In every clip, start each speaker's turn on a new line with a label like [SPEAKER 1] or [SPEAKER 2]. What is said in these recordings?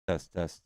[SPEAKER 1] Test, test.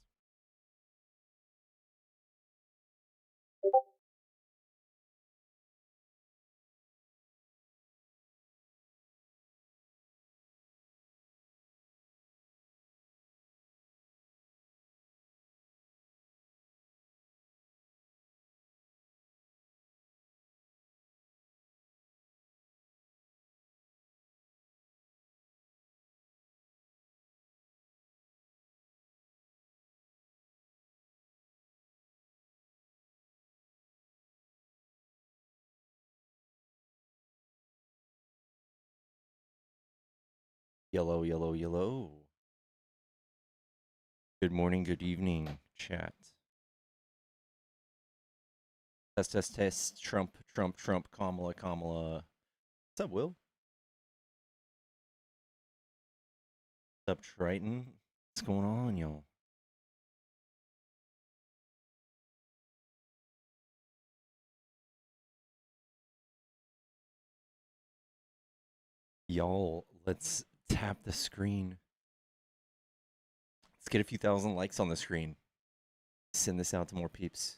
[SPEAKER 1] Yellow, yellow, yellow. Good morning, good evening, chat. Test, test, test. Trump, Trump, Trump, Kamala, Kamala. What's up, Will? What's up, Triton? What's going on, y'all? Y'all, let's tap the screen. Let's get a few thousand likes on the screen. Send this out to more peeps.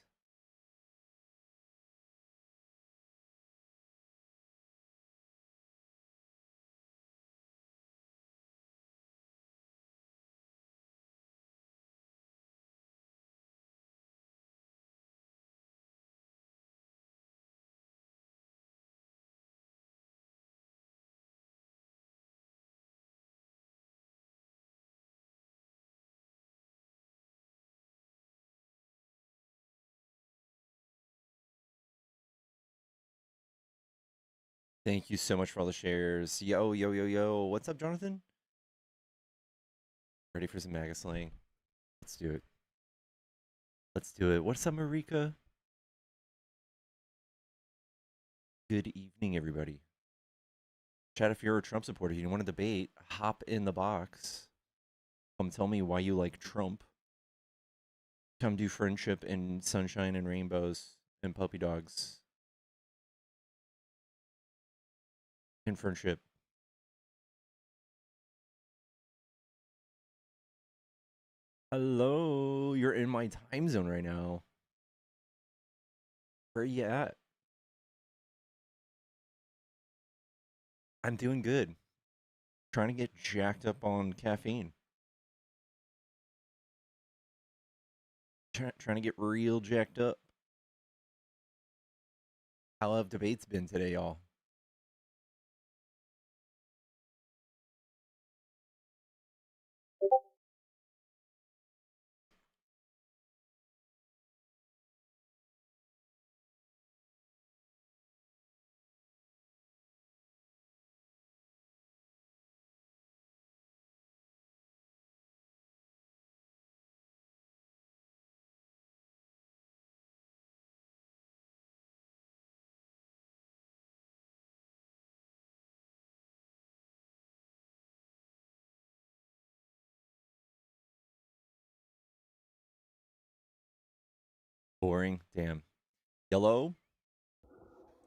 [SPEAKER 1] Thank you so much for all the shares. Yo, yo, yo, yo. What's up, Jonathan? Ready for some MAGA slang? Let's do it. Let's do it. What's up, Marika? Good evening, everybody. Chat, if you're a Trump supporter, you want to debate, hop in the box. Come tell me why you like Trump. Come do friendship and sunshine and rainbows and puppy dogs. And friendship. Hello, you're in my time zone right now. Where are you at? I'm doing good. Trying to get jacked up on caffeine. Trying to get real jacked up. How have debates been today, y'all? Boring. Damn. Yellow?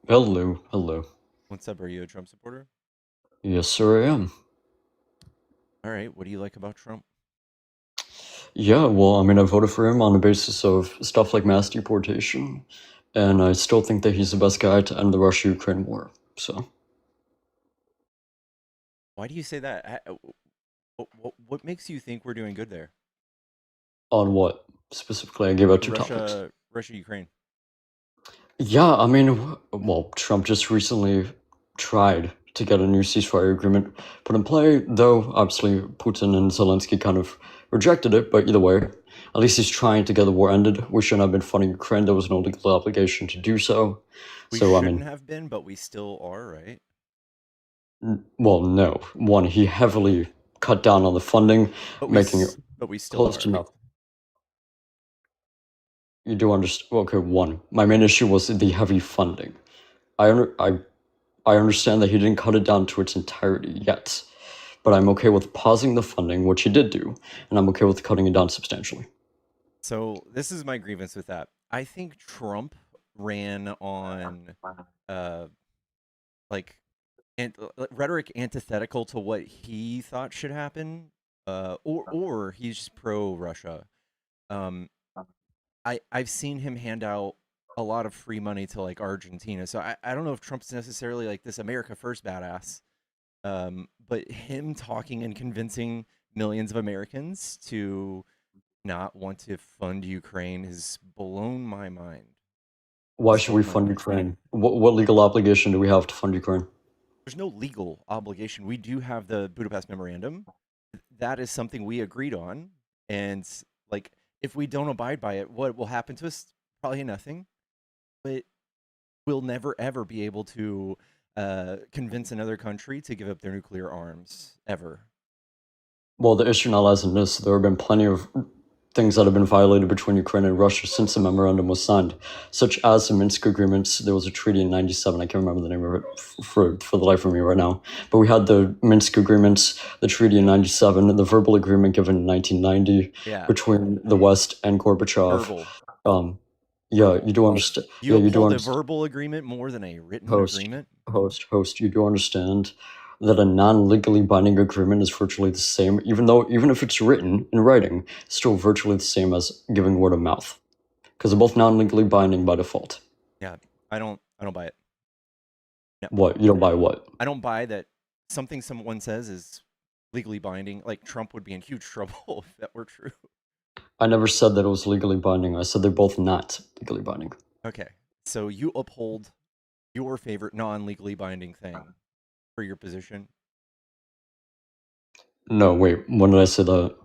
[SPEAKER 2] Hello, hello.
[SPEAKER 1] What's up? Are you a Trump supporter?
[SPEAKER 2] Yes, sir, I am.
[SPEAKER 1] All right. What do you like about Trump?
[SPEAKER 2] Yeah, well, I mean, I voted for him on the basis of stuff like mass deportation, and I still think that he's the best guy to end the Russia-Ukraine war. So,
[SPEAKER 1] Why do you say that? What makes you think we're doing good there?
[SPEAKER 2] on what specifically? I gave out two topics.
[SPEAKER 1] Russia, Ukraine.
[SPEAKER 2] Yeah, I mean, well, Trump just recently tried to get a new ceasefire agreement put in play, though obviously Putin and Zelensky kind of rejected it. But either way, at least he's trying to get the war ended. We shouldn't have been funding Ukraine. There was no legal obligation to do so.
[SPEAKER 1] We
[SPEAKER 2] So, I
[SPEAKER 1] shouldn't
[SPEAKER 2] mean,
[SPEAKER 1] have been, but we still are, right?
[SPEAKER 2] well, no. One, he heavily cut down on the funding, making it
[SPEAKER 1] But we still
[SPEAKER 2] close to
[SPEAKER 1] are.
[SPEAKER 2] nothing. You do understand? Okay, one. My main issue was the heavy funding. I under, I understand that he didn't cut it down to its entirety yet, but I'm okay with pausing the funding, which he did do, and I'm okay with cutting it down substantially.
[SPEAKER 1] So this is my grievance with that. I think Trump ran on uh like rhetoric antithetical to what he thought should happen. or he's just pro Russia. Um, I've seen him hand out a lot of free money to like Argentina, so I don't know if Trump's necessarily like this America First badass. But him talking and convincing millions of Americans to not want to fund Ukraine has blown my mind.
[SPEAKER 2] Why
[SPEAKER 1] It's
[SPEAKER 2] should we
[SPEAKER 1] blown my
[SPEAKER 2] fund
[SPEAKER 1] mind.
[SPEAKER 2] Ukraine? What legal obligation do we have to fund Ukraine?
[SPEAKER 1] There's no legal obligation. We do have the Budapest Memorandum. That is something we agreed on, and like if we don't abide by it, what will happen to us? Probably nothing. But we'll never ever be able to convince another country to give up their nuclear arms ever.
[SPEAKER 2] Well, the issue now lies in this. There have been plenty of things that have been violated between Ukraine and Russia since the memorandum was signed, such as the Minsk agreements. There was a treaty in '97. I can't remember the name of it for the life of me right now. But we had the Minsk agreements, the treaty in '97, the verbal agreement given in 1990
[SPEAKER 1] Yeah,
[SPEAKER 2] between the West and Gorbachev.
[SPEAKER 1] verbal,
[SPEAKER 2] Um, yeah,
[SPEAKER 1] verbal.
[SPEAKER 2] you do understand.
[SPEAKER 1] You
[SPEAKER 2] Yeah, you do
[SPEAKER 1] uphold a
[SPEAKER 2] understand.
[SPEAKER 1] verbal agreement more than a written
[SPEAKER 2] Host,
[SPEAKER 1] agreement.
[SPEAKER 2] host, you do understand that a non-legally binding agreement is virtually the same, even if it's written in writing, it's still virtually the same as giving word of mouth, because they're both non-legally binding by default.
[SPEAKER 1] Yeah, I don't buy it. No,
[SPEAKER 2] What, you don't buy what?
[SPEAKER 1] I don't buy that something someone says is legally binding. Like Trump would be in huge trouble if that were true.
[SPEAKER 2] I never said that it was legally binding. I said they're both not legally binding.
[SPEAKER 1] Okay, so you uphold your favorite non-legally binding thing for your position.
[SPEAKER 2] No, wait, when did I say that?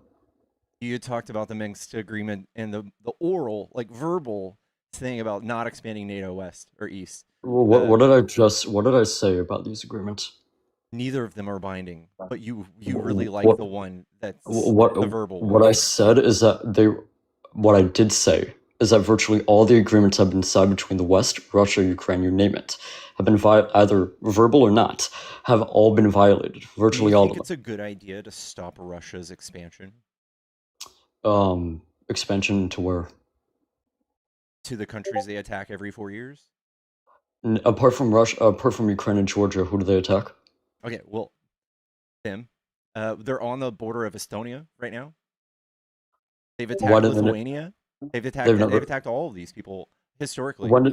[SPEAKER 1] You talked about the Minsk agreement and the oral, like verbal thing about not expanding NATO west or east.
[SPEAKER 2] What did what did I say about these agreements?
[SPEAKER 1] Neither of them are binding, but you really like
[SPEAKER 2] What
[SPEAKER 1] the one that's
[SPEAKER 2] what
[SPEAKER 1] the verbal
[SPEAKER 2] what
[SPEAKER 1] one.
[SPEAKER 2] I said is that what I did say is that virtually all the agreements have been signed between the West, Russia, Ukraine, you name it, have been either verbal or not, have all been violated.
[SPEAKER 1] Do you
[SPEAKER 2] Virtually all
[SPEAKER 1] think
[SPEAKER 2] of them.
[SPEAKER 1] it's a good idea to stop Russia's expansion
[SPEAKER 2] Expansion into where?
[SPEAKER 1] to the countries they attack every 4 years?
[SPEAKER 2] Apart from Russia, apart from Ukraine and Georgia, who do they attack?
[SPEAKER 1] Okay, well, them. They're on the border of Estonia right now. They've
[SPEAKER 2] Why
[SPEAKER 1] attacked
[SPEAKER 2] didn't they?
[SPEAKER 1] Lithuania. They've attacked
[SPEAKER 2] They've
[SPEAKER 1] they've
[SPEAKER 2] never.
[SPEAKER 1] attacked all of these people historically.
[SPEAKER 2] When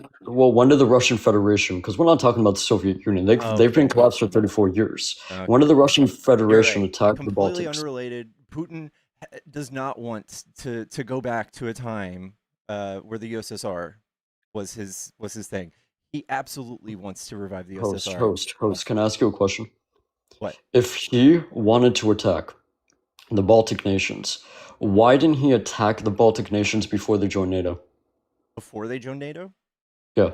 [SPEAKER 2] did the Russian Federation? Because we're not talking about the Soviet Union. They've been
[SPEAKER 1] Okay,
[SPEAKER 2] collapsed for 34 years. When
[SPEAKER 1] okay.
[SPEAKER 2] did the Russian
[SPEAKER 1] You're
[SPEAKER 2] Federation
[SPEAKER 1] right.
[SPEAKER 2] attack the
[SPEAKER 1] Completely
[SPEAKER 2] Baltics?
[SPEAKER 1] unrelated. Putin does not want to go back to a time where the USSR was his thing. He absolutely wants to revive the USSR.
[SPEAKER 2] Host. Can I ask you a question?
[SPEAKER 1] What?
[SPEAKER 2] If he wanted to attack the Baltic nations, why didn't he attack the Baltic nations before they joined NATO?
[SPEAKER 1] Before they joined NATO?
[SPEAKER 2] Yeah,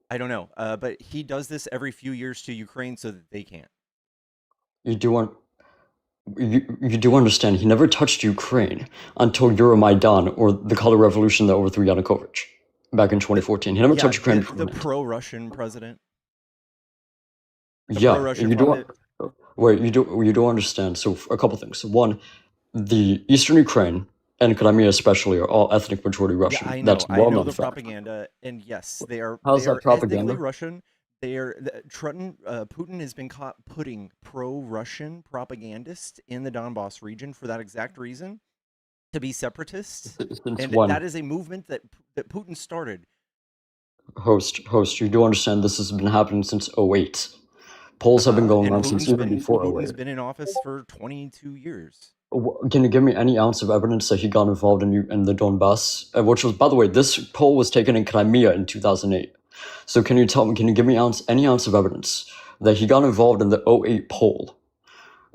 [SPEAKER 1] I don't know. But he does this every few years to Ukraine so that they can't.
[SPEAKER 2] you do want. You do understand he never touched Ukraine until Euromaidan or the Color Revolution that overthrew Yanukovych back in
[SPEAKER 1] The,
[SPEAKER 2] 2014. He never
[SPEAKER 1] yeah,
[SPEAKER 2] touched Ukraine
[SPEAKER 1] the
[SPEAKER 2] before that.
[SPEAKER 1] pro-Russian president, the
[SPEAKER 2] Yeah,
[SPEAKER 1] pro-Russian
[SPEAKER 2] you do.
[SPEAKER 1] puppet.
[SPEAKER 2] Wait, you do understand. So a couple things. One, the Eastern Ukraine and Crimea especially are all ethnic majority
[SPEAKER 1] Yeah,
[SPEAKER 2] Russian.
[SPEAKER 1] I know.
[SPEAKER 2] That's
[SPEAKER 1] I
[SPEAKER 2] well
[SPEAKER 1] know
[SPEAKER 2] known
[SPEAKER 1] the
[SPEAKER 2] fact.
[SPEAKER 1] propaganda, and yes, they are
[SPEAKER 2] How's
[SPEAKER 1] they
[SPEAKER 2] that
[SPEAKER 1] are ethnically
[SPEAKER 2] propaganda?
[SPEAKER 1] Russian. Putin has been caught putting pro-Russian propagandists in the Donbass region for that exact reason, to be separatists,
[SPEAKER 2] Since
[SPEAKER 1] and
[SPEAKER 2] when?
[SPEAKER 1] that is a movement that Putin started.
[SPEAKER 2] Host, you do understand this has been happening since '08. Polls have been going
[SPEAKER 1] And
[SPEAKER 2] on since even before
[SPEAKER 1] Putin's
[SPEAKER 2] '08.
[SPEAKER 1] been in office for 22 years.
[SPEAKER 2] Can you give me any ounce of evidence that he got involved in the Donbass? Which was, by the way, this poll was taken in Crimea in 2008. So can you give me any ounce of evidence that he got involved in the '08 poll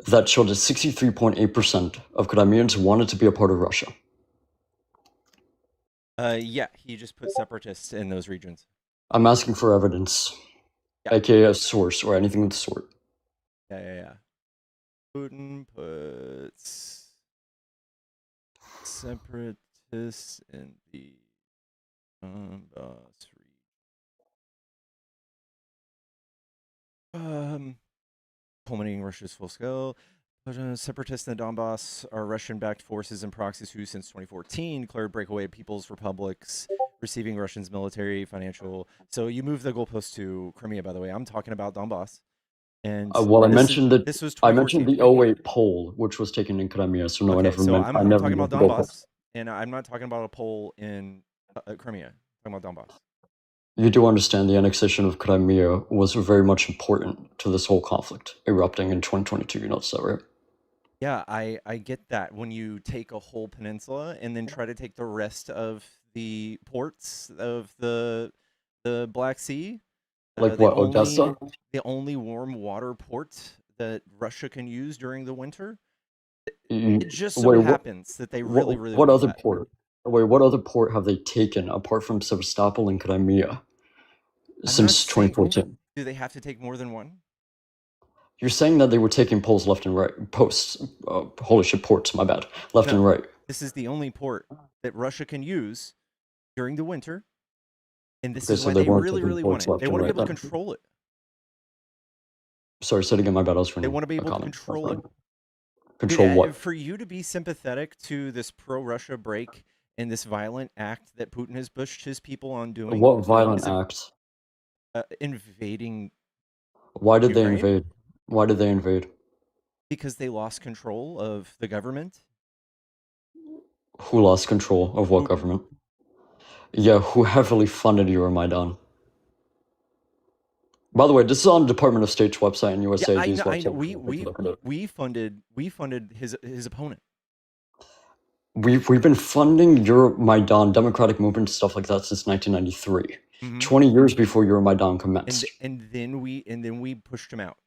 [SPEAKER 2] that showed that 63.8% of Crimeans wanted to be a part of Russia?
[SPEAKER 1] Yeah, he just put separatists in those regions.
[SPEAKER 2] I'm asking for evidence,
[SPEAKER 1] Yeah,
[SPEAKER 2] aka a source or anything of the sort.
[SPEAKER 1] yeah. Putin puts separatists in the Donbass region. Culminating Russia's full scale. Separatists in the Donbass are Russian-backed forces and proxies who, since 2014, declared breakaway people's republics, receiving Russia's military, financial. So you move the goalpost to Crimea, by the way. I'm talking about Donbass. And
[SPEAKER 2] Well, I
[SPEAKER 1] this
[SPEAKER 2] mentioned that
[SPEAKER 1] this was
[SPEAKER 2] I mentioned
[SPEAKER 1] 2014.
[SPEAKER 2] the '08 poll, which was taken in Crimea. So no, I
[SPEAKER 1] Okay,
[SPEAKER 2] never
[SPEAKER 1] so
[SPEAKER 2] meant. I
[SPEAKER 1] I'm
[SPEAKER 2] never
[SPEAKER 1] talking about
[SPEAKER 2] meant the goalpost.
[SPEAKER 1] Donbass, and I'm not talking about a poll in Crimea. I'm talking about Donbass.
[SPEAKER 2] You do understand the annexation of Crimea was very much important to this whole conflict erupting in 2022. You know that, right?
[SPEAKER 1] Yeah, I get that. When you take a whole peninsula and then try to take the rest of the ports of the Black Sea,
[SPEAKER 2] Like what, Odessa?
[SPEAKER 1] the only warm water port that Russia can use during the winter, it just so
[SPEAKER 2] Wait,
[SPEAKER 1] happens that they really, really
[SPEAKER 2] what
[SPEAKER 1] want
[SPEAKER 2] other
[SPEAKER 1] that.
[SPEAKER 2] port? Wait, what other port have they taken apart from Sevastopol and Crimea
[SPEAKER 1] I'm not
[SPEAKER 2] since
[SPEAKER 1] saying,
[SPEAKER 2] 2014?
[SPEAKER 1] do they have to take more than one?
[SPEAKER 2] You're saying that they were taking poles left and right, posts, holy shit, ports, my bad, left
[SPEAKER 1] No,
[SPEAKER 2] and right.
[SPEAKER 1] this is the only port that Russia can use during the winter, and this
[SPEAKER 2] Okay,
[SPEAKER 1] is
[SPEAKER 2] so
[SPEAKER 1] why
[SPEAKER 2] they
[SPEAKER 1] they
[SPEAKER 2] weren't
[SPEAKER 1] really,
[SPEAKER 2] taking
[SPEAKER 1] really want
[SPEAKER 2] ports
[SPEAKER 1] it.
[SPEAKER 2] left
[SPEAKER 1] They
[SPEAKER 2] and
[SPEAKER 1] want to be
[SPEAKER 2] right
[SPEAKER 1] able to
[SPEAKER 2] then.
[SPEAKER 1] control it.
[SPEAKER 2] Sorry, say it again, my bad, I was
[SPEAKER 1] They
[SPEAKER 2] reading
[SPEAKER 1] want to be
[SPEAKER 2] a
[SPEAKER 1] able to
[SPEAKER 2] comment.
[SPEAKER 1] control it. Dude,
[SPEAKER 2] Control what?
[SPEAKER 1] for you to be sympathetic to this pro-Russia break and this violent act that Putin has pushed his people on doing
[SPEAKER 2] What violent
[SPEAKER 1] is
[SPEAKER 2] act?
[SPEAKER 1] invading
[SPEAKER 2] Why did they
[SPEAKER 1] Ukraine
[SPEAKER 2] invade? Why did they invade?
[SPEAKER 1] because they lost control of the government.
[SPEAKER 2] Who lost control of what
[SPEAKER 1] Putin.
[SPEAKER 2] government? Yeah, who heavily funded Euromaidan? By the way, this is on the Department of State's website and
[SPEAKER 1] Yeah,
[SPEAKER 2] USAID's
[SPEAKER 1] I know.
[SPEAKER 2] website. If you want to take a look at it.
[SPEAKER 1] We funded his opponent.
[SPEAKER 2] We've been funding Euromaidan, democratic movement, stuff like that since 1993,
[SPEAKER 1] Mm-hmm.
[SPEAKER 2] 20 years before Euromaidan commenced.
[SPEAKER 1] And then we pushed him out.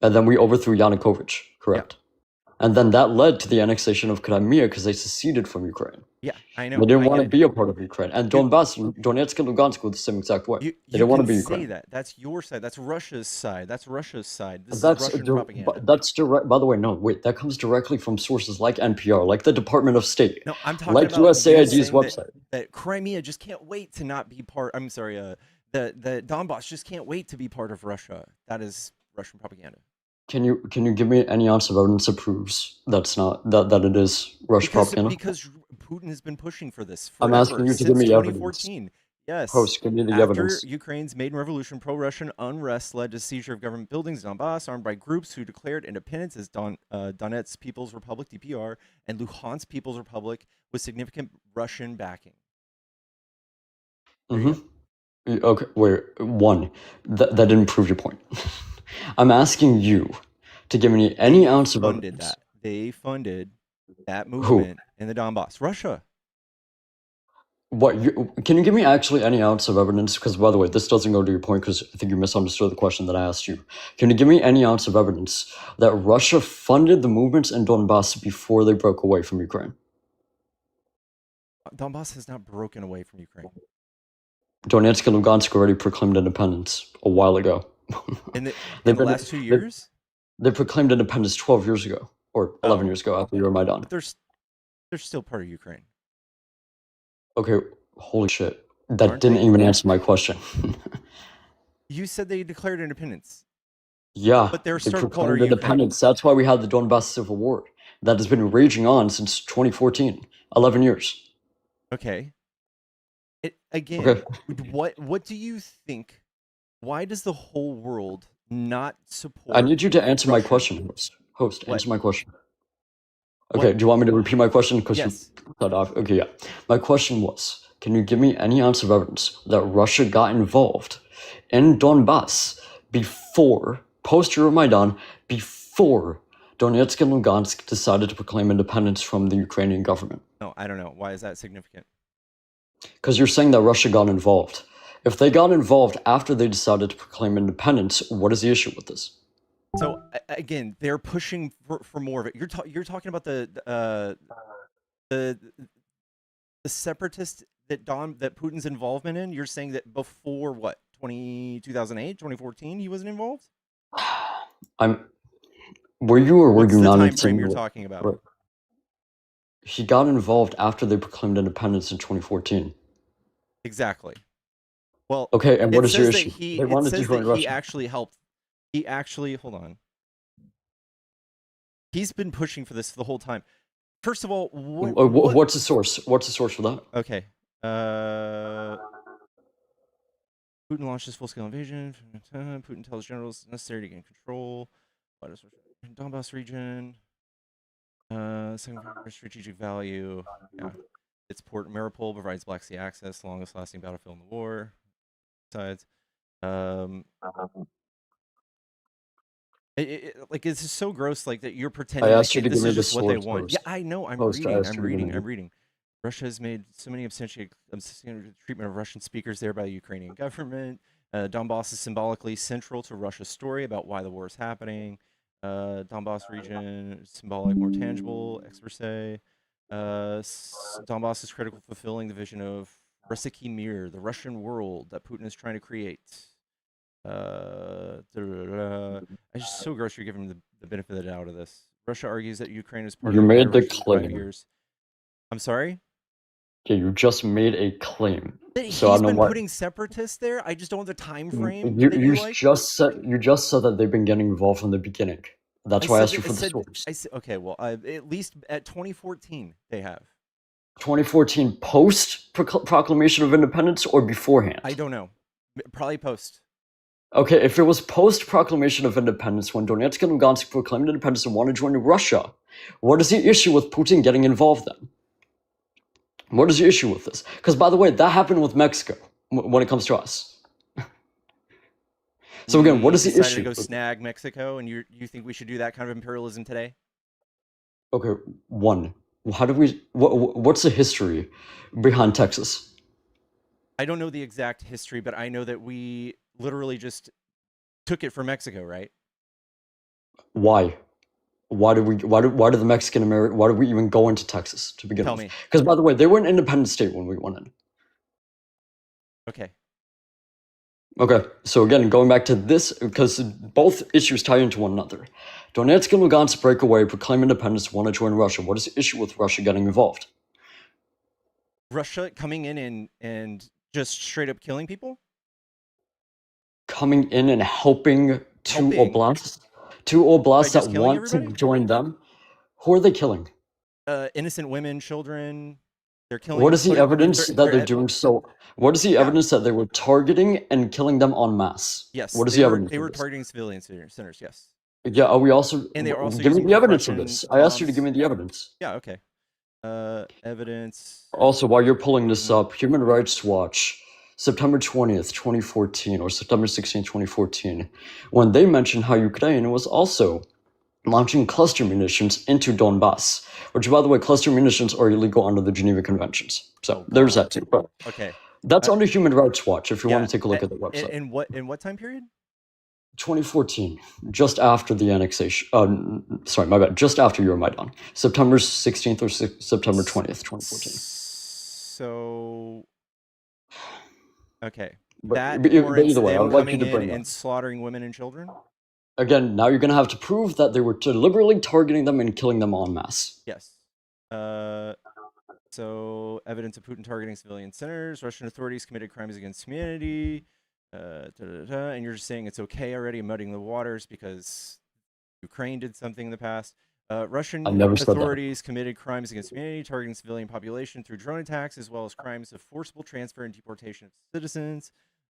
[SPEAKER 2] And then we overthrew Yanukovych, correct?
[SPEAKER 1] Yeah.
[SPEAKER 2] And then that led to the annexation of Crimea because they seceded from Ukraine.
[SPEAKER 1] Yeah, I know.
[SPEAKER 2] They didn't
[SPEAKER 1] I
[SPEAKER 2] want
[SPEAKER 1] get
[SPEAKER 2] to
[SPEAKER 1] it.
[SPEAKER 2] be a part of Ukraine. And
[SPEAKER 1] You-
[SPEAKER 2] Donbass, Donetsk and Lugansk were the same exact way. They
[SPEAKER 1] You
[SPEAKER 2] didn't want to
[SPEAKER 1] can
[SPEAKER 2] be
[SPEAKER 1] say
[SPEAKER 2] Ukraine.
[SPEAKER 1] that. That's your side. That's Russia's side. That's Russia's side. This is
[SPEAKER 2] That's
[SPEAKER 1] Russian propaganda.
[SPEAKER 2] that's direct. By the way, no, wait, that comes directly from sources like NPR, like the Department of State,
[SPEAKER 1] No, I'm talking
[SPEAKER 2] like
[SPEAKER 1] about you
[SPEAKER 2] USAID's
[SPEAKER 1] saying
[SPEAKER 2] website.
[SPEAKER 1] that Crimea just can't wait to not be part. I'm sorry, the Donbass just can't wait to be part of Russia. That is Russian propaganda.
[SPEAKER 2] Can you give me any ounce of evidence that proves that's not that it is Russian propaganda?
[SPEAKER 1] Because Putin has been pushing for this
[SPEAKER 2] I'm
[SPEAKER 1] forever,
[SPEAKER 2] asking you to
[SPEAKER 1] since
[SPEAKER 2] give me
[SPEAKER 1] 2014.
[SPEAKER 2] evidence.
[SPEAKER 1] Yes.
[SPEAKER 2] Host, give me the
[SPEAKER 1] After
[SPEAKER 2] evidence.
[SPEAKER 1] Ukraine's maiden revolution, pro-Russian unrest led to seizure of government buildings in Donbass, armed by groups who declared independence as Donetsk People's Republic (DPR) and Luhansk People's Republic with significant Russian backing. There you go.
[SPEAKER 2] Okay, wait, one. That didn't prove your point. I'm asking you to give me any ounce of evidence.
[SPEAKER 1] They funded that
[SPEAKER 2] Who?
[SPEAKER 1] movement in the Donbass. Russia.
[SPEAKER 2] What? Can you give me actually any ounce of evidence? Because, by the way, this doesn't go to your point because I think you misunderstood the question that I asked you. Can you give me any ounce of evidence that Russia funded the movements in Donbass before they broke away from Ukraine?
[SPEAKER 1] Donbass has not broken away from Ukraine.
[SPEAKER 2] Donetsk and Lugansk already proclaimed independence a while ago.
[SPEAKER 1] In the last 2 years?
[SPEAKER 2] They proclaimed independence 12 years ago, or 11 years ago after Euromaidan.
[SPEAKER 1] But they're still part of Ukraine.
[SPEAKER 2] Okay, holy shit. That didn't even answer my question.
[SPEAKER 1] You said they declared independence.
[SPEAKER 2] Yeah,
[SPEAKER 1] but they're
[SPEAKER 2] they
[SPEAKER 1] still part
[SPEAKER 2] proclaimed
[SPEAKER 1] of Ukraine.
[SPEAKER 2] independence. That's why we had the Donbass Civil War. That has been raging on since 2014. 11 years.
[SPEAKER 1] Okay. Again,
[SPEAKER 2] Okay.
[SPEAKER 1] what do you think? Why does the whole world not support?
[SPEAKER 2] I need you to answer
[SPEAKER 1] Russia?
[SPEAKER 2] my question, host.
[SPEAKER 1] What?
[SPEAKER 2] Answer my question. Okay,
[SPEAKER 1] What?
[SPEAKER 2] do you want me to repeat my question? Because
[SPEAKER 1] Yes.
[SPEAKER 2] you cut off. Okay, yeah. My question was, can you give me any ounce of evidence that Russia got involved in Donbass before, post-Euromaidan, before Donetsk and Lugansk decided to proclaim independence from the Ukrainian government?
[SPEAKER 1] No, I don't know. Why is that significant?
[SPEAKER 2] Because you're saying that Russia got involved. If they got involved after they decided to proclaim independence, what is the issue with this?
[SPEAKER 1] So again, they're pushing for more of it. You're talking about the separatist that Putin's involvement in. You're saying that before what 2008, 2014, he wasn't involved.
[SPEAKER 2] Were you or were
[SPEAKER 1] What's
[SPEAKER 2] you
[SPEAKER 1] the
[SPEAKER 2] not?
[SPEAKER 1] time frame you're talking about?
[SPEAKER 2] Right. He got involved after they proclaimed independence in 2014.
[SPEAKER 1] Exactly. Well,
[SPEAKER 2] okay, and what is your issue?
[SPEAKER 1] It says that he actually helped. He actually, hold on. He's been pushing for this the whole time. First of all,
[SPEAKER 2] what's the source? What's the source for that?
[SPEAKER 1] Okay. Putin launched his full-scale invasion. Putin tells generals necessary to gain control. Donbass region. Second strategic value. Yeah. Its port Mariupol provides Black Sea access, longest lasting battlefield in the war. Besides, like it's just so gross, like that you're
[SPEAKER 2] I
[SPEAKER 1] pretending like
[SPEAKER 2] asked you to
[SPEAKER 1] this
[SPEAKER 2] give me
[SPEAKER 1] is
[SPEAKER 2] the
[SPEAKER 1] just what they
[SPEAKER 2] source
[SPEAKER 1] want. Yeah,
[SPEAKER 2] post.
[SPEAKER 1] I know. I'm
[SPEAKER 2] Post. I
[SPEAKER 1] reading.
[SPEAKER 2] asked
[SPEAKER 1] I'm
[SPEAKER 2] you to give me
[SPEAKER 1] reading. I'm reading. Russia has made so many obscenity treatment of Russian speakers there by the Ukrainian government. Donbass is symbolically central to Russia's story about why the war is happening. Donbass region, symbolic, more tangible, experts say. Donbass is critical for fulfilling the vision of Russiki Mir, the Russian world that Putin is trying to create. It's just so gross you're giving him the benefit of the doubt of this. Russia argues that Ukraine is part
[SPEAKER 2] You
[SPEAKER 1] of the
[SPEAKER 2] made the
[SPEAKER 1] Russian for 5
[SPEAKER 2] claim.
[SPEAKER 1] years. I'm sorry?
[SPEAKER 2] Yeah, you just made a claim.
[SPEAKER 1] That
[SPEAKER 2] So I
[SPEAKER 1] he's
[SPEAKER 2] don't know
[SPEAKER 1] been
[SPEAKER 2] what.
[SPEAKER 1] putting separatists there. I just don't want the time frame
[SPEAKER 2] You
[SPEAKER 1] that
[SPEAKER 2] you
[SPEAKER 1] you like.
[SPEAKER 2] just said that they've been getting involved from the beginning. That's why I asked you for the source.
[SPEAKER 1] I said okay, well, at least at 2014 they have.
[SPEAKER 2] 2014 post proclamation of independence or beforehand?
[SPEAKER 1] I don't know. Probably post.
[SPEAKER 2] Okay, if it was post proclamation of independence when Donetsk and Lugansk proclaimed independence and wanted to join Russia, what is the issue with Putin getting involved then? What is the issue with this? Because by the way, that happened with Mexico when it comes to us. So again, what is the
[SPEAKER 1] decided
[SPEAKER 2] issue?
[SPEAKER 1] to go snag Mexico, and you think we should do that kind of imperialism today?
[SPEAKER 2] Okay, one. How do we? What's the history behind Texas?
[SPEAKER 1] I don't know the exact history, but I know that we literally just took it from Mexico, right?
[SPEAKER 2] Why? Why did the Mexican American? Why did we even go into Texas to begin
[SPEAKER 1] Tell
[SPEAKER 2] with?
[SPEAKER 1] me.
[SPEAKER 2] Because by the way, they were an independent state when we went in.
[SPEAKER 1] Okay.
[SPEAKER 2] Okay, so again, going back to this, because both issues tie into one another. Donetsk and Lugansk break away, proclaim independence, want to join Russia. What is the issue with Russia getting involved?
[SPEAKER 1] Russia coming in and just straight up killing people?
[SPEAKER 2] Coming in and helping two
[SPEAKER 1] Helping?
[SPEAKER 2] oblasts
[SPEAKER 1] just
[SPEAKER 2] that
[SPEAKER 1] killing
[SPEAKER 2] want to
[SPEAKER 1] everybody?
[SPEAKER 2] join them. Who are they killing?
[SPEAKER 1] Innocent women, children. They're killing
[SPEAKER 2] What
[SPEAKER 1] them.
[SPEAKER 2] is the evidence that they're doing so? What is the evidence that they were targeting and killing them en masse?
[SPEAKER 1] Yes,
[SPEAKER 2] What is the evidence?
[SPEAKER 1] they were
[SPEAKER 2] of this?
[SPEAKER 1] targeting civilian centers. Yes.
[SPEAKER 2] Yeah, are we also?
[SPEAKER 1] And they were also
[SPEAKER 2] give me
[SPEAKER 1] using
[SPEAKER 2] the evidence of
[SPEAKER 1] Russian
[SPEAKER 2] this. I asked you to
[SPEAKER 1] bombs.
[SPEAKER 2] give me the evidence.
[SPEAKER 1] Yeah. Okay. Evidence.
[SPEAKER 2] Also, while you're pulling this up, Human Rights Watch, September 20th, 2014, or September 16th, 2014, when they mentioned how Ukraine was also launching cluster munitions into Donbass, which, by the way, cluster munitions are illegal under the Geneva Conventions. So there's that too. But
[SPEAKER 1] Okay.
[SPEAKER 2] that's under Human Rights Watch if you want to take a look at the website.
[SPEAKER 1] In what time period?
[SPEAKER 2] 2014, just after the annexation. Sorry, my bad. Just after Euromaidan, September 16th or September 20th, 2014.
[SPEAKER 1] So, okay,
[SPEAKER 2] But
[SPEAKER 1] that
[SPEAKER 2] either way,
[SPEAKER 1] them
[SPEAKER 2] I'd like you
[SPEAKER 1] coming
[SPEAKER 2] to
[SPEAKER 1] in
[SPEAKER 2] bring
[SPEAKER 1] and
[SPEAKER 2] that.
[SPEAKER 1] slaughtering women and children.
[SPEAKER 2] Again, now you're going to have to prove that they were deliberately targeting them and killing them en masse.
[SPEAKER 1] Yes. So evidence of Putin targeting civilian centers. Russian authorities committed crimes against humanity. And you're just saying it's okay already, muddying the waters because Ukraine did something in the past. Russian authorities committed crimes against humanity, targeting civilian population through drone attacks, as well as crimes of forcible transfer and deportation of citizens.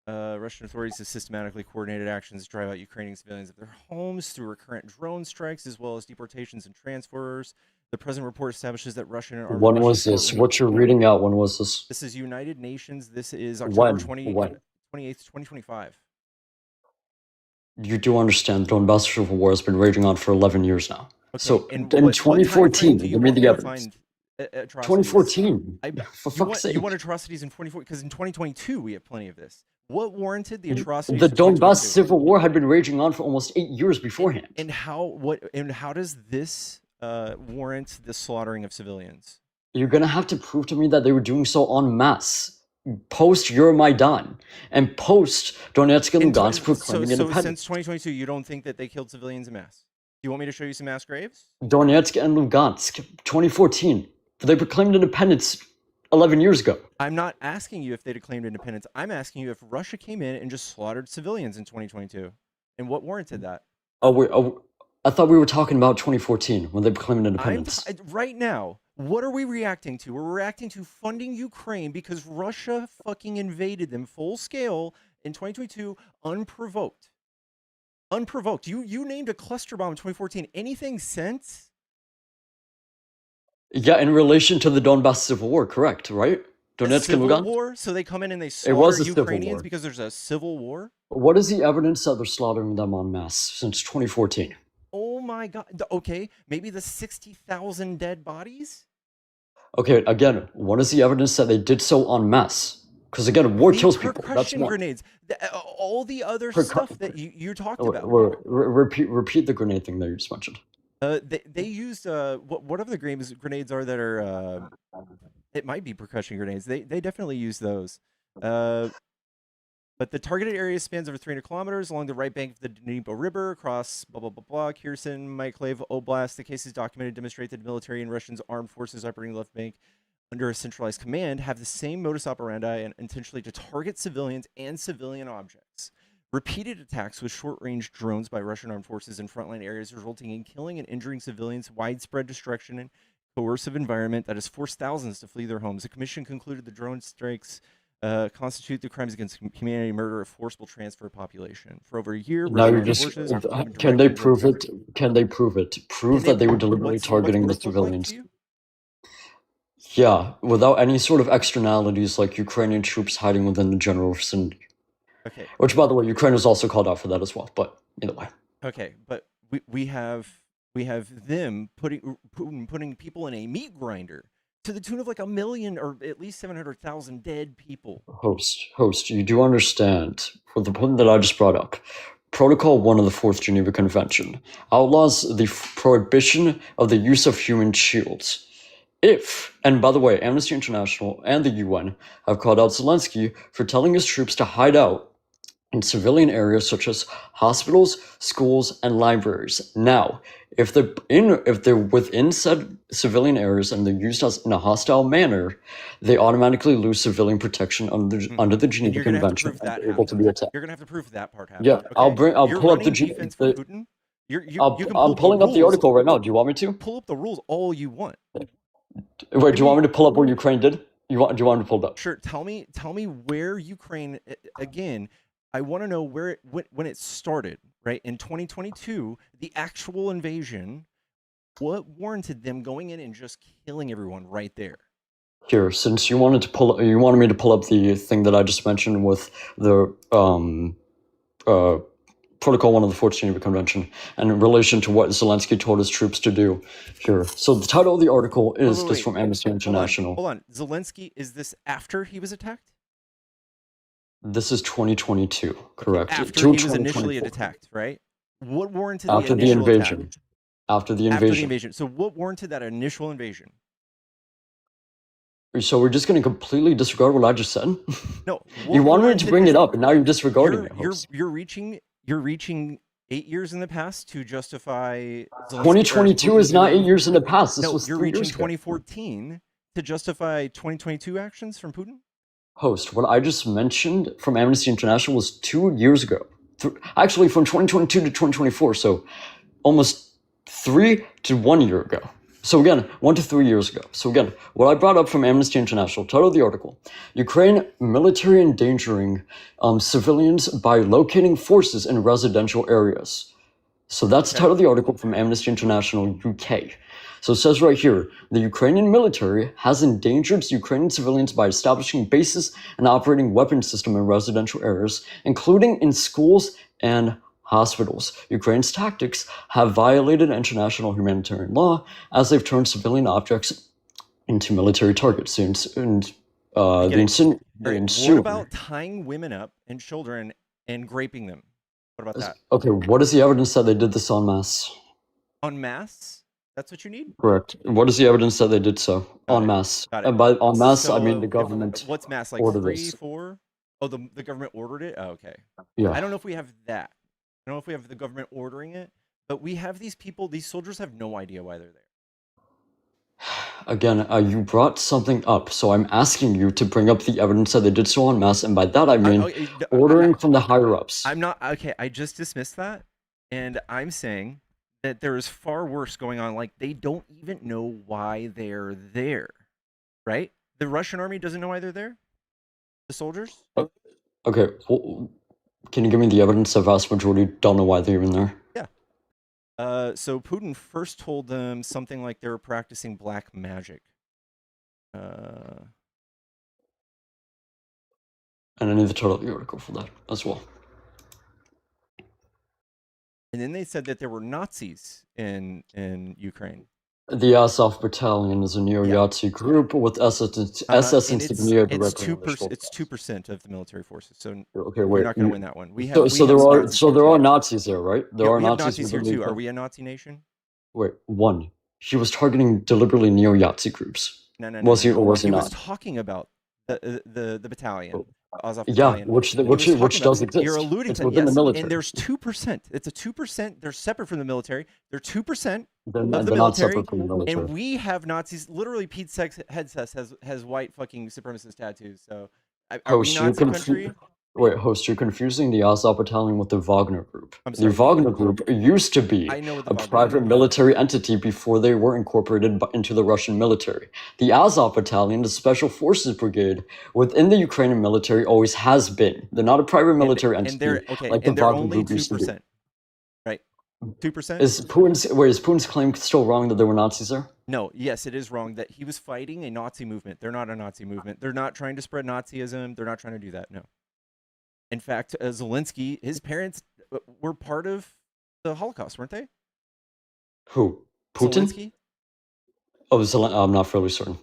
[SPEAKER 1] Russian authorities have systematically coordinated actions to drive out Ukrainian civilians of their homes through recurrent drone strikes, as well as deportations and transfers. The present report establishes that Russian armed
[SPEAKER 2] When was this? What you're reading out, when was this?
[SPEAKER 1] This is United Nations. This is October 28th, 2025.
[SPEAKER 2] You do understand the Donbass Civil War has been raging on for 11 years now.
[SPEAKER 1] Okay,
[SPEAKER 2] so
[SPEAKER 1] in
[SPEAKER 2] 2014, give me the evidence. 2014. For fuck's sake.
[SPEAKER 1] You want atrocities in 2014? Because in 2022, we have plenty of this. What warranted the atrocities?
[SPEAKER 2] The Donbass Civil War had been raging on for almost 8 years beforehand.
[SPEAKER 1] And how does this warrant the slaughtering of civilians?
[SPEAKER 2] You're gonna have to prove to me that they were doing so en masse, post Euromaidan and post Donetsk and Lugansk proclaiming independence.
[SPEAKER 1] So since 2022, you don't think that they killed civilians en masse? Do you want me to show you some mass graves?
[SPEAKER 2] Donetsk and Lugansk, 2014. They proclaimed independence 11 years ago.
[SPEAKER 1] I'm not asking you if they declaimed independence. I'm asking you if Russia came in and just slaughtered civilians in 2022, and what warranted that.
[SPEAKER 2] I thought we were talking about 2014 when they proclaimed independence.
[SPEAKER 1] Right now, what are we reacting to? We're reacting to funding Ukraine because Russia fucking invaded them full scale in 2022 unprovoked. Unprovoked. You named a cluster bomb in 2014. Anything since?
[SPEAKER 2] Yeah, in relation to the Donbass Civil War, correct, right?
[SPEAKER 1] A
[SPEAKER 2] Donetsk and
[SPEAKER 1] civil
[SPEAKER 2] Lugansk?
[SPEAKER 1] war? So they come in and they
[SPEAKER 2] It
[SPEAKER 1] slaughter
[SPEAKER 2] was a civil
[SPEAKER 1] Ukrainians
[SPEAKER 2] war.
[SPEAKER 1] because there's a civil war?
[SPEAKER 2] What is the evidence that they're slaughtering them en masse since 2014?
[SPEAKER 1] Oh my god. Okay, maybe the 60,000 dead bodies?
[SPEAKER 2] Okay, again, what is the evidence that they did so en masse? Because again, war
[SPEAKER 1] The
[SPEAKER 2] kills people. That's
[SPEAKER 1] percussion
[SPEAKER 2] one.
[SPEAKER 1] grenades. All the other
[SPEAKER 2] Percu-
[SPEAKER 1] stuff that you talked
[SPEAKER 2] Wait,
[SPEAKER 1] about.
[SPEAKER 2] repeat the grenade thing that you just mentioned.
[SPEAKER 1] They used what other grenades are that are it might be percussion grenades. They definitely use those. Uh, but the targeted area spans over 300 kilometers along the right bank of the Dnipro River, across blah blah blah blah. Kherson, Mykolaiv Oblast. The cases documented demonstrate that military and Russians armed forces operating the left bank under a centralized command have the same modus operandi and intentionally to target civilians and civilian objects. Repeated attacks with short-range drones by Russian armed forces in frontline areas, resulting in killing and injuring civilians, widespread destruction, and coercive environment that has forced thousands to flee their homes. The commission concluded the drone strikes constitute the crimes against humanity, murder, of forcible transfer of population. For over a year,
[SPEAKER 2] Now
[SPEAKER 1] Russian
[SPEAKER 2] you're
[SPEAKER 1] armed
[SPEAKER 2] just.
[SPEAKER 1] forces have been
[SPEAKER 2] Can they
[SPEAKER 1] directing drones.
[SPEAKER 2] prove it? Can they prove it?
[SPEAKER 1] Can
[SPEAKER 2] Prove
[SPEAKER 1] they
[SPEAKER 2] that they were
[SPEAKER 1] prove
[SPEAKER 2] deliberately
[SPEAKER 1] what's
[SPEAKER 2] targeting the
[SPEAKER 1] proof look like to
[SPEAKER 2] civilians.
[SPEAKER 1] you?
[SPEAKER 2] Yeah, without any sort of externalities like Ukrainian troops hiding within the general vicinity.
[SPEAKER 1] Okay,
[SPEAKER 2] Which, by the way, Ukraine was also called out for that as well. But either way.
[SPEAKER 1] okay, but we have them putting people in a meat grinder to the tune of like 1 million or at least 700,000 dead people.
[SPEAKER 2] Host, you do understand, for the point that I just brought up, Protocol 1 of the Fourth Geneva Convention outlaws the prohibition of the use of human shields. If, and by the way, Amnesty International and the UN have called out Zelensky for telling his troops to hide out in civilian areas such as hospitals, schools, and libraries. Now, if they're within said civilian areas and they're used as in a hostile manner, they automatically lose civilian protection under the
[SPEAKER 1] And
[SPEAKER 2] Geneva
[SPEAKER 1] you're gonna have to
[SPEAKER 2] Convention
[SPEAKER 1] prove
[SPEAKER 2] and
[SPEAKER 1] that
[SPEAKER 2] are able to
[SPEAKER 1] happened.
[SPEAKER 2] be attacked.
[SPEAKER 1] You're gonna have to prove that part
[SPEAKER 2] Yeah,
[SPEAKER 1] happened. Okay,
[SPEAKER 2] I'll
[SPEAKER 1] you're
[SPEAKER 2] pull up
[SPEAKER 1] running defense for Putin. You can pull
[SPEAKER 2] I'm
[SPEAKER 1] up the
[SPEAKER 2] pulling up the
[SPEAKER 1] rules.
[SPEAKER 2] article right now. Do you want me to?
[SPEAKER 1] Pull up the rules all you want.
[SPEAKER 2] Wait, do
[SPEAKER 1] Give
[SPEAKER 2] you want
[SPEAKER 1] me
[SPEAKER 2] me to pull up what Ukraine did? Do you want me to pull it up?
[SPEAKER 1] sure. Tell me where Ukraine again. I want to know where when it started. Right in 2022, the actual invasion. What warranted them going in and just killing everyone right there?
[SPEAKER 2] Here, since you wanted me to pull up the thing that I just mentioned with the Protocol 1 of the Fourth Geneva Convention, and in relation to what Zelensky told his troops to do. Here, so the title of the article is this from Amnesty International.
[SPEAKER 1] Hold on. Zelensky, is this after he was attacked?
[SPEAKER 2] This is 2022, correct?
[SPEAKER 1] Okay, after
[SPEAKER 2] To
[SPEAKER 1] he was initially
[SPEAKER 2] 2024.
[SPEAKER 1] attacked, right? What warranted
[SPEAKER 2] After
[SPEAKER 1] the
[SPEAKER 2] the
[SPEAKER 1] initial
[SPEAKER 2] invasion.
[SPEAKER 1] attack?
[SPEAKER 2] After the
[SPEAKER 1] After the
[SPEAKER 2] invasion.
[SPEAKER 1] invasion. So what warranted that initial invasion?
[SPEAKER 2] So we're just going to completely disregard what I just said?
[SPEAKER 1] No,
[SPEAKER 2] You
[SPEAKER 1] what
[SPEAKER 2] wanted me to
[SPEAKER 1] warranted
[SPEAKER 2] bring
[SPEAKER 1] this?
[SPEAKER 2] it up, and now you're disregarding it, host.
[SPEAKER 1] You're reaching 8 years in the past to justify Zelensky,
[SPEAKER 2] 2022 is not 8 years in the past. This
[SPEAKER 1] no,
[SPEAKER 2] was
[SPEAKER 1] you're
[SPEAKER 2] 3
[SPEAKER 1] reaching
[SPEAKER 2] years ago.
[SPEAKER 1] 2014 to justify 2022 actions from Putin?
[SPEAKER 2] Host, what I just mentioned from Amnesty International was 2 years ago. Actually, from 2022 to 2024, so almost 3 to 1 year ago. So again, 1 to 3 years ago. So again, what I brought up from Amnesty International, title of the article, Ukraine military endangering civilians by locating forces in residential areas. So that's the title of the article from Amnesty International UK. So it says right here, the Ukrainian military has endangered Ukrainian civilians by establishing bases and operating weapon system in residential areas, including in schools and hospitals. Ukraine's tactics have violated international humanitarian law as they've turned civilian objects into military targets.
[SPEAKER 1] What about tying women up and children and raping them? What about that?
[SPEAKER 2] Okay, what is the evidence that they did this en masse?
[SPEAKER 1] En masse? That's what you need?
[SPEAKER 2] Correct. What is the evidence that they did so en masse?
[SPEAKER 1] Got it.
[SPEAKER 2] And by en masse,
[SPEAKER 1] So,
[SPEAKER 2] I mean the government.
[SPEAKER 1] What's mass? Like
[SPEAKER 2] ordered
[SPEAKER 1] 3,
[SPEAKER 2] this.
[SPEAKER 1] 4? Oh, the government ordered it? Oh, okay.
[SPEAKER 2] Yeah.
[SPEAKER 1] I don't know if we have that. I don't know if we have the government ordering it, but we have these people, these soldiers have no idea why they're there.
[SPEAKER 2] Again, you brought something up, so I'm asking you to bring up the evidence that they did so en masse, and by that I mean ordering from the higher-ups.
[SPEAKER 1] I'm not, okay, I just dismissed that, and I'm saying that there is far worse going on. Like, they don't even know why they're there, right? The Russian army doesn't know why they're there? The soldiers?
[SPEAKER 2] Okay, well, can you give me the evidence the vast majority don't know why they're even there?
[SPEAKER 1] Yeah. So Putin first told them something like they were practicing black magic. Uh,
[SPEAKER 2] And I need the title of the article for that as well.
[SPEAKER 1] and then they said that there were Nazis in Ukraine.
[SPEAKER 2] The Azov Battalion is a
[SPEAKER 1] Yeah.
[SPEAKER 2] neo-Nazi group with SS
[SPEAKER 1] And
[SPEAKER 2] insignia
[SPEAKER 1] it's
[SPEAKER 2] directly on their shoulders.
[SPEAKER 1] it's 2% of the military forces. So
[SPEAKER 2] Okay,
[SPEAKER 1] you're
[SPEAKER 2] wait.
[SPEAKER 1] not going to win that one.
[SPEAKER 2] So
[SPEAKER 1] We have some
[SPEAKER 2] there are
[SPEAKER 1] Nazis here too.
[SPEAKER 2] Nazis there, right? There
[SPEAKER 1] Yeah,
[SPEAKER 2] are
[SPEAKER 1] we have
[SPEAKER 2] Nazis
[SPEAKER 1] Nazis here
[SPEAKER 2] within the
[SPEAKER 1] too. Are
[SPEAKER 2] Ukraine.
[SPEAKER 1] we a Nazi nation?
[SPEAKER 2] Wait, one. He was targeting deliberately neo-Nazi groups.
[SPEAKER 1] No, no, no,
[SPEAKER 2] Was
[SPEAKER 1] no,
[SPEAKER 2] he or
[SPEAKER 1] no.
[SPEAKER 2] was he
[SPEAKER 1] He was
[SPEAKER 2] not?
[SPEAKER 1] talking about the battalion, the Azov
[SPEAKER 2] Yeah,
[SPEAKER 1] battalion. He was talking
[SPEAKER 2] which
[SPEAKER 1] about.
[SPEAKER 2] does
[SPEAKER 1] You're
[SPEAKER 2] exist.
[SPEAKER 1] alluding
[SPEAKER 2] It's
[SPEAKER 1] to that,
[SPEAKER 2] within the
[SPEAKER 1] yes. And
[SPEAKER 2] military.
[SPEAKER 1] there's 2%. It's a 2%. They're separate from the military. They're 2%
[SPEAKER 2] They're,
[SPEAKER 1] of the
[SPEAKER 2] they're not
[SPEAKER 1] military,
[SPEAKER 2] separate from the military.
[SPEAKER 1] and we have Nazis. Literally, Pete Sex Headsess has white fucking supremacist tattoos. So, are we
[SPEAKER 2] Host,
[SPEAKER 1] Nazi country?
[SPEAKER 2] Host, you're confusing the Azov Battalion with the Wagner Group.
[SPEAKER 1] I'm
[SPEAKER 2] The
[SPEAKER 1] sorry.
[SPEAKER 2] Wagner Group used to be
[SPEAKER 1] I know what the
[SPEAKER 2] a
[SPEAKER 1] Wagner
[SPEAKER 2] private
[SPEAKER 1] Group is.
[SPEAKER 2] military entity before they were incorporated into the Russian military. The Azov Battalion, the Special Forces Brigade, within the Ukrainian military always has been. They're not a private military
[SPEAKER 1] And
[SPEAKER 2] entity
[SPEAKER 1] they're okay.
[SPEAKER 2] like the
[SPEAKER 1] And they're
[SPEAKER 2] Wagner
[SPEAKER 1] only
[SPEAKER 2] Group used to be.
[SPEAKER 1] 2%, right? 2%.
[SPEAKER 2] Is Putin's claim still wrong that there were Nazis there?
[SPEAKER 1] No, yes, it is wrong that he was fighting a Nazi movement. They're not a Nazi movement. They're not trying to spread Nazism. They're not trying to do that. No. In fact, Zelensky, his parents were part of the Holocaust, weren't they?
[SPEAKER 2] Who? Putin?
[SPEAKER 1] Zelensky?
[SPEAKER 2] Oh, I'm not fairly certain.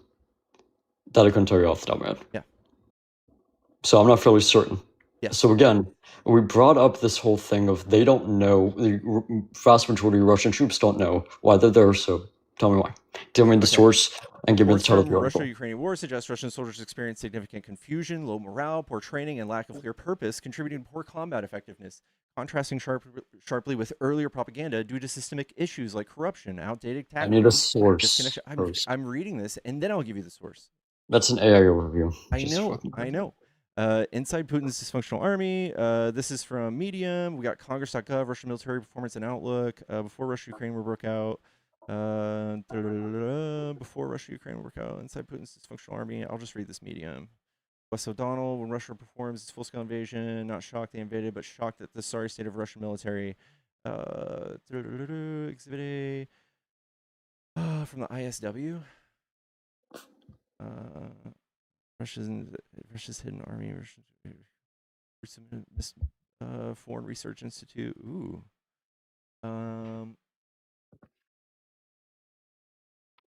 [SPEAKER 2] That I couldn't tell you off the top of my head.
[SPEAKER 1] Yeah.
[SPEAKER 2] So I'm not fairly certain.
[SPEAKER 1] Yes.
[SPEAKER 2] So again, we brought up this whole thing of they don't know, the vast majority of Russian troops don't know why they're there, so tell me why. Tell me the source and give me the title of the article.
[SPEAKER 1] Russia-Ukrainian war suggests Russian soldiers experience significant confusion, low morale, poor training, and lack of clear purpose, contributing to poor combat effectiveness, contrasting sharply with earlier propaganda due to systemic issues like corruption, outdated tactics.
[SPEAKER 2] I need a source.
[SPEAKER 1] I'm reading this, and then I'll give you the source.
[SPEAKER 2] That's an AI overview.
[SPEAKER 1] I know. Inside Putin's dysfunctional army. This is from Medium. We got Congress.gov, Russian military performance and outlook. Before Russia-Ukraine war broke out. Before Russia-Ukraine war broke out. Inside Putin's dysfunctional army. I'll just read this Medium. Wes O'Donnell, when Russia performs its full-scale invasion, not shocked they invaded, but shocked at the sorry state of Russian military. Exhibit A. From the ISW. Russia's hidden army. Foreign Research Institute. Ooh.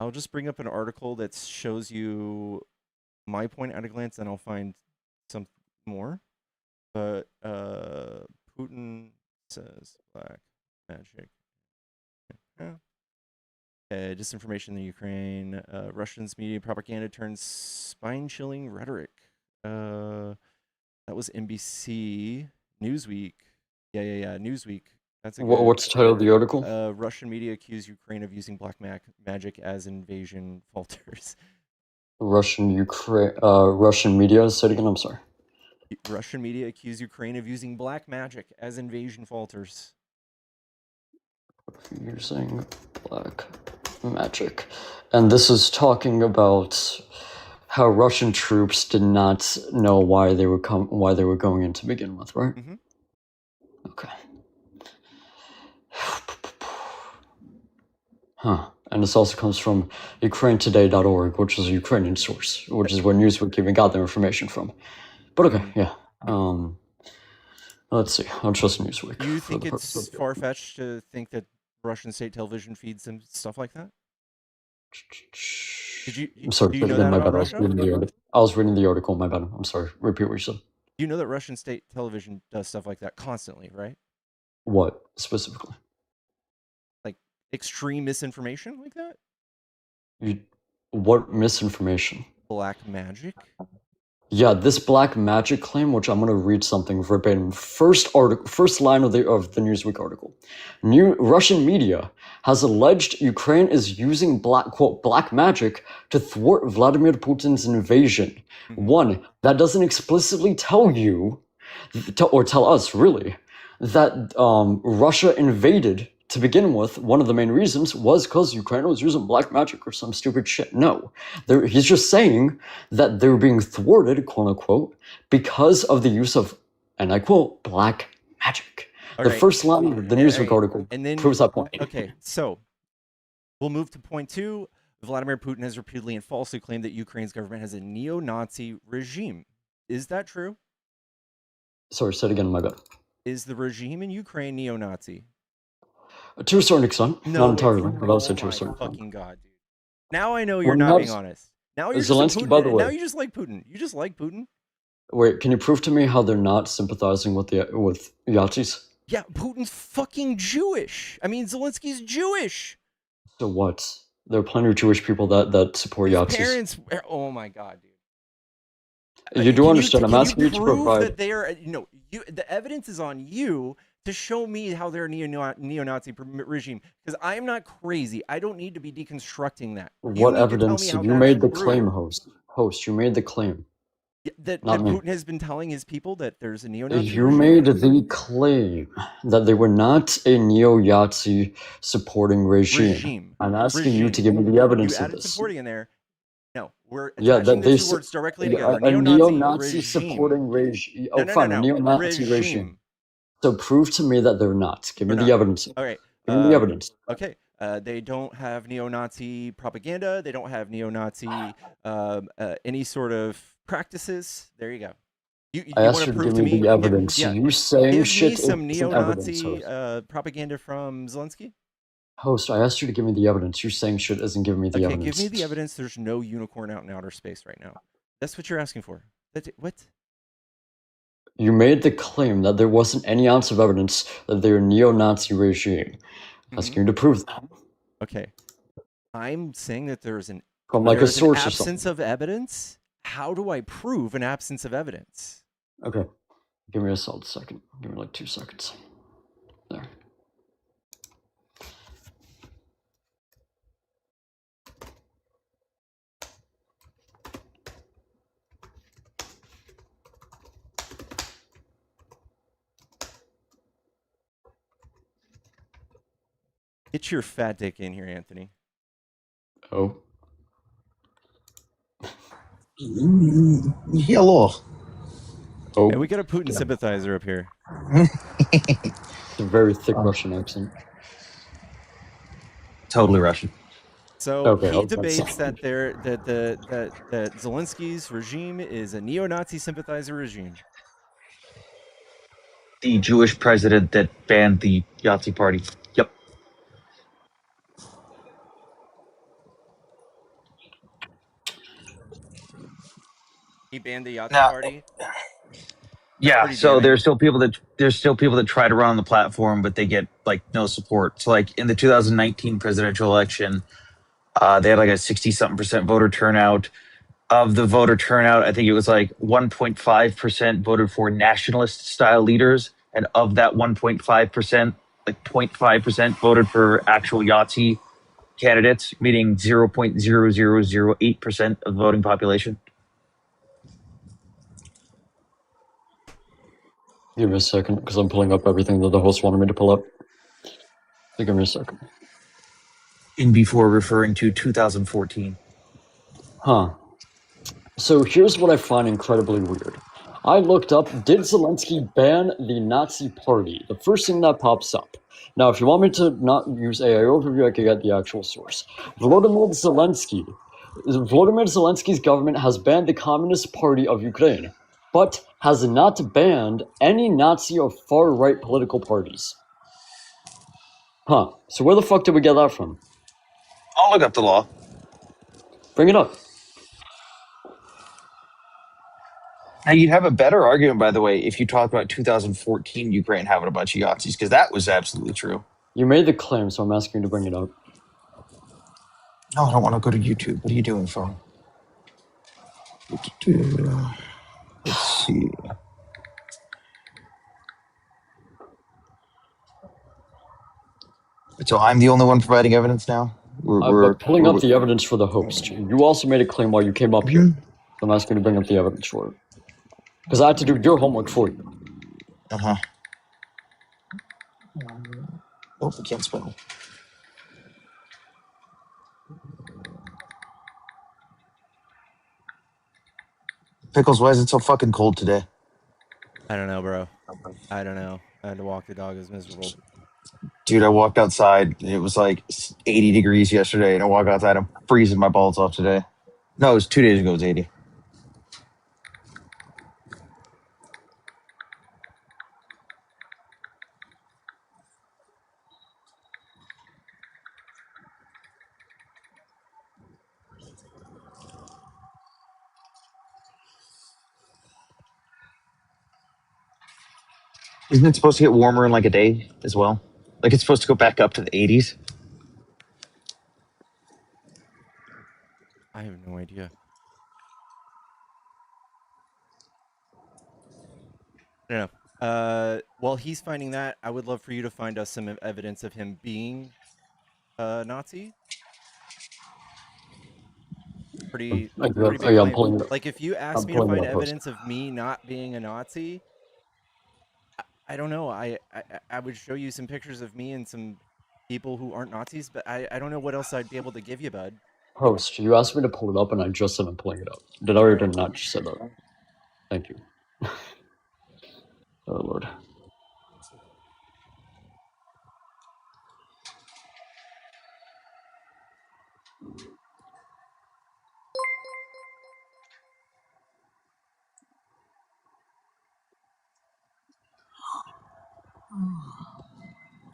[SPEAKER 1] I'll just bring up an article that shows you my point at a glance, and I'll find some more. But Putin says black magic. Yeah. Disinformation in the Ukraine. Russians media propaganda turns spine-chilling rhetoric. That was NBC. Newsweek. Yeah. Newsweek. That's a good.
[SPEAKER 2] What's the title of the article?
[SPEAKER 1] Russian media accuse Ukraine of using black magic as invasion falters.
[SPEAKER 2] Russian media. Say it again. I'm sorry.
[SPEAKER 1] Russian media accuse Ukraine of using black magic as invasion falters.
[SPEAKER 2] Using black magic, and this is talking about how Russian troops did not know why they were going in to begin with, right?
[SPEAKER 1] Mm-hmm.
[SPEAKER 2] Okay. Huh. And this also comes from UkraineToday.org, which is a Ukrainian source, which is where Newsweek even got their information from. But okay, yeah. Let's see. I'll trust Newsweek.
[SPEAKER 1] You think it's far-fetched to think that Russian state television feeds them stuff like that?
[SPEAKER 2] I'm sorry.
[SPEAKER 1] Do you know that about Russia?
[SPEAKER 2] I was reading the article. My bad. I'm sorry. Repeat what you said.
[SPEAKER 1] You know that Russian state television does stuff like that constantly, right?
[SPEAKER 2] What specifically?
[SPEAKER 1] Like extreme misinformation like that?
[SPEAKER 2] What misinformation?
[SPEAKER 1] Black magic?
[SPEAKER 2] Yeah, this black magic claim, which I'm going to read something verbatim. First line of the Newsweek article. Russian media has alleged Ukraine is using black magic to thwart Vladimir Putin's invasion. Mm-hmm. One, that doesn't explicitly tell you, or tell us really, that Russia invaded to begin with, one of the main reasons was because Ukraine was using black magic or some stupid shit. No. He's just saying that they were being thwarted, quote unquote, because of the use of, and I quote, black magic. The first line of the newsweek article proves that point.
[SPEAKER 1] Okay, so we'll move to point 2. Vladimir Putin has repeatedly and falsely claimed that Ukraine's government has a neo-Nazi regime. Is that true?
[SPEAKER 2] Sorry, say it again, my bad.
[SPEAKER 1] Is the regime in Ukraine neo-Nazi?
[SPEAKER 2] To a certain extent.
[SPEAKER 1] No,
[SPEAKER 2] not entirely, but I'll say to a certain extent.
[SPEAKER 1] Fucking God, dude. Now I know you're not being honest. Now you're
[SPEAKER 2] Zelensky,
[SPEAKER 1] Putin,
[SPEAKER 2] by the way.
[SPEAKER 1] Now you just like Putin. You just like Putin.
[SPEAKER 2] Wait, can you prove to me how they're not sympathizing with Yazis?
[SPEAKER 1] Yeah, Putin's fucking Jewish. I mean, Zelensky's Jewish.
[SPEAKER 2] So what? There are plenty of Jewish people that support Yazis.
[SPEAKER 1] Parents, oh my God,
[SPEAKER 2] dude. You do understand. I'm asking you to provide
[SPEAKER 1] that they are. The evidence is on you to show me how they're a neo-Nazi regime, because I am not crazy. I don't need to be deconstructing that.
[SPEAKER 2] What evidence? You made the claim, host. You made the claim.
[SPEAKER 1] That Putin has been telling his people that there's a neo-Nazi
[SPEAKER 2] You
[SPEAKER 1] regime?
[SPEAKER 2] made the claim that they were not a neo-Nazi supporting regime. I'm asking you to give me the evidence
[SPEAKER 1] you
[SPEAKER 2] of this.
[SPEAKER 1] Supporting in there. No, we're attaching the 2 words directly together.
[SPEAKER 2] A neo-Nazi supporting regime. Oh, fine, a neo-Nazi regime. So prove to me that they're not. Give me the evidence.
[SPEAKER 1] All right.
[SPEAKER 2] Give me the evidence.
[SPEAKER 1] Okay. They don't have neo-Nazi propaganda. They don't have neo-Nazi any sort of practices. There you go.
[SPEAKER 2] I asked you to give me the evidence. You saying shit
[SPEAKER 1] is some neo-Nazi propaganda from Zelensky?
[SPEAKER 2] Host, I asked you to give me the evidence. You're saying shit isn't giving me the evidence.
[SPEAKER 1] Okay, give me the evidence. There's no unicorn out in outer space right now. That's what you're asking for. What?
[SPEAKER 2] You made the claim that there wasn't any ounce of evidence that they're a neo-Nazi regime. I'm asking you to prove that.
[SPEAKER 1] Okay. I'm saying that there's an
[SPEAKER 2] absence
[SPEAKER 1] of evidence. How do I prove an absence of evidence?
[SPEAKER 2] Okay. Give me a solid second. Give me like 2 seconds. There.
[SPEAKER 1] Get your fat dick in here, Anthony.
[SPEAKER 2] Oh.
[SPEAKER 3] Hello.
[SPEAKER 2] Oh.
[SPEAKER 1] Hey, we got a Putin sympathizer up here.
[SPEAKER 2] It's a very thick Russian accent.
[SPEAKER 3] Totally Russian.
[SPEAKER 1] So he debates that that Zelensky's regime is a neo-Nazi sympathizer regime.
[SPEAKER 3] The Jewish president that banned the Yahtzee party. Yep.
[SPEAKER 1] He banned the Yahtzee party.
[SPEAKER 3] Yeah, so there's still people that try to run on the platform, but they get like no support. So like in the 2019 presidential election, they had like a 60-something% voter turnout. Of the voter turnout, I think it was like 1.5% voted for nationalist style leaders, and of that 1.5%, like 0.5% voted for actual Yahtzee candidates, meaning 0.0008% of the voting population.
[SPEAKER 2] Give me a second, because I'm pulling up everything that the host wanted me to pull up. So give me a second.
[SPEAKER 3] In before referring to 2014.
[SPEAKER 2] Huh. So here's what I find incredibly weird. I looked up, did Zelensky ban the Nazi party? The first thing that pops up. Now, if you want me to not use AI overview, I can get the actual source. Volodymyr Zelensky's government has banned the Communist Party of Ukraine, but has not banned any Nazi or far-right political parties. Huh. So where the fuck did we get that from?
[SPEAKER 3] I'll look up the law.
[SPEAKER 2] Bring it up.
[SPEAKER 3] Now, you'd have a better argument, by the way, if you talk about 2014 Ukraine having a bunch of Yahtzees, because that was absolutely true.
[SPEAKER 2] You made the claim, so I'm asking you to bring it up.
[SPEAKER 3] No, I don't want to go to YouTube. What are you doing, phone? Let's see. So I'm the only one providing evidence now?
[SPEAKER 2] We're pulling up the evidence for the host. You also made a claim while you came up here. So I'm asking you to bring up the evidence for it. Because I had to do your homework for you.
[SPEAKER 3] Uh-huh. Oh, I can't spell. Pickles, why is it so fucking cold today?
[SPEAKER 1] I don't know, bro. I don't know. I had to walk the dog. It was miserable.
[SPEAKER 3] Dude, I walked outside. It was like 80 degrees yesterday, and I walk outside. I'm freezing my balls off today. No, it was 2 days ago. It was 80. Isn't it supposed to get warmer in like a day as well? Like it's supposed to go back up to the 80s?
[SPEAKER 1] I have no idea. I don't know. While he's finding that, I would love for you to find us some evidence of him being a Nazi. Pretty big
[SPEAKER 2] I'm
[SPEAKER 1] claim.
[SPEAKER 2] pulling it up.
[SPEAKER 1] Like, if you ask
[SPEAKER 2] I'm
[SPEAKER 1] me to
[SPEAKER 2] pulling it
[SPEAKER 1] find
[SPEAKER 2] up, host.
[SPEAKER 1] evidence of me not being a Nazi, I don't know. I would show you some pictures of me and some people who aren't Nazis, but I don't know what else I'd be able to give you, bud.
[SPEAKER 2] Host, you asked me to pull it up, and I just said I'm pulling it up. Did I or did not just say that? Thank you. Oh, Lord.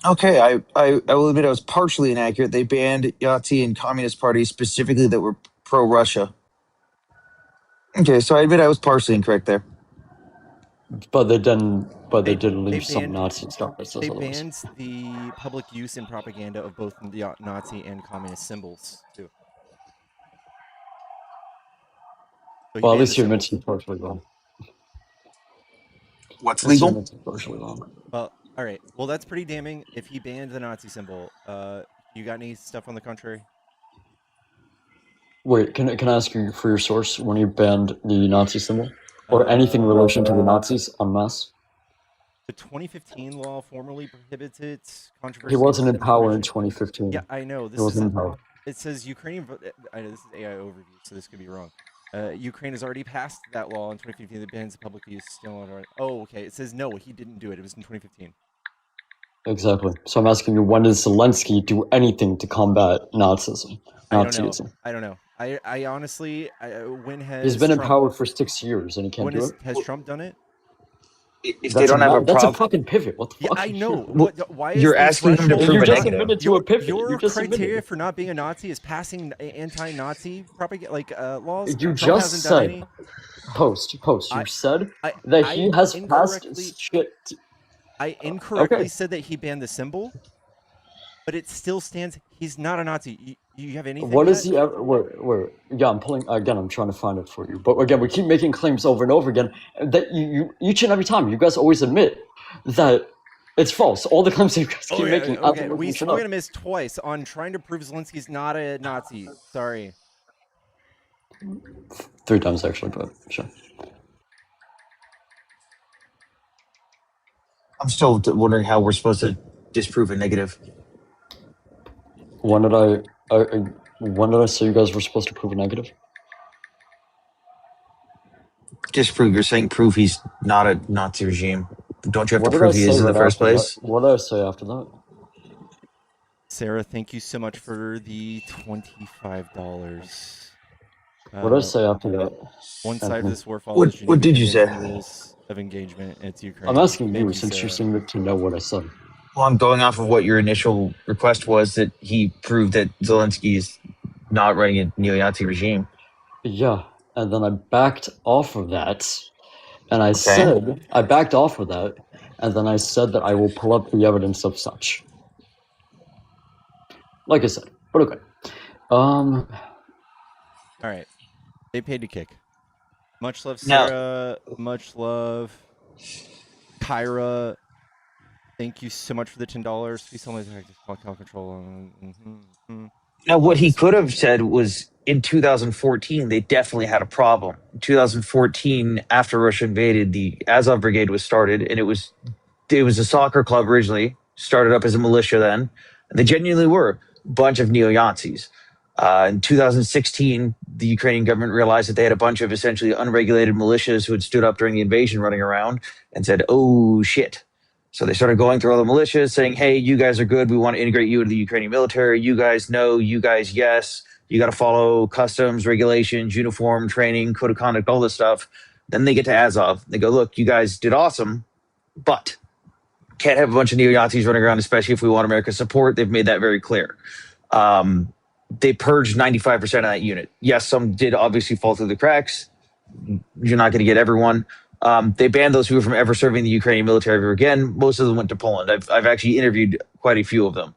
[SPEAKER 3] Okay, I will admit I was partially inaccurate. They banned Yahtzee and Communist Party specifically that were pro-Russia. Okay, so I admit I was partially incorrect there.
[SPEAKER 2] But they did leave
[SPEAKER 1] They
[SPEAKER 2] some
[SPEAKER 1] banned-
[SPEAKER 2] Nazi stuff that says
[SPEAKER 1] They
[SPEAKER 2] otherwise.
[SPEAKER 1] banned the public use and propaganda of both the Nazi and communist symbols too. So
[SPEAKER 2] Well, at
[SPEAKER 1] banned
[SPEAKER 2] least
[SPEAKER 1] the
[SPEAKER 2] you admit
[SPEAKER 1] symbols.
[SPEAKER 2] you're partially wrong.
[SPEAKER 3] What's
[SPEAKER 2] At least you
[SPEAKER 3] legal?
[SPEAKER 2] admit you're partially wrong.
[SPEAKER 1] Well, all right. Well, that's pretty damning. If he banned the Nazi symbol, you got any stuff on the contrary?
[SPEAKER 2] Wait, can I ask you for your source when you banned the Nazi symbol? Or anything in relation to the Nazis en masse?
[SPEAKER 1] The 2015 law formally prohibited controversy.
[SPEAKER 2] He wasn't in power in
[SPEAKER 1] information.
[SPEAKER 2] 2015.
[SPEAKER 1] Yeah, I know.
[SPEAKER 2] He
[SPEAKER 1] This
[SPEAKER 2] wasn't
[SPEAKER 1] is
[SPEAKER 2] in power.
[SPEAKER 1] it says Ukrainian. I know this is AI overview, so this could be wrong. Ukraine has already passed that law in 2015 that bans the public use. Still on. Oh, okay. It says no, he didn't do it. It was in 2015.
[SPEAKER 2] Exactly. So I'm asking you, when did Zelensky do anything to combat Nazism? Nazism?
[SPEAKER 1] I don't know. I honestly, when has
[SPEAKER 2] He's been in
[SPEAKER 1] Trump,
[SPEAKER 2] power for 6 years and he can't do it?
[SPEAKER 1] has Trump done it?
[SPEAKER 3] If they don't have a
[SPEAKER 2] That's a
[SPEAKER 3] problem,
[SPEAKER 2] fucking pivot. What the
[SPEAKER 1] Yeah,
[SPEAKER 2] fuck?
[SPEAKER 1] I know.
[SPEAKER 3] Well,
[SPEAKER 1] Why is
[SPEAKER 3] you're
[SPEAKER 1] the
[SPEAKER 3] asking him to
[SPEAKER 1] threshold-
[SPEAKER 3] prove
[SPEAKER 2] You
[SPEAKER 3] a
[SPEAKER 2] just
[SPEAKER 3] negative.
[SPEAKER 2] admitted to a pivot.
[SPEAKER 1] Your
[SPEAKER 2] You just
[SPEAKER 1] criteria
[SPEAKER 2] admitted.
[SPEAKER 1] for not being a Nazi is passing anti-Nazi propaganda, like laws.
[SPEAKER 2] You
[SPEAKER 1] Trump
[SPEAKER 2] just
[SPEAKER 1] hasn't done
[SPEAKER 2] said,
[SPEAKER 1] any.
[SPEAKER 2] Post, you said
[SPEAKER 1] I-
[SPEAKER 2] that
[SPEAKER 1] I
[SPEAKER 2] he has passed
[SPEAKER 1] incorrectly-
[SPEAKER 2] shit.
[SPEAKER 1] I incorrectly
[SPEAKER 2] Okay.
[SPEAKER 1] said that he banned the symbol, but it still stands. He's not a Nazi. You have anything?
[SPEAKER 2] What
[SPEAKER 1] yet?
[SPEAKER 2] is he? Where? Yeah, I'm pulling again. I'm trying to find it for you. But again, we keep making claims over and over again that you each and every time you guys always admit that it's false. All the claims you guys keep making.
[SPEAKER 1] Okay, we swung and missed twice on trying to prove Zelensky's not a Nazi. Sorry.
[SPEAKER 2] 3 times actually, but sure.
[SPEAKER 3] I'm still wondering how we're supposed to disprove a negative.
[SPEAKER 2] When did I say you guys were supposed to prove a negative?
[SPEAKER 3] Disprove. You're saying prove he's not a Nazi regime. Don't you have
[SPEAKER 2] What
[SPEAKER 3] to
[SPEAKER 2] did I
[SPEAKER 3] prove he
[SPEAKER 2] say
[SPEAKER 3] is in the
[SPEAKER 2] right
[SPEAKER 3] first
[SPEAKER 2] after that?
[SPEAKER 3] place?
[SPEAKER 2] What did I say after that?
[SPEAKER 1] Sarah, thank you so much for the $25.
[SPEAKER 2] What did I say after that?
[SPEAKER 1] One side of
[SPEAKER 2] Anthony?
[SPEAKER 1] this war follows
[SPEAKER 3] What did you say?
[SPEAKER 1] rules of engagement. It's Ukraine.
[SPEAKER 2] I'm asking
[SPEAKER 1] Thank
[SPEAKER 2] you since you
[SPEAKER 1] Sarah.
[SPEAKER 2] seem to know what I said.
[SPEAKER 3] Well, I'm going off of what your initial request was, that he proved that Zelensky is not running a neo-Nazi regime.
[SPEAKER 2] Yeah, and then I backed off of that, and I said I backed off of that, and then I said that I will pull up the evidence of such. Like I said, but okay.
[SPEAKER 1] All right, they paid to kick. Much love, Sarah. Much love, Kyra. Thank you so much for the $10. Please tell me to control.
[SPEAKER 3] Now, what he could have said was, in 2014, they definitely had a problem. In 2014, after Russia invaded, the Azov Brigade was started, and it was a soccer club originally. started up as a militia then. And they genuinely were a bunch of neo-Nazis. In 2016, the Ukrainian government realized that they had a bunch of essentially unregulated militias who had stood up during the invasion running around and said, oh, shit. So they started going through all the militias saying, hey, you guys are good. We want to integrate you into the Ukrainian military. You guys, no. You guys, yes. You got to follow customs, regulations, uniform, training, code of conduct, all this stuff. Then they get to Azov. They go, look, you guys did awesome, but can't have a bunch of neo-Nazis running around, especially if we want America's support. They've made that very clear. They purged 95% of that unit. Yes, some did obviously fall through the cracks. You're not going to get everyone. They banned those people from ever serving the Ukrainian military ever again. Most of them went to Poland. I've actually interviewed quite a few of them.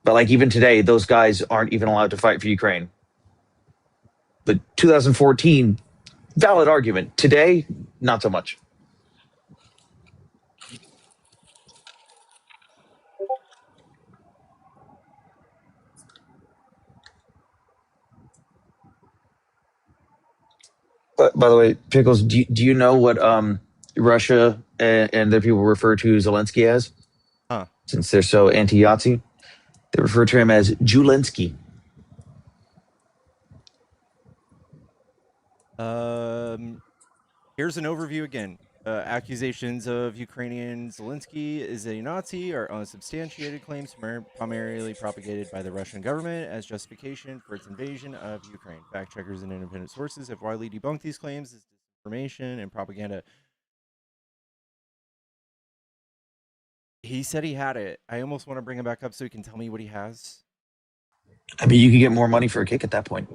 [SPEAKER 3] But like even today, those guys aren't even allowed to fight for Ukraine. But 2014, valid argument. Today, not so much. But by the way, Pickles, do you know what Russia and their people refer to Zelensky as?
[SPEAKER 1] Huh.
[SPEAKER 3] Since they're so anti-Yahtzee, they refer to him as Julensky.
[SPEAKER 1] Here's an overview again. Accusations of Ukrainian Zelensky is a Nazi are unsubstantiated claims primarily propagated by the Russian government as justification for its invasion of Ukraine. Fact checkers and independent sources have widely debunked these claims as disinformation and propaganda. He said he had it. I almost want to bring him back up so he can tell me what he has.
[SPEAKER 3] I mean, you could get more money for a kick at that point.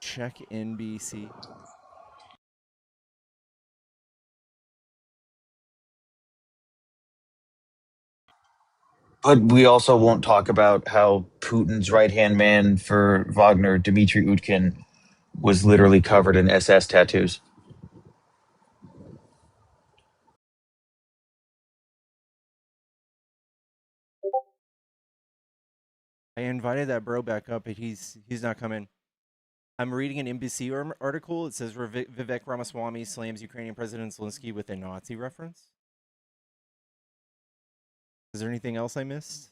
[SPEAKER 1] Check NBC.
[SPEAKER 3] But we also won't talk about how Putin's right-hand man for Wagner, Dmitry Utkin, was literally covered in SS tattoos.
[SPEAKER 1] I invited that bro back up, but he's not coming. I'm reading an NBC article. It says Vivek Ramaswamy slams Ukrainian President Zelensky with a Nazi reference. Is there anything else I missed?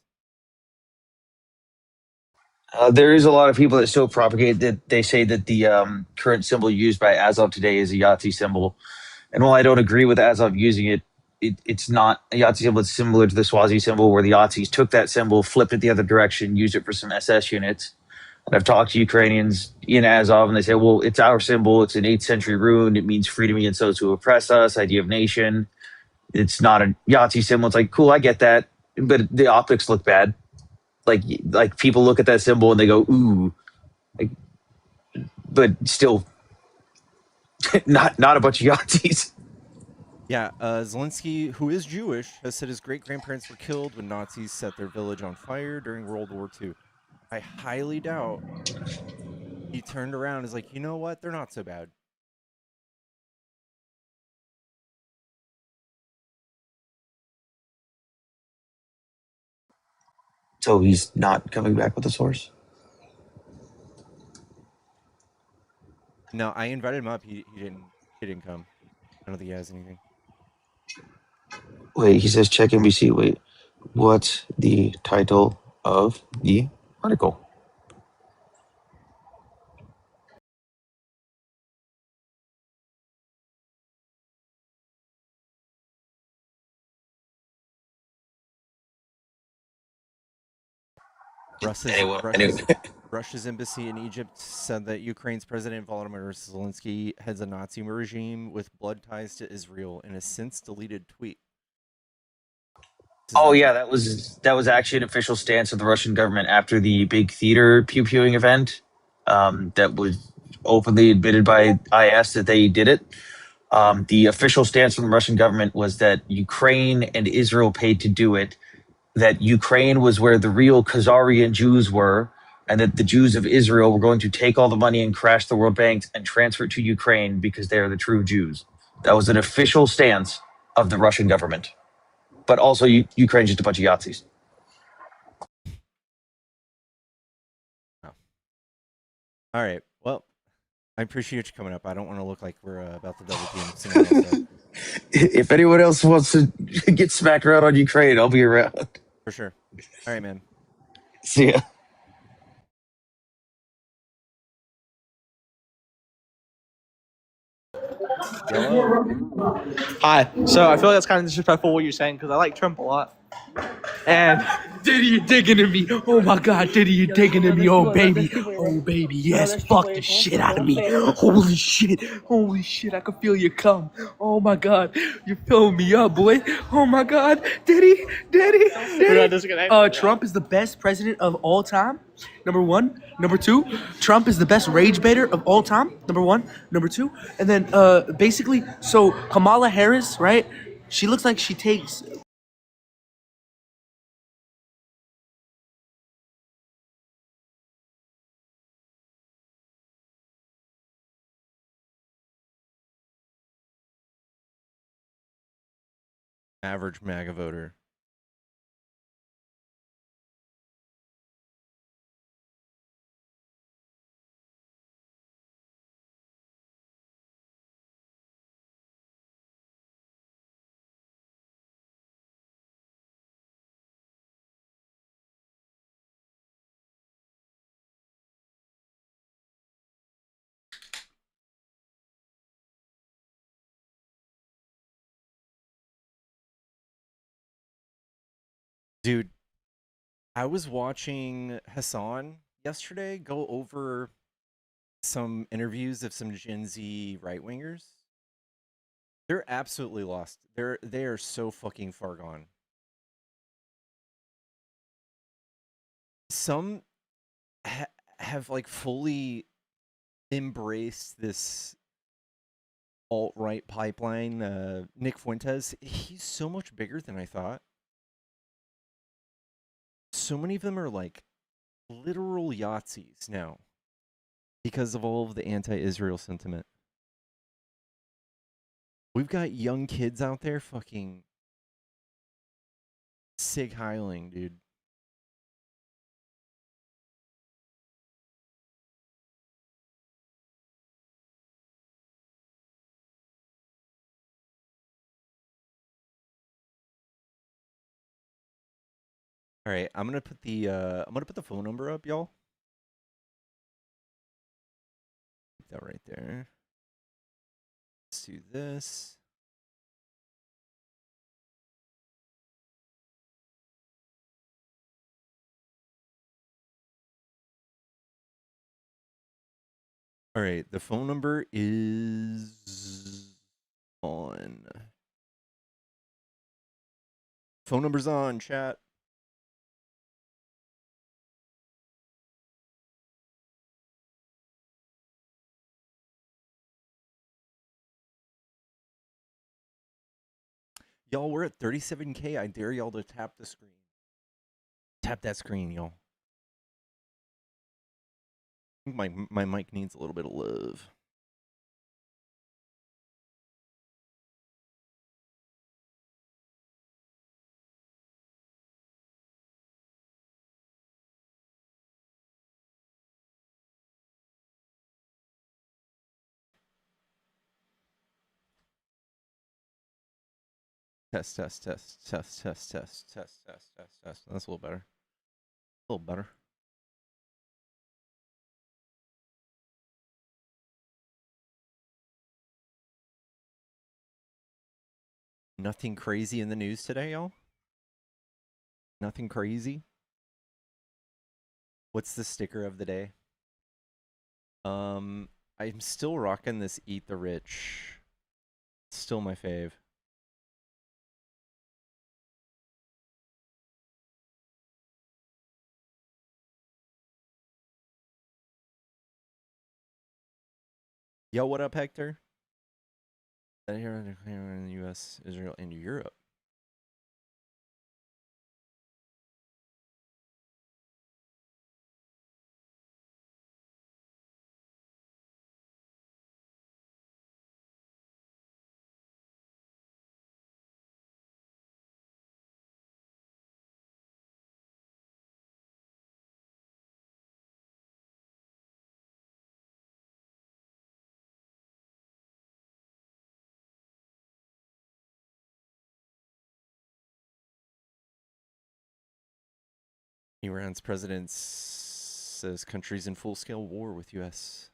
[SPEAKER 3] There is a lot of people that still propagate that they say that the current symbol used by Azov today is a Yahtzee symbol. And while I don't agree with Azov using it, it's not a Yahtzee symbol. It's similar to the Swazi symbol, where the Yahtzees took that symbol, flipped it the other direction, used it for some SS units. And I've talked to Ukrainians in Azov, and they say, well, it's our symbol. It's an 8th century rune. It means freedom against those who oppress us, idea of nation. It's not a Yahtzee symbol. It's like, cool, I get that. But the optics look bad. Like people look at that symbol and they go, ooh. Like, but still, not a bunch of Yahtzees.
[SPEAKER 1] Yeah, Zelensky, who is Jewish, has said his great-grandparents were killed when Nazis set their village on fire during World War II. I highly doubt he turned around and is like, you know what? They're not so bad.
[SPEAKER 3] So he's not coming back with a source?
[SPEAKER 1] No, I invited him up. He didn't come. I don't think he has anything.
[SPEAKER 3] Wait, he says check NBC. Wait, what's the title of the article?
[SPEAKER 1] Russia's embassy in Egypt said that Ukraine's President Volodymyr Zelensky heads a Nazi regime with blood ties to Israel in a since deleted tweet.
[SPEAKER 3] Oh yeah, that was actually an official stance of the Russian government after the big theater pew-pewing event. That was openly admitted by IS that they did it. The official stance from the Russian government was that Ukraine and Israel paid to do it, that Ukraine was where the real Khazarian Jews were, and that the Jews of Israel were going to take all the money and crash the World Bank and transfer it to Ukraine because they are the true Jews. That was an official stance of the Russian government. But also, Ukraine's just a bunch of Yahtzees.
[SPEAKER 1] Oh. All right. Well, I appreciate you coming up. I don't want to look like we're about to double team someone else up.
[SPEAKER 3] If anyone else wants to get smacked around on Ukraine, I'll be around.
[SPEAKER 1] For sure. All right, man.
[SPEAKER 3] See ya.
[SPEAKER 1] Yellow.
[SPEAKER 4] Hi. So I feel like that's kind of disrespectful what you're saying because I like Trump a lot. And Diddy, you digging at me? Oh my God, Diddy, you digging at me? Oh baby, yes, fuck the shit out of me. Holy shit, I can feel you come. Oh my God, you're filling me up, boy. Oh my God, Diddy. Trump is the best president of all time. Number one. Number two, Trump is the best rage baiter of all time. Number one. Number two, and then basically, so Kamala Harris, right? She looks like she takes.
[SPEAKER 1] Average MAGA voter. Dude, I was watching Hassan yesterday go over some interviews of some Gen Z right wingers. They're absolutely lost. They are so fucking far gone. Some have like fully embraced this alt-right pipeline. Nick Fuentes, he's so much bigger than I thought. So many of them are like literal Yahtzees now because of all of the anti-Israel sentiment. We've got young kids out there fucking sig heiling, dude. All right, I'm gonna put the phone number up, y'all. Keep that right there. Let's do this. All right, the phone number is on. Phone number's on, chat. Y'all, we're at 37K. I dare y'all to tap the screen. Tap that screen, y'all. I think my mic needs a little bit of love. Test. That's a little better. A little better. Nothing crazy in the news today, y'all? Nothing crazy? What's the sticker of the day? I'm still rocking this Eat the Rich. It's still my fave. Yo, what up, Hector? Here in the US, Israel, and Europe. Iran's president says countries in full-scale war with U.S.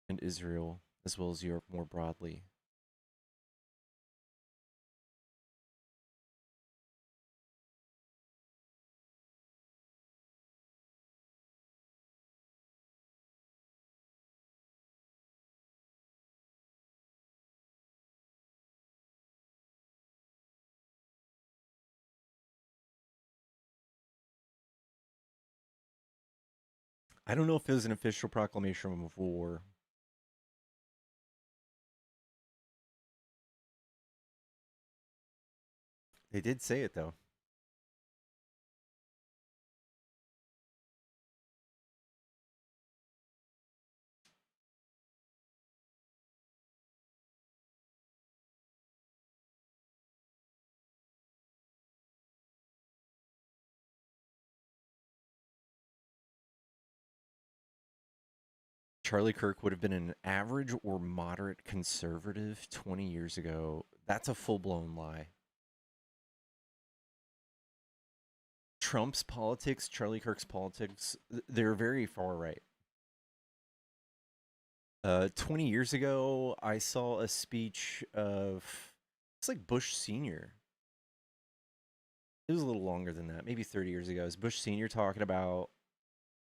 [SPEAKER 1] and Israel, as well as Europe more broadly. I don't know if it was an official proclamation of war. They did say it, though. Charlie Kirk would have been an average or moderate conservative 20 years ago. That's a full-blown lie. Trump's politics, Charlie Kirk's politics, they're very far right. 20 years ago, I saw a speech of, it's like Bush Sr. It was a little longer than that, maybe 30 years ago. It was Bush Sr. talking about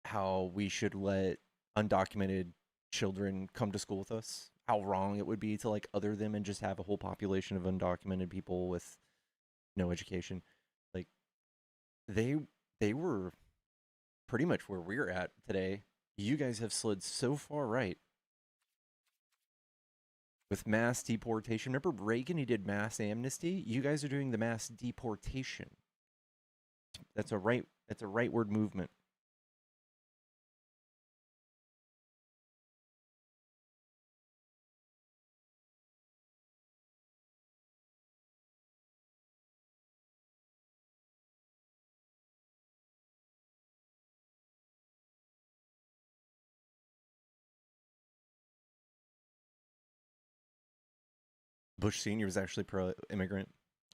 [SPEAKER 1] how we should let undocumented children come to school with us, how wrong it would be to like other them and just have a whole population of undocumented people with no education. Like they were pretty much where we're at today. You guys have slid so far right with mass deportation. Remember Reagan, he did mass amnesty? You guys are doing the mass deportation. That's a rightward movement. Bush Sr. was actually pro-immigrant.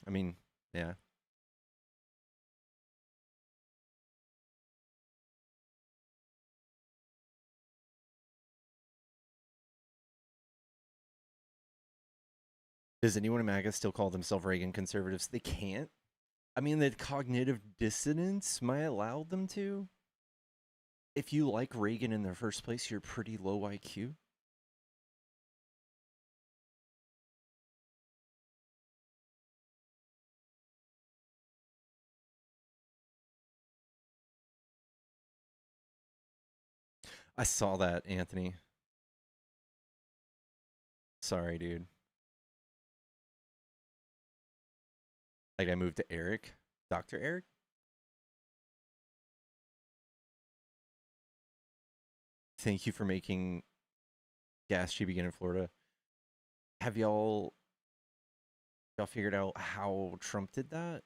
[SPEAKER 1] I mean, yeah. Does anyone in MAGA still call themselves Reagan conservatives? They can't. I mean, the cognitive dissonance might allow them to. If you like Reagan in the first place, you're pretty low IQ. I saw that, Anthony. Sorry, dude. Like I moved to Eric. Dr. Eric? Thank you for making gas cheap again in Florida. Have y'all figured out how Trump did that?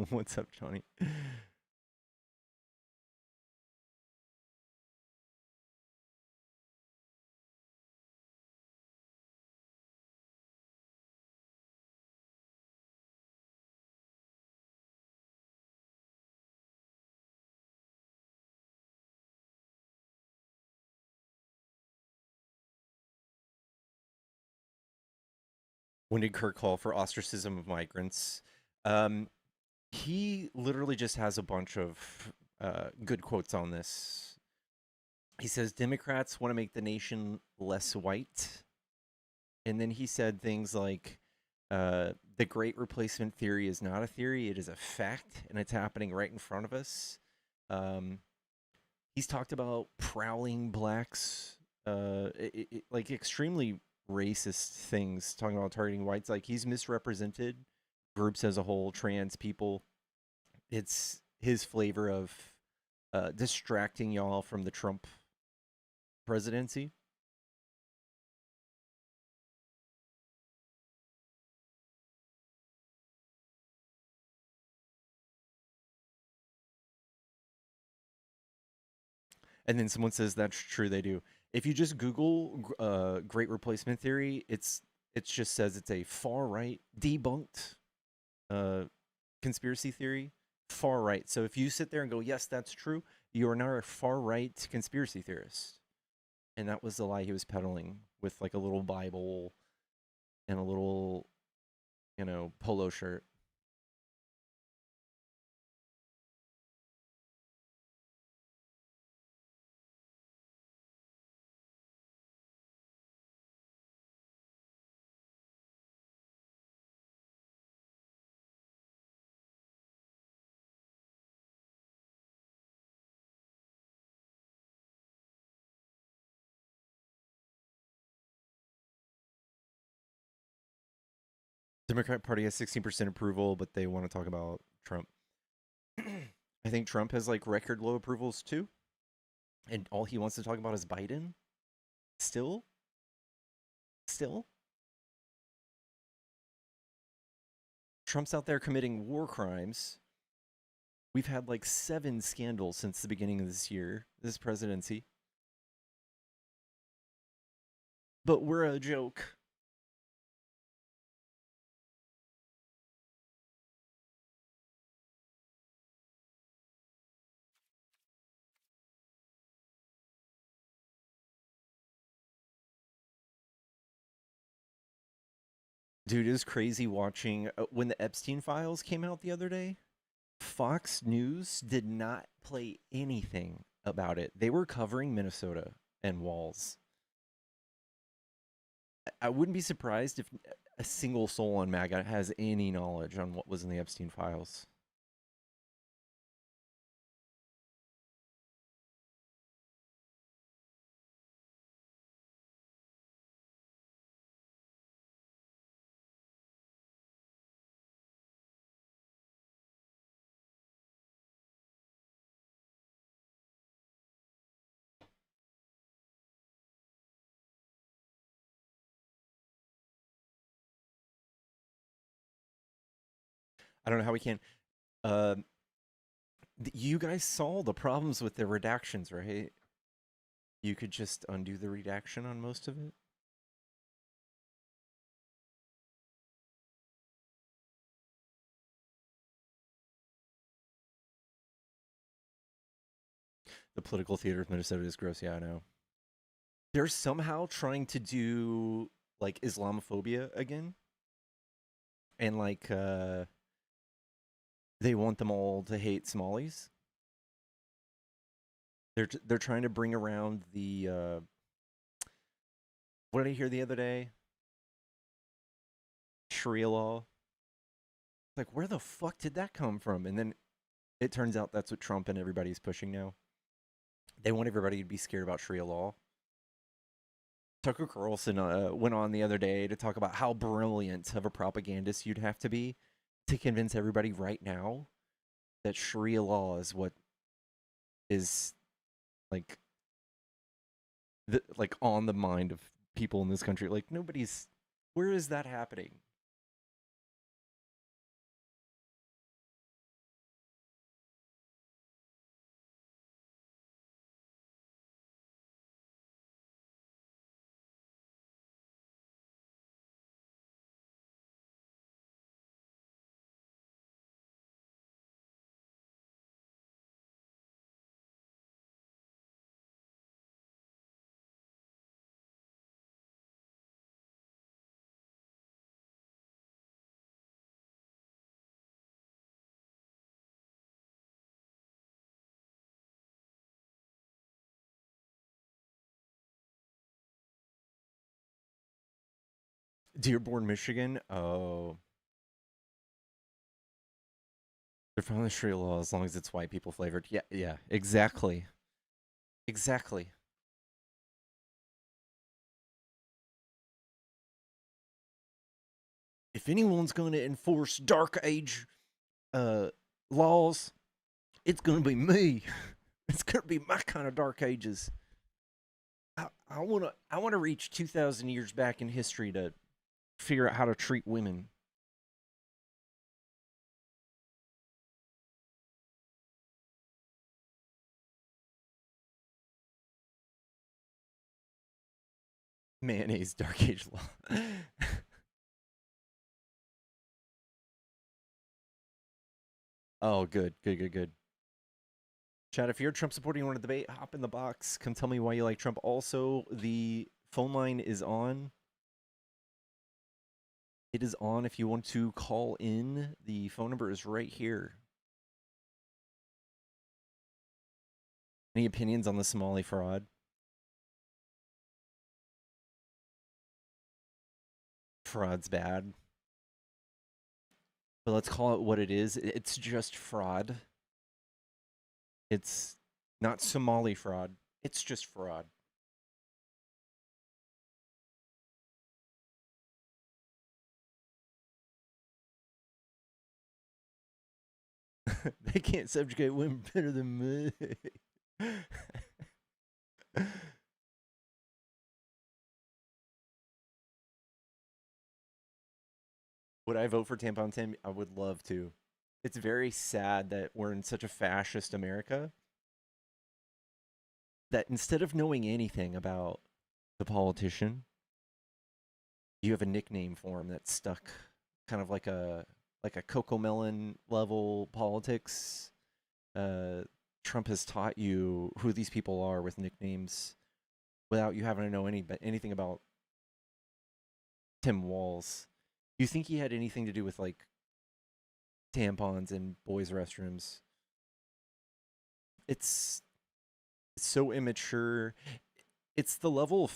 [SPEAKER 1] What's up, Johnny? When did Kirk call for ostracism of migrants? He literally just has a bunch of good quotes on this. He says Democrats want to make the nation less white. And then he said things like, the great replacement theory is not a theory, it is a fact, and it's happening right in front of us. He's talked about prowling blacks, like extremely racist things, talking about targeting whites. Like he's misrepresented groups as a whole, trans people. It's his flavor of distracting y'all from the Trump presidency. And then someone says that's true, they do. If you just Google Great Replacement Theory, it just says it's a far right debunked conspiracy theory, far right. So if you sit there and go, yes, that's true, you are now a far right conspiracy theorist. And that was the lie he was peddling with like a little Bible and a little, polo shirt. Democrat Party has 16% approval, but they want to talk about Trump. I think Trump has like record low approvals too. And all he wants to talk about is Biden. Still. Trump's out there committing war crimes. We've had like 7 scandals since the beginning of this presidency. But we're a joke. Dude, it was crazy watching when the Epstein files came out the other day. Fox News did not play anything about it. They were covering Minnesota and walls. I wouldn't be surprised if a single soul on MAGA has any knowledge on what was in the Epstein files. I don't know how we can. You guys saw the problems with the redactions, right? You could just undo the redaction on most of it. The political theater of Minnesota is gross. Yeah, I know. They're somehow trying to do like Islamophobia again. And like they want them all to hate Somalis. They're trying to bring around the what did I hear the other day? Sharia law. Like, where the fuck did that come from? And then it turns out that's what Trump and everybody's pushing now. They want everybody to be scared about Sharia law. Tucker Carlson went on the other day to talk about how brilliant of a propagandist you'd have to be to convince everybody right now that Sharia law is what is like on the mind of people in this country. Like, nobody's. Where is that happening? Dearborn, Michigan. Oh, they're following the Sharia law as long as it's white people flavored. Yeah, exactly. Exactly. If anyone's going to enforce dark age laws, it's going to be me. It's going to be my kind of dark ages. I want to reach 2,000 years back in history to figure out how to treat women. Mayonnaise Dark Age law. Oh, good. Chad, if you're a Trump supporter, you want to debate, hop in the box. Come tell me why you like Trump. Also, the phone line is on. It is on if you want to call in. The phone number is right here. Any opinions on the Somali fraud? Fraud's bad. But let's call it what it is. It's just fraud. It's not Somali fraud. It's just fraud. They can't subjugate women better than me. Would I vote for Tampon Tim? I would love to. It's very sad that we're in such a fascist America that instead of knowing anything about the politician, you have a nickname for him that's stuck, kind of like a Coco Melon level politics. Trump has taught you who these people are with nicknames without you having to know anything about Tim Walz. You think he had anything to do with like tampons in boys' restrooms? It's so immature. It's the level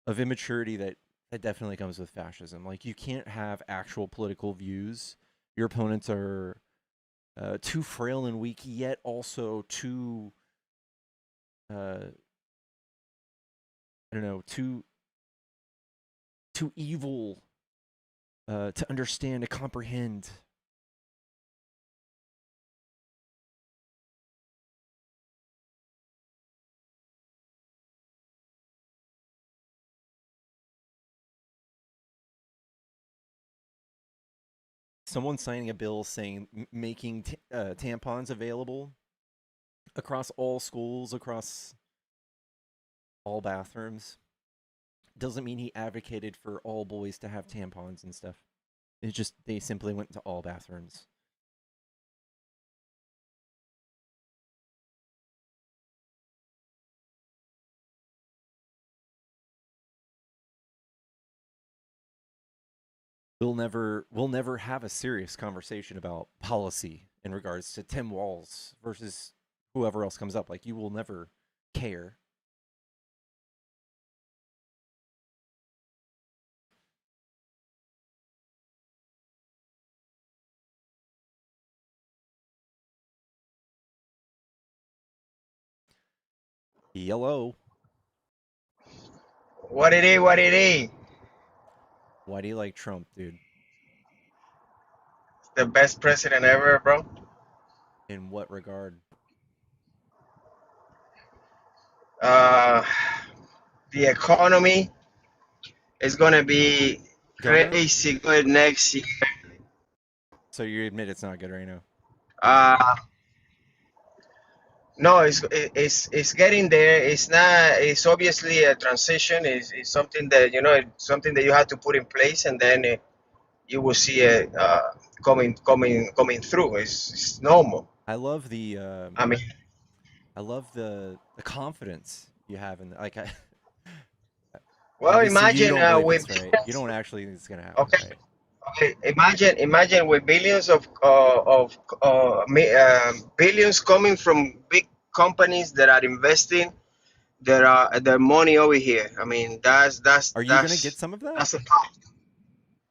[SPEAKER 1] of immaturity that definitely comes with fascism. Like, you can't have actual political views. Your opponents are too frail and weak, yet also too too evil to understand, to comprehend. Someone signing a bill saying making tampons available across all schools, across all bathrooms, doesn't mean he advocated for all boys to have tampons and stuff. It's just they simply went to all bathrooms. We'll never have a serious conversation about policy in regards to Tim Walz versus whoever else comes up. Like, you will never care. Yellow.
[SPEAKER 5] What it is, what it is.
[SPEAKER 1] Why do you like Trump, dude?
[SPEAKER 5] The best president ever, bro.
[SPEAKER 1] In what regard?
[SPEAKER 5] Uh, the economy is gonna be crazy good next year.
[SPEAKER 1] So you admit it's not good right now?
[SPEAKER 5] No, it's getting there. It's not. It's obviously a transition. It's something that something that you have to put in place, and then you will see it coming through. It's normal.
[SPEAKER 1] I love the
[SPEAKER 5] I mean,
[SPEAKER 1] I love the confidence you have in like
[SPEAKER 5] well,
[SPEAKER 1] obviously you
[SPEAKER 5] imagine
[SPEAKER 1] don't believe
[SPEAKER 5] with
[SPEAKER 1] this, right? You don't actually think it's gonna happen,
[SPEAKER 5] okay.
[SPEAKER 1] right?
[SPEAKER 5] Okay, imagine with billions of billions coming from big companies that are investing their money over here. I mean,
[SPEAKER 1] Are you gonna get some of that?
[SPEAKER 5] that's a fact.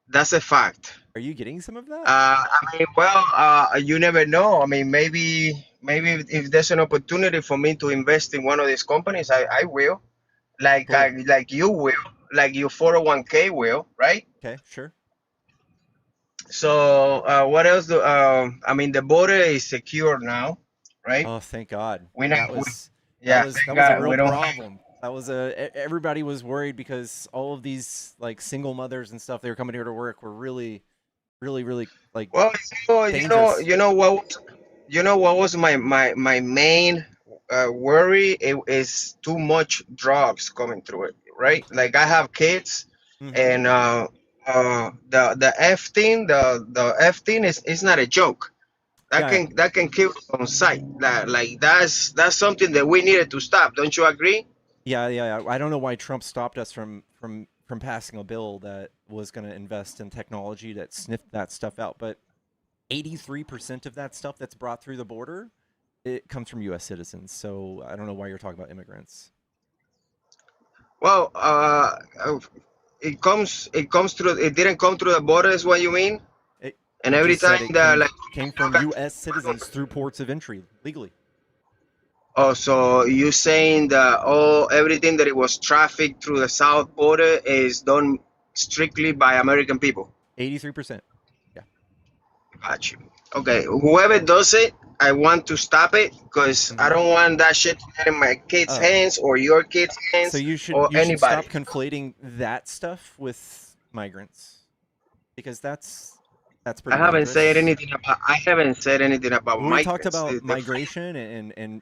[SPEAKER 5] That's a fact.
[SPEAKER 1] Are you getting some of that?
[SPEAKER 5] I mean, well, you never know. I mean, maybe if there's an opportunity for me to invest in one of these companies, I will. Like
[SPEAKER 1] Cool.
[SPEAKER 5] like you will, like your 401k will, right?
[SPEAKER 1] Okay, sure.
[SPEAKER 5] So what else do I mean, the border is secure now, right?
[SPEAKER 1] Oh, thank God.
[SPEAKER 5] We
[SPEAKER 1] That
[SPEAKER 5] not,
[SPEAKER 1] was
[SPEAKER 5] yeah,
[SPEAKER 1] that
[SPEAKER 5] thank
[SPEAKER 1] was a
[SPEAKER 5] God we
[SPEAKER 1] real
[SPEAKER 5] don't.
[SPEAKER 1] problem. That was everybody was worried because all of these like single mothers and stuff, they were coming here to work, were really like
[SPEAKER 5] Well,
[SPEAKER 1] dangerous.
[SPEAKER 5] you know what was my main worry is too much drugs coming through it, right? Like I have kids, and the F thing, the F thing is not a joke. That can kill on sight. Like that's something that we needed to stop. Don't you agree?
[SPEAKER 1] Yeah. I don't know why Trump stopped us from passing a bill that was going to invest in technology that sniffed that stuff out. But 83% of that stuff that's brought through the border, it comes from U.S. citizens. So I don't know why you're talking about immigrants.
[SPEAKER 5] Well, it comes through. It didn't come through the border, is what you mean? And
[SPEAKER 1] I
[SPEAKER 5] every
[SPEAKER 1] just said
[SPEAKER 5] time
[SPEAKER 1] it
[SPEAKER 5] that
[SPEAKER 1] came from U.S. citizens through ports of entry legally.
[SPEAKER 5] Oh, so you saying that everything that it was trafficked through the south border is done strictly by American people?
[SPEAKER 1] 83%. Yeah.
[SPEAKER 5] Got you. Okay, whoever does it, I want to stop it because I don't want that shit to get in my kids' hands or your kids' hands
[SPEAKER 1] So you should
[SPEAKER 5] anybody.
[SPEAKER 1] stop conflating that stuff with migrants, because that's pretty
[SPEAKER 5] I haven't
[SPEAKER 1] dangerous.
[SPEAKER 5] said anything about
[SPEAKER 1] We
[SPEAKER 5] migrants.
[SPEAKER 1] talked about migration and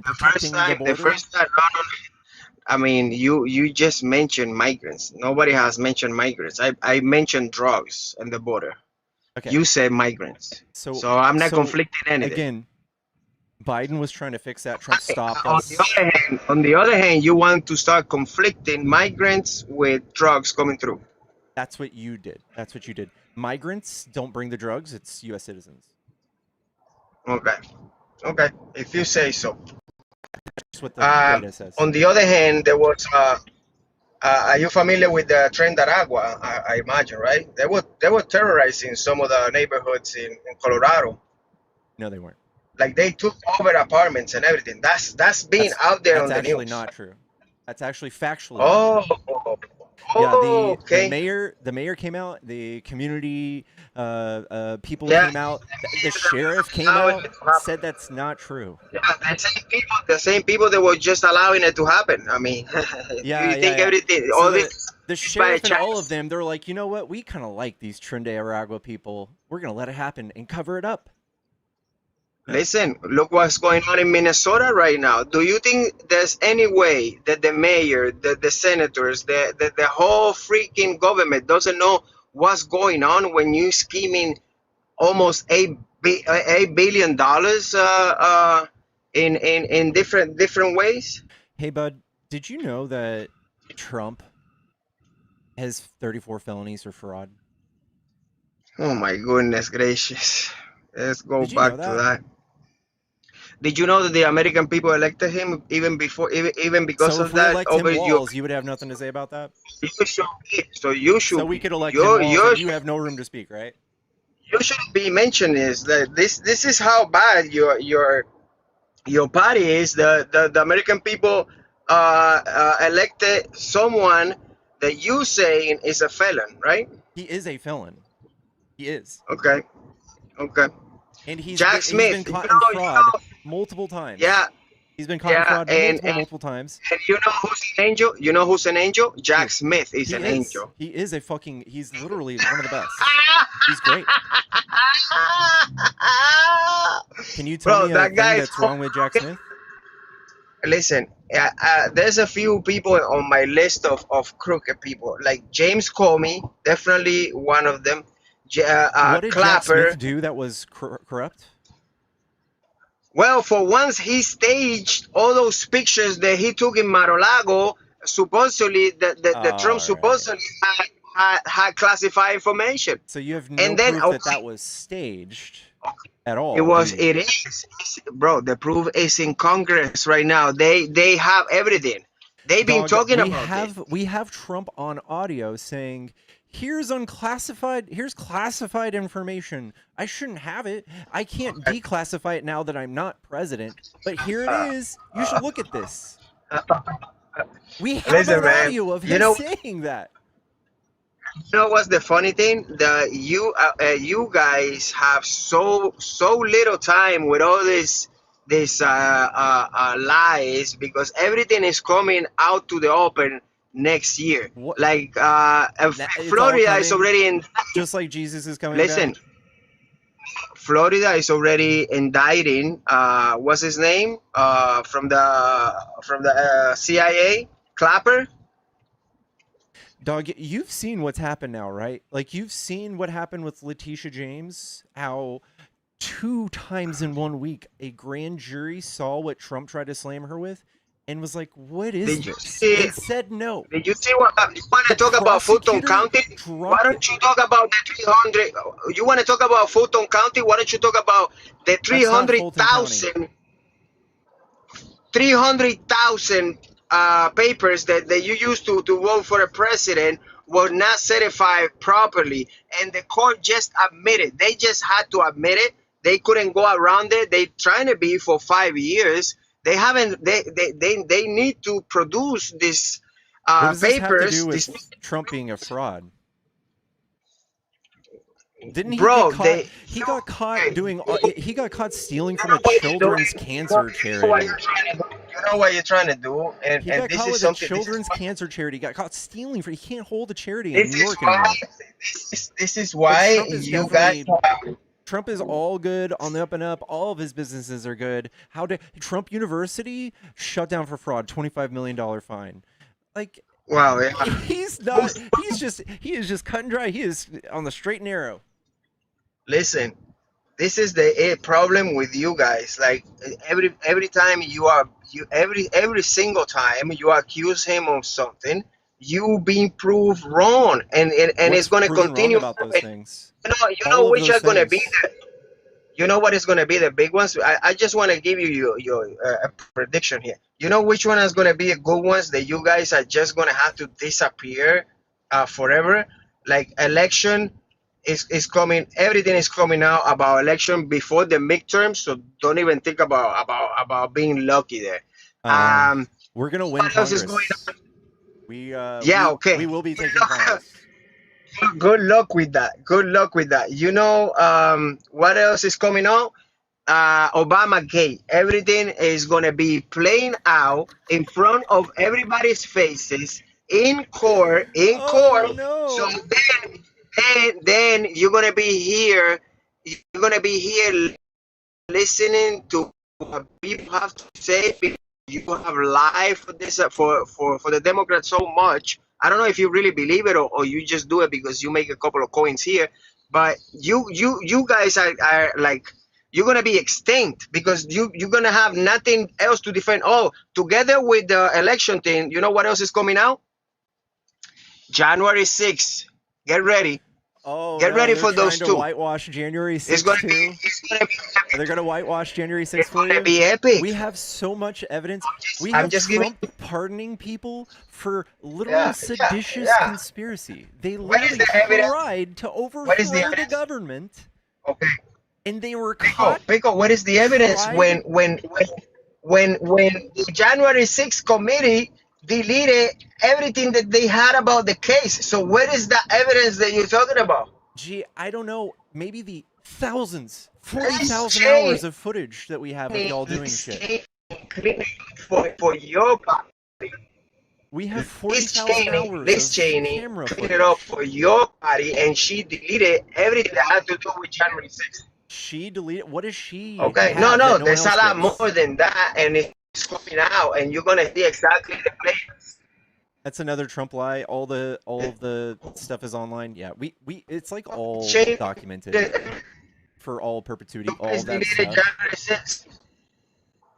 [SPEAKER 1] protecting the border.
[SPEAKER 5] The first time, I mean, you just mentioned migrants. Nobody has mentioned migrants. I mentioned drugs and the border.
[SPEAKER 1] Okay.
[SPEAKER 5] You said migrants. So I'm not conflicting anything.
[SPEAKER 1] Again, Biden was trying to fix that. Trump stopped us.
[SPEAKER 5] On the other hand, you want to start conflicting migrants with drugs coming through.
[SPEAKER 1] That's what you did. Migrants don't bring the drugs. It's U.S. citizens.
[SPEAKER 5] Okay. If you say so.
[SPEAKER 1] That's what the data says.
[SPEAKER 5] On the other hand, there was. Are you familiar with the Tren de Aragua? I imagine, right? They were terrorizing some of the neighborhoods in Colorado.
[SPEAKER 1] No, they weren't.
[SPEAKER 5] Like they took over apartments and everything. That's out there on the news.
[SPEAKER 1] That's actually not true. That's actually factually.
[SPEAKER 5] Okay.
[SPEAKER 1] The mayor came out. The community people came out. The sheriff came out. Said that's not true.
[SPEAKER 5] Yeah, the same people that were just allowing it to happen. I mean, everything, all this.
[SPEAKER 1] The sheriff and all of them, they're like, you know what? We kind of like these Tren de Aragua people. We're gonna let it happen and cover it up.
[SPEAKER 5] Listen, look what's going on in Minnesota right now. Do you think there's any way that the mayor, the senators, the whole freaking government doesn't know what's going on when you're scheming almost $8 billion in different ways?
[SPEAKER 1] Hey, bud, did you know that Trump has 34 felonies for fraud?
[SPEAKER 5] Oh my goodness gracious! Let's go back to that. Did you know that the American people elected him even because of that?
[SPEAKER 1] So if we elect Tim Walz, you would have nothing to say about that?
[SPEAKER 5] You should be. So
[SPEAKER 1] we could elect Tim Walz and you have no room to speak, right?
[SPEAKER 5] You should be mentioned is that this is how bad your party is. The American people elected someone that you saying is a felon, right?
[SPEAKER 1] He is a felon. He is.
[SPEAKER 5] Okay.
[SPEAKER 1] And he's
[SPEAKER 5] Jack Smith,
[SPEAKER 1] been caught in fraud multiple times.
[SPEAKER 5] Yeah.
[SPEAKER 1] He's been caught in fraud multiple times.
[SPEAKER 5] And you know who's an angel? You know who's an angel? Jack Smith is an angel.
[SPEAKER 1] He is he's literally one of the best. He's great. Can you tell me anything that's wrong with Jack Smith?
[SPEAKER 5] Listen, there's a few people on my list of crooked people. Like James Comey, definitely one of them.
[SPEAKER 1] What did
[SPEAKER 5] Clapper.
[SPEAKER 1] Jack Smith do that was corrupt?
[SPEAKER 5] Well, for once, he staged all those pictures that he took in Mar-a-Lago. Supposedly, the Trump supposedly had classified information.
[SPEAKER 1] So you have no proof that was staged at all.
[SPEAKER 5] It is, bro. The proof is in Congress right now. They have everything. They've been talking about it.
[SPEAKER 1] We have Trump on audio saying, here's classified information. I shouldn't have it. I can't declassify it now that I'm not president. But here it is. You should look at this. We have an audio of him saying that.
[SPEAKER 5] You know what's the funny thing? That you guys have so little time with all this lies, because everything is coming out to the open next year.
[SPEAKER 1] What?
[SPEAKER 5] Like Florida is already in.
[SPEAKER 1] Just like Jesus is coming.
[SPEAKER 5] Listen, Florida is already indicting what's his name from the CIA, Clapper.
[SPEAKER 1] Dog, you've seen what's happened now, right? Like, you've seen what happened with Letitia James, how 2 times in 1 week a grand jury saw what Trump tried to slam her with and was like, what is
[SPEAKER 5] Did you
[SPEAKER 1] this?
[SPEAKER 5] see?
[SPEAKER 1] And said no.
[SPEAKER 5] Did you see what you want to talk about Fulton County? Why don't you talk about the 300? You want to talk about Fulton County? Why don't you talk about the 300,000 papers that you used to vote for a president were not certified properly, and the court just admitted. They just had to admit it. They couldn't go around it. They trying to be for 5 years. They haven't. They need to produce this
[SPEAKER 1] What does this have to
[SPEAKER 5] papers.
[SPEAKER 1] do with Trump being a fraud? Didn't he
[SPEAKER 5] Bro,
[SPEAKER 1] get caught? He got caught doing. He got caught stealing from a children's cancer charity.
[SPEAKER 5] You know what you're trying to do, and
[SPEAKER 1] He got
[SPEAKER 5] this
[SPEAKER 1] caught
[SPEAKER 5] is
[SPEAKER 1] with a
[SPEAKER 5] something.
[SPEAKER 1] children's cancer charity. He got caught stealing from. He can't hold a charity in New York anymore.
[SPEAKER 5] This is why
[SPEAKER 1] Trump is
[SPEAKER 5] you guys.
[SPEAKER 1] Trump is all good on the up and up. All of his businesses are good. How did Trump University shut down for fraud? $25 million fine. Like,
[SPEAKER 5] Wow, yeah.
[SPEAKER 1] he's not. He is just cut and dry. He is on the straight and narrow.
[SPEAKER 5] Listen, this is the problem with you guys. Like every time every single time you accuse him of something, you being proved wrong, and it's going to continue
[SPEAKER 1] about those things.
[SPEAKER 5] You know which are going to be. You know what is going to be the big ones? I just want to give you your prediction here. You know which one is going to be a good ones that you guys are just going to have to disappear forever? Like election is coming. Everything is coming out about election before the midterm. So don't even think about being lucky there.
[SPEAKER 1] We're going to win
[SPEAKER 5] what else
[SPEAKER 1] Congress.
[SPEAKER 5] is going on?
[SPEAKER 1] We will be taking Congress.
[SPEAKER 5] Good luck with that. Good luck with that. You know what else is coming out? Obama gate. Everything is gonna be playing out in front of everybody's faces in court.
[SPEAKER 1] No.
[SPEAKER 5] So then you're gonna be here. You're gonna be here listening to what people have to say. You have lied for this for the Democrats so much. I don't know if you really believe it or you just do it because you make a couple of coins here. But you guys are like, you're gonna be extinct because you're gonna have nothing else to defend. Oh, together with the election thing, you know what else is coming out? January 6th. Get ready.
[SPEAKER 1] Oh,
[SPEAKER 5] Get ready for those
[SPEAKER 1] to
[SPEAKER 5] two.
[SPEAKER 1] Whitewash January 6th
[SPEAKER 5] It's gonna
[SPEAKER 1] too.
[SPEAKER 5] be epic.
[SPEAKER 1] They're gonna whitewash January 6th
[SPEAKER 5] It's
[SPEAKER 1] for
[SPEAKER 5] gonna
[SPEAKER 1] you.
[SPEAKER 5] be epic.
[SPEAKER 1] We have so much evidence. We
[SPEAKER 5] I'm
[SPEAKER 1] have
[SPEAKER 5] just
[SPEAKER 1] Trump pardoning people for literal seditious conspiracy. They literally tried to overthrow the government.
[SPEAKER 5] Okay.
[SPEAKER 1] And they were caught.
[SPEAKER 5] Pico, what is the evidence when the January 6th committee deleted everything that they had about the case? So what is the evidence that you're talking about?
[SPEAKER 1] Gee, I don't know. Maybe the thousands, 40,000 hours of footage that we have of y'all doing shit.
[SPEAKER 5] For your party.
[SPEAKER 1] We have 40,000 hours of camera footage.
[SPEAKER 5] Cleaned it up for your party, and she deleted everything that had to do with January 6th.
[SPEAKER 1] She deleted. What is she?
[SPEAKER 5] Okay, no, there's a lot more than that, and it's coming out, and you're gonna see exactly the players.
[SPEAKER 1] That's another Trump lie. All of the stuff is online. Yeah, we it's like all documented for all perpetuity. All of that stuff.
[SPEAKER 5] January 6th.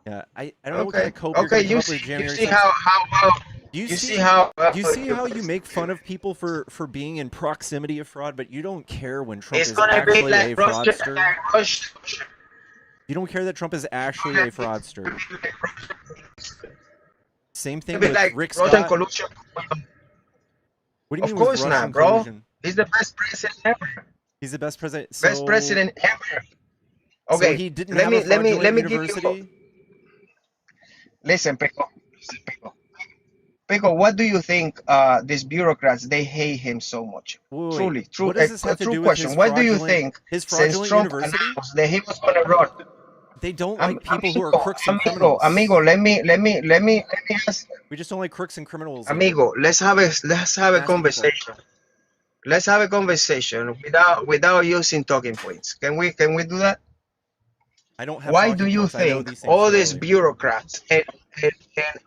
[SPEAKER 1] Yeah, I don't know what kind of cope you're
[SPEAKER 5] Okay,
[SPEAKER 1] coming up with January 6th.
[SPEAKER 5] You see how
[SPEAKER 1] you make fun of people for being in proximity of fraud, but you don't care when Trump is
[SPEAKER 5] gonna be
[SPEAKER 1] actually
[SPEAKER 5] like
[SPEAKER 1] a fraudster. You don't care that Trump is actually a fraudster. Same thing with Rick Scott. What do you mean with Russian collusion?
[SPEAKER 5] He's the best president ever.
[SPEAKER 1] He's the best president.
[SPEAKER 5] Best president ever. Okay,
[SPEAKER 1] so he didn't have a fraudulent university?
[SPEAKER 5] Listen, Pico. Pico, what do you think these bureaucrats, they hate him so much?
[SPEAKER 1] Wait,
[SPEAKER 5] True,
[SPEAKER 1] what does this have to do with
[SPEAKER 5] question. What do you think
[SPEAKER 1] his fraudulent
[SPEAKER 5] Trump
[SPEAKER 1] university?
[SPEAKER 5] announced that he was going to run?
[SPEAKER 1] They don't like people who are crooks and criminals.
[SPEAKER 5] Amigo, let me ask.
[SPEAKER 1] We just don't like crooks and criminals.
[SPEAKER 5] Amigo, let's have a conversation. Let's have a conversation without using talking points. Can we do that?
[SPEAKER 1] I don't have
[SPEAKER 5] Why do
[SPEAKER 1] talking
[SPEAKER 5] you
[SPEAKER 1] points. I know
[SPEAKER 5] think
[SPEAKER 1] these things
[SPEAKER 5] all these
[SPEAKER 1] thoroughly.
[SPEAKER 5] bureaucrats and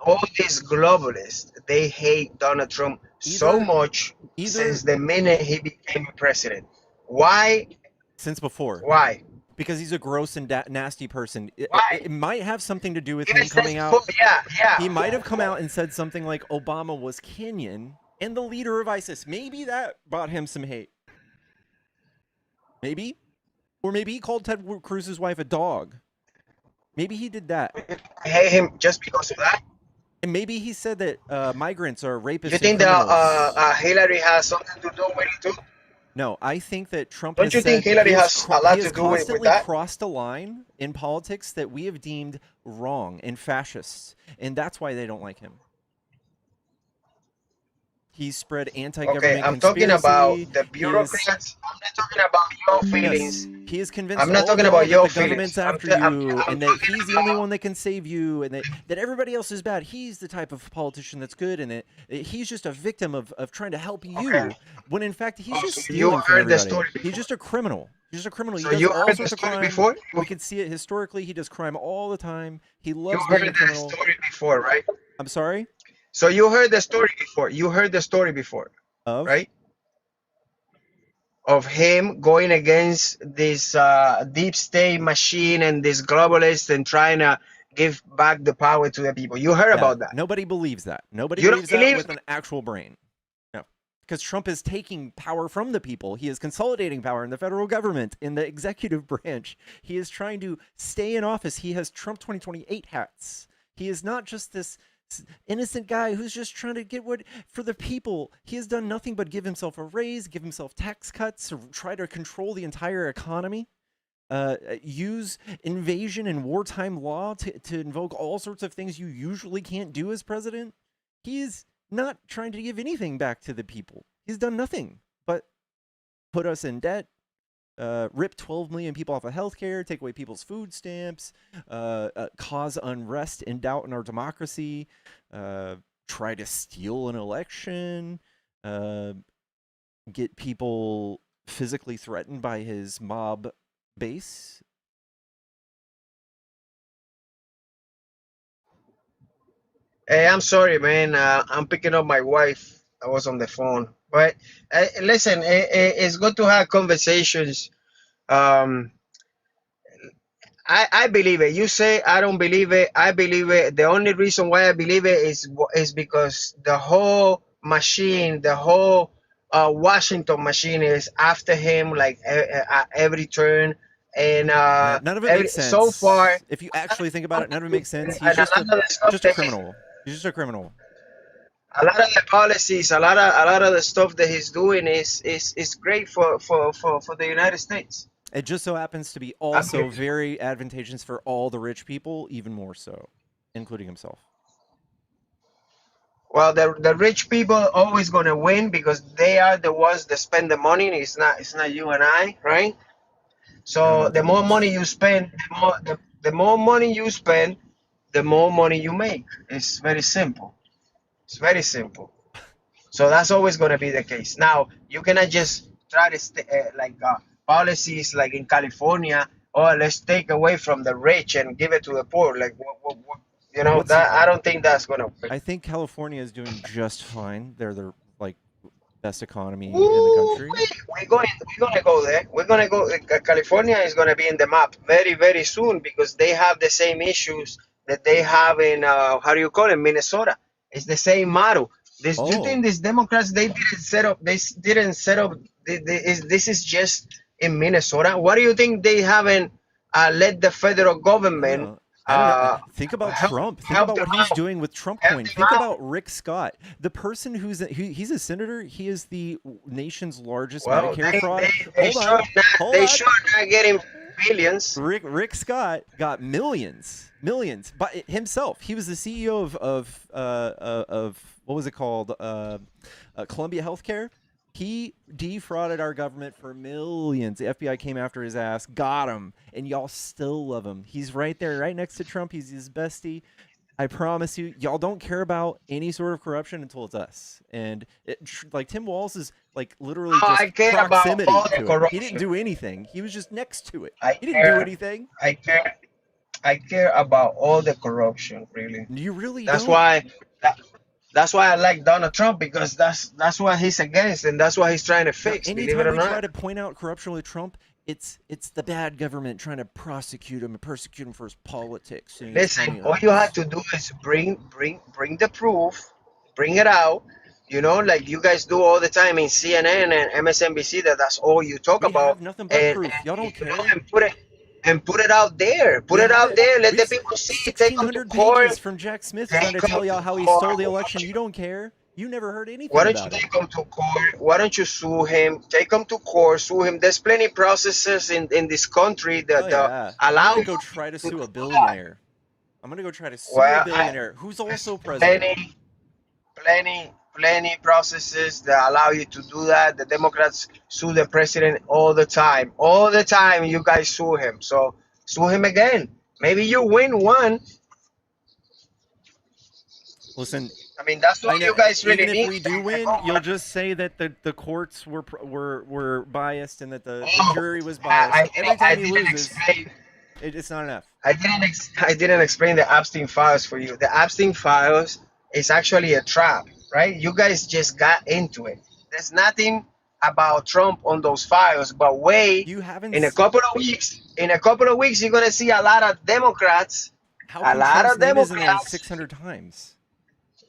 [SPEAKER 5] all these globalists, they hate Donald Trump so much since the minute he became president? Why?
[SPEAKER 1] Since before.
[SPEAKER 5] Why?
[SPEAKER 1] Because he's a gross and nasty person.
[SPEAKER 5] Why?
[SPEAKER 1] It might have something to do with
[SPEAKER 5] Even
[SPEAKER 1] him
[SPEAKER 5] since
[SPEAKER 1] coming
[SPEAKER 5] before,
[SPEAKER 1] out.
[SPEAKER 5] yeah.
[SPEAKER 1] He might have come out and said something like Obama was Kenyan and the leader of ISIS. Maybe that brought him some hate. Maybe. Or maybe he called Ted Cruz's wife a dog. Maybe he did that.
[SPEAKER 5] I hate him just because of that.
[SPEAKER 1] And maybe he said that migrants are rapists
[SPEAKER 5] You think
[SPEAKER 1] and criminals.
[SPEAKER 5] that Hillary has something to do with it too?
[SPEAKER 1] No, I think that Trump
[SPEAKER 5] Don't
[SPEAKER 1] has
[SPEAKER 5] you think
[SPEAKER 1] said
[SPEAKER 5] Hillary
[SPEAKER 1] he
[SPEAKER 5] has a lot
[SPEAKER 1] has
[SPEAKER 5] to do with
[SPEAKER 1] constantly
[SPEAKER 5] that?
[SPEAKER 1] crossed a line in politics that we have deemed wrong and fascists, and that's why they don't like him. He's spread anti-government
[SPEAKER 5] Okay, I'm
[SPEAKER 1] conspiracy.
[SPEAKER 5] talking about the bureaucrats. I'm not talking about your feelings.
[SPEAKER 1] Yes, he is convinced
[SPEAKER 5] I'm not
[SPEAKER 1] all
[SPEAKER 5] talking
[SPEAKER 1] y'all
[SPEAKER 5] about
[SPEAKER 1] that
[SPEAKER 5] your
[SPEAKER 1] the government's
[SPEAKER 5] feelings.
[SPEAKER 1] after
[SPEAKER 5] I'm
[SPEAKER 1] you, and that
[SPEAKER 5] talking
[SPEAKER 1] he's the only
[SPEAKER 5] about.
[SPEAKER 1] one that can save you, and that everybody else is bad. He's the type of politician that's good, and that he's just a victim of trying to help you,
[SPEAKER 5] Okay.
[SPEAKER 1] when in fact he's just
[SPEAKER 5] So you
[SPEAKER 1] stealing from
[SPEAKER 5] heard the
[SPEAKER 1] everybody.
[SPEAKER 5] story
[SPEAKER 1] He's
[SPEAKER 5] before.
[SPEAKER 1] just a criminal. He's just a criminal.
[SPEAKER 5] So
[SPEAKER 1] He does
[SPEAKER 5] you
[SPEAKER 1] all
[SPEAKER 5] heard the
[SPEAKER 1] sorts of
[SPEAKER 5] story
[SPEAKER 1] crime.
[SPEAKER 5] before.
[SPEAKER 1] We can see it historically. He does crime all the time. He
[SPEAKER 5] You
[SPEAKER 1] loves being
[SPEAKER 5] heard
[SPEAKER 1] a
[SPEAKER 5] the
[SPEAKER 1] criminal.
[SPEAKER 5] story before, right?
[SPEAKER 1] I'm sorry?
[SPEAKER 5] So you heard the story before. You heard the story before,
[SPEAKER 1] Of?
[SPEAKER 5] right? Of him going against this deep state machine and this globalist and trying to give back the power to the people. You heard
[SPEAKER 1] Yeah,
[SPEAKER 5] about that.
[SPEAKER 1] nobody believes that. Nobody
[SPEAKER 5] You don't
[SPEAKER 1] believes that
[SPEAKER 5] believe?
[SPEAKER 1] with an actual brain. No. Because Trump is taking power from the people. He is consolidating power in the federal government, in the executive branch. He is trying to stay in office. He has Trump 2028 hats. He is not just this innocent guy who's just trying to get what for the people. He has done nothing but give himself a raise, give himself tax cuts, or try to control the entire economy. Use invasion and wartime law to invoke all sorts of things you usually can't do as president. He's not trying to give anything back to the people. He's done nothing but put us in debt, rip 12 million people off of healthcare, take away people's food stamps, cause unrest and doubt in our democracy, try to steal an election, get people physically threatened by his mob base.
[SPEAKER 5] Hey, I'm sorry, man. I'm picking up my wife. I was on the phone. But listen, it's good to have conversations. Um, I believe it. You say I don't believe it. I believe it. The only reason why I believe it is because the whole machine, the whole Washington machine is after him, like at every turn, and
[SPEAKER 1] None of it makes sense.
[SPEAKER 5] so far.
[SPEAKER 1] If you actually think about it, none of it makes sense. He's
[SPEAKER 5] And
[SPEAKER 1] just
[SPEAKER 5] a lot of the stuff
[SPEAKER 1] just a
[SPEAKER 5] that
[SPEAKER 1] criminal. He's just a criminal.
[SPEAKER 5] a lot of the policies, a lot of the stuff that he's doing is great for the United States.
[SPEAKER 1] It just so happens to be also very advantageous for all the rich people, even more so, including himself.
[SPEAKER 5] Well, the rich people are always gonna win because they are the ones that spend the money. It's not you and I, right? So the more money you spend, the more money you spend, the more money you make. It's very simple. It's very simple. So that's always going to be the case. Now, you cannot just try to policies like in California, oh, let's take away from the rich and give it to the poor. Like, that I don't think that's going to work.
[SPEAKER 1] I think California is doing just fine. They're the best economy in the country.
[SPEAKER 5] We're going to go there. We're going to go. California is going to be in the map very, very soon because they have the same issues that they have in Minnesota. It's the same model. You think these Democrats they didn't set up? This is just in Minnesota. What do you think they haven't let the federal government?
[SPEAKER 1] Think about Trump. Think about what he's doing with Trump coin. Think about Rick Scott, the person he's a senator. He is the nation's largest Medicare fraud.
[SPEAKER 5] They sure not getting billions.
[SPEAKER 1] Rick Scott got millions, but himself. He was the CEO of what was it called? Columbia Healthcare. He defrauded our government for millions. The FBI came after his ass, got him, and y'all still love him. He's right there, right next to Trump. He's his bestie. I promise you, y'all don't care about any sort of corruption until it's us. And like Tim Walz is like literally
[SPEAKER 5] No, I
[SPEAKER 1] just
[SPEAKER 5] care about
[SPEAKER 1] proximity
[SPEAKER 5] all the
[SPEAKER 1] to it. He didn't
[SPEAKER 5] corruption.
[SPEAKER 1] do anything. He was just next to it.
[SPEAKER 5] I
[SPEAKER 1] He didn't do
[SPEAKER 5] care.
[SPEAKER 1] anything.
[SPEAKER 5] I care. I care about all the corruption. Really.
[SPEAKER 1] You really
[SPEAKER 5] That's
[SPEAKER 1] don't.
[SPEAKER 5] why. That, that's why I like Donald Trump, because that's what he's against, and that's what he's trying to
[SPEAKER 1] No,
[SPEAKER 5] fix. Believe it
[SPEAKER 1] anytime
[SPEAKER 5] or
[SPEAKER 1] we try
[SPEAKER 5] not.
[SPEAKER 1] to point out corruption with Trump, it's the bad government trying to prosecute him and persecute him for his politics. And
[SPEAKER 5] Listen, all you have to do is bring the proof, bring it out. You know, like you guys do all the time in CNN and MSNBC. That's all you talk
[SPEAKER 1] we
[SPEAKER 5] about,
[SPEAKER 1] have nothing but
[SPEAKER 5] and,
[SPEAKER 1] proof. Y'all
[SPEAKER 5] and
[SPEAKER 1] don't
[SPEAKER 5] you know,
[SPEAKER 1] care.
[SPEAKER 5] and put it out there. Put
[SPEAKER 1] We
[SPEAKER 5] it
[SPEAKER 1] have
[SPEAKER 5] out
[SPEAKER 1] it.
[SPEAKER 5] there. Let
[SPEAKER 1] We
[SPEAKER 5] the
[SPEAKER 1] have
[SPEAKER 5] people see. Take them to
[SPEAKER 1] 1,600
[SPEAKER 5] court.
[SPEAKER 1] pages from Jack Smith trying
[SPEAKER 5] Take
[SPEAKER 1] to
[SPEAKER 5] them
[SPEAKER 1] tell y'all
[SPEAKER 5] to
[SPEAKER 1] how he
[SPEAKER 5] court.
[SPEAKER 1] stole the election. You don't care. You never heard
[SPEAKER 5] Why
[SPEAKER 1] anything
[SPEAKER 5] don't you
[SPEAKER 1] about it.
[SPEAKER 5] take him to court? Why don't you sue him? Take him to court, sue him. There's plenty processes in this country that
[SPEAKER 1] Oh yeah, I'm
[SPEAKER 5] allow
[SPEAKER 1] gonna
[SPEAKER 5] you
[SPEAKER 1] go try to
[SPEAKER 5] to
[SPEAKER 1] sue a
[SPEAKER 5] do that.
[SPEAKER 1] billionaire. I'm gonna go try to sue a
[SPEAKER 5] Well,
[SPEAKER 1] billionaire who's
[SPEAKER 5] there's
[SPEAKER 1] also president.
[SPEAKER 5] plenty processes that allow you to do that. The Democrats sue the president all the time. All the time, you guys sue him. So sue him again. Maybe you win one.
[SPEAKER 1] Listen,
[SPEAKER 5] I mean, that's
[SPEAKER 1] I
[SPEAKER 5] what
[SPEAKER 1] know.
[SPEAKER 5] you guys really
[SPEAKER 1] Even if
[SPEAKER 5] need.
[SPEAKER 1] we do win, you'll just say that the courts were biased and that the
[SPEAKER 5] Oh,
[SPEAKER 1] jury was biased. So every
[SPEAKER 5] I
[SPEAKER 1] time he
[SPEAKER 5] didn't
[SPEAKER 1] loses,
[SPEAKER 5] explain.
[SPEAKER 1] it's not enough.
[SPEAKER 5] I didn't explain the Epstein files for you. The Epstein files is actually a trap, right? You guys just got into it. There's nothing about Trump on those files, but wait,
[SPEAKER 1] You haven't.
[SPEAKER 5] in a couple of weeks, you're gonna see a lot of Democrats,
[SPEAKER 1] How
[SPEAKER 5] a
[SPEAKER 1] come
[SPEAKER 5] lot
[SPEAKER 1] Trump's
[SPEAKER 5] of
[SPEAKER 1] name isn't there
[SPEAKER 5] Democrats.
[SPEAKER 1] 600 times?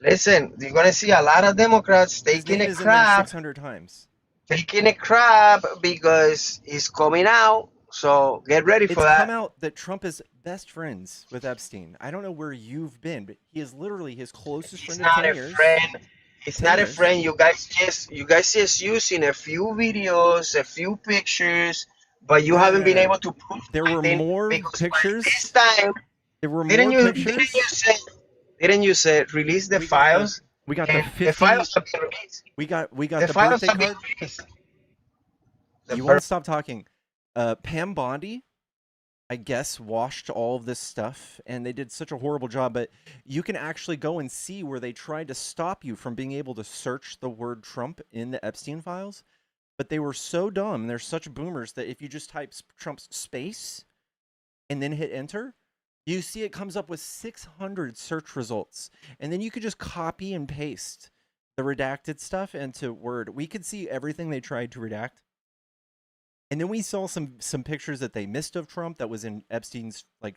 [SPEAKER 5] Listen, you're gonna see a lot of Democrats
[SPEAKER 1] His name isn't there 600 times.
[SPEAKER 5] taking a crap because it's coming out. So get ready for
[SPEAKER 1] It's come
[SPEAKER 5] that.
[SPEAKER 1] out that Trump is best friends with Epstein. I don't know where you've been, but he is literally his closest
[SPEAKER 5] He's
[SPEAKER 1] friend of
[SPEAKER 5] not
[SPEAKER 1] 10
[SPEAKER 5] a
[SPEAKER 1] years.
[SPEAKER 5] friend. He's
[SPEAKER 1] 10
[SPEAKER 5] not a
[SPEAKER 1] years.
[SPEAKER 5] friend. You guys just using a few videos, a few pictures, but you haven't been able to prove
[SPEAKER 1] There were
[SPEAKER 5] anything
[SPEAKER 1] more
[SPEAKER 5] because by
[SPEAKER 1] pictures.
[SPEAKER 5] this time,
[SPEAKER 1] There were more pictures.
[SPEAKER 5] didn't you say release the
[SPEAKER 1] We got
[SPEAKER 5] files?
[SPEAKER 1] We got the
[SPEAKER 5] And
[SPEAKER 1] 50.
[SPEAKER 5] the files have been released.
[SPEAKER 1] We got
[SPEAKER 5] The
[SPEAKER 1] the
[SPEAKER 5] files
[SPEAKER 1] birthday
[SPEAKER 5] have been
[SPEAKER 1] card.
[SPEAKER 5] released.
[SPEAKER 1] You won't stop talking. Pam Bondi, I guess, washed all of this stuff, and they did such a horrible job. But you can actually go and see where they tried to stop you from being able to search the word Trump in the Epstein files. But they were so dumb. They're such boomers that if you just type Trump's space and then hit enter, you see it comes up with 600 search results. And then you could just copy and paste the redacted stuff into Word. We could see everything they tried to redact. And then we saw some pictures that they missed of Trump that was in Epstein's like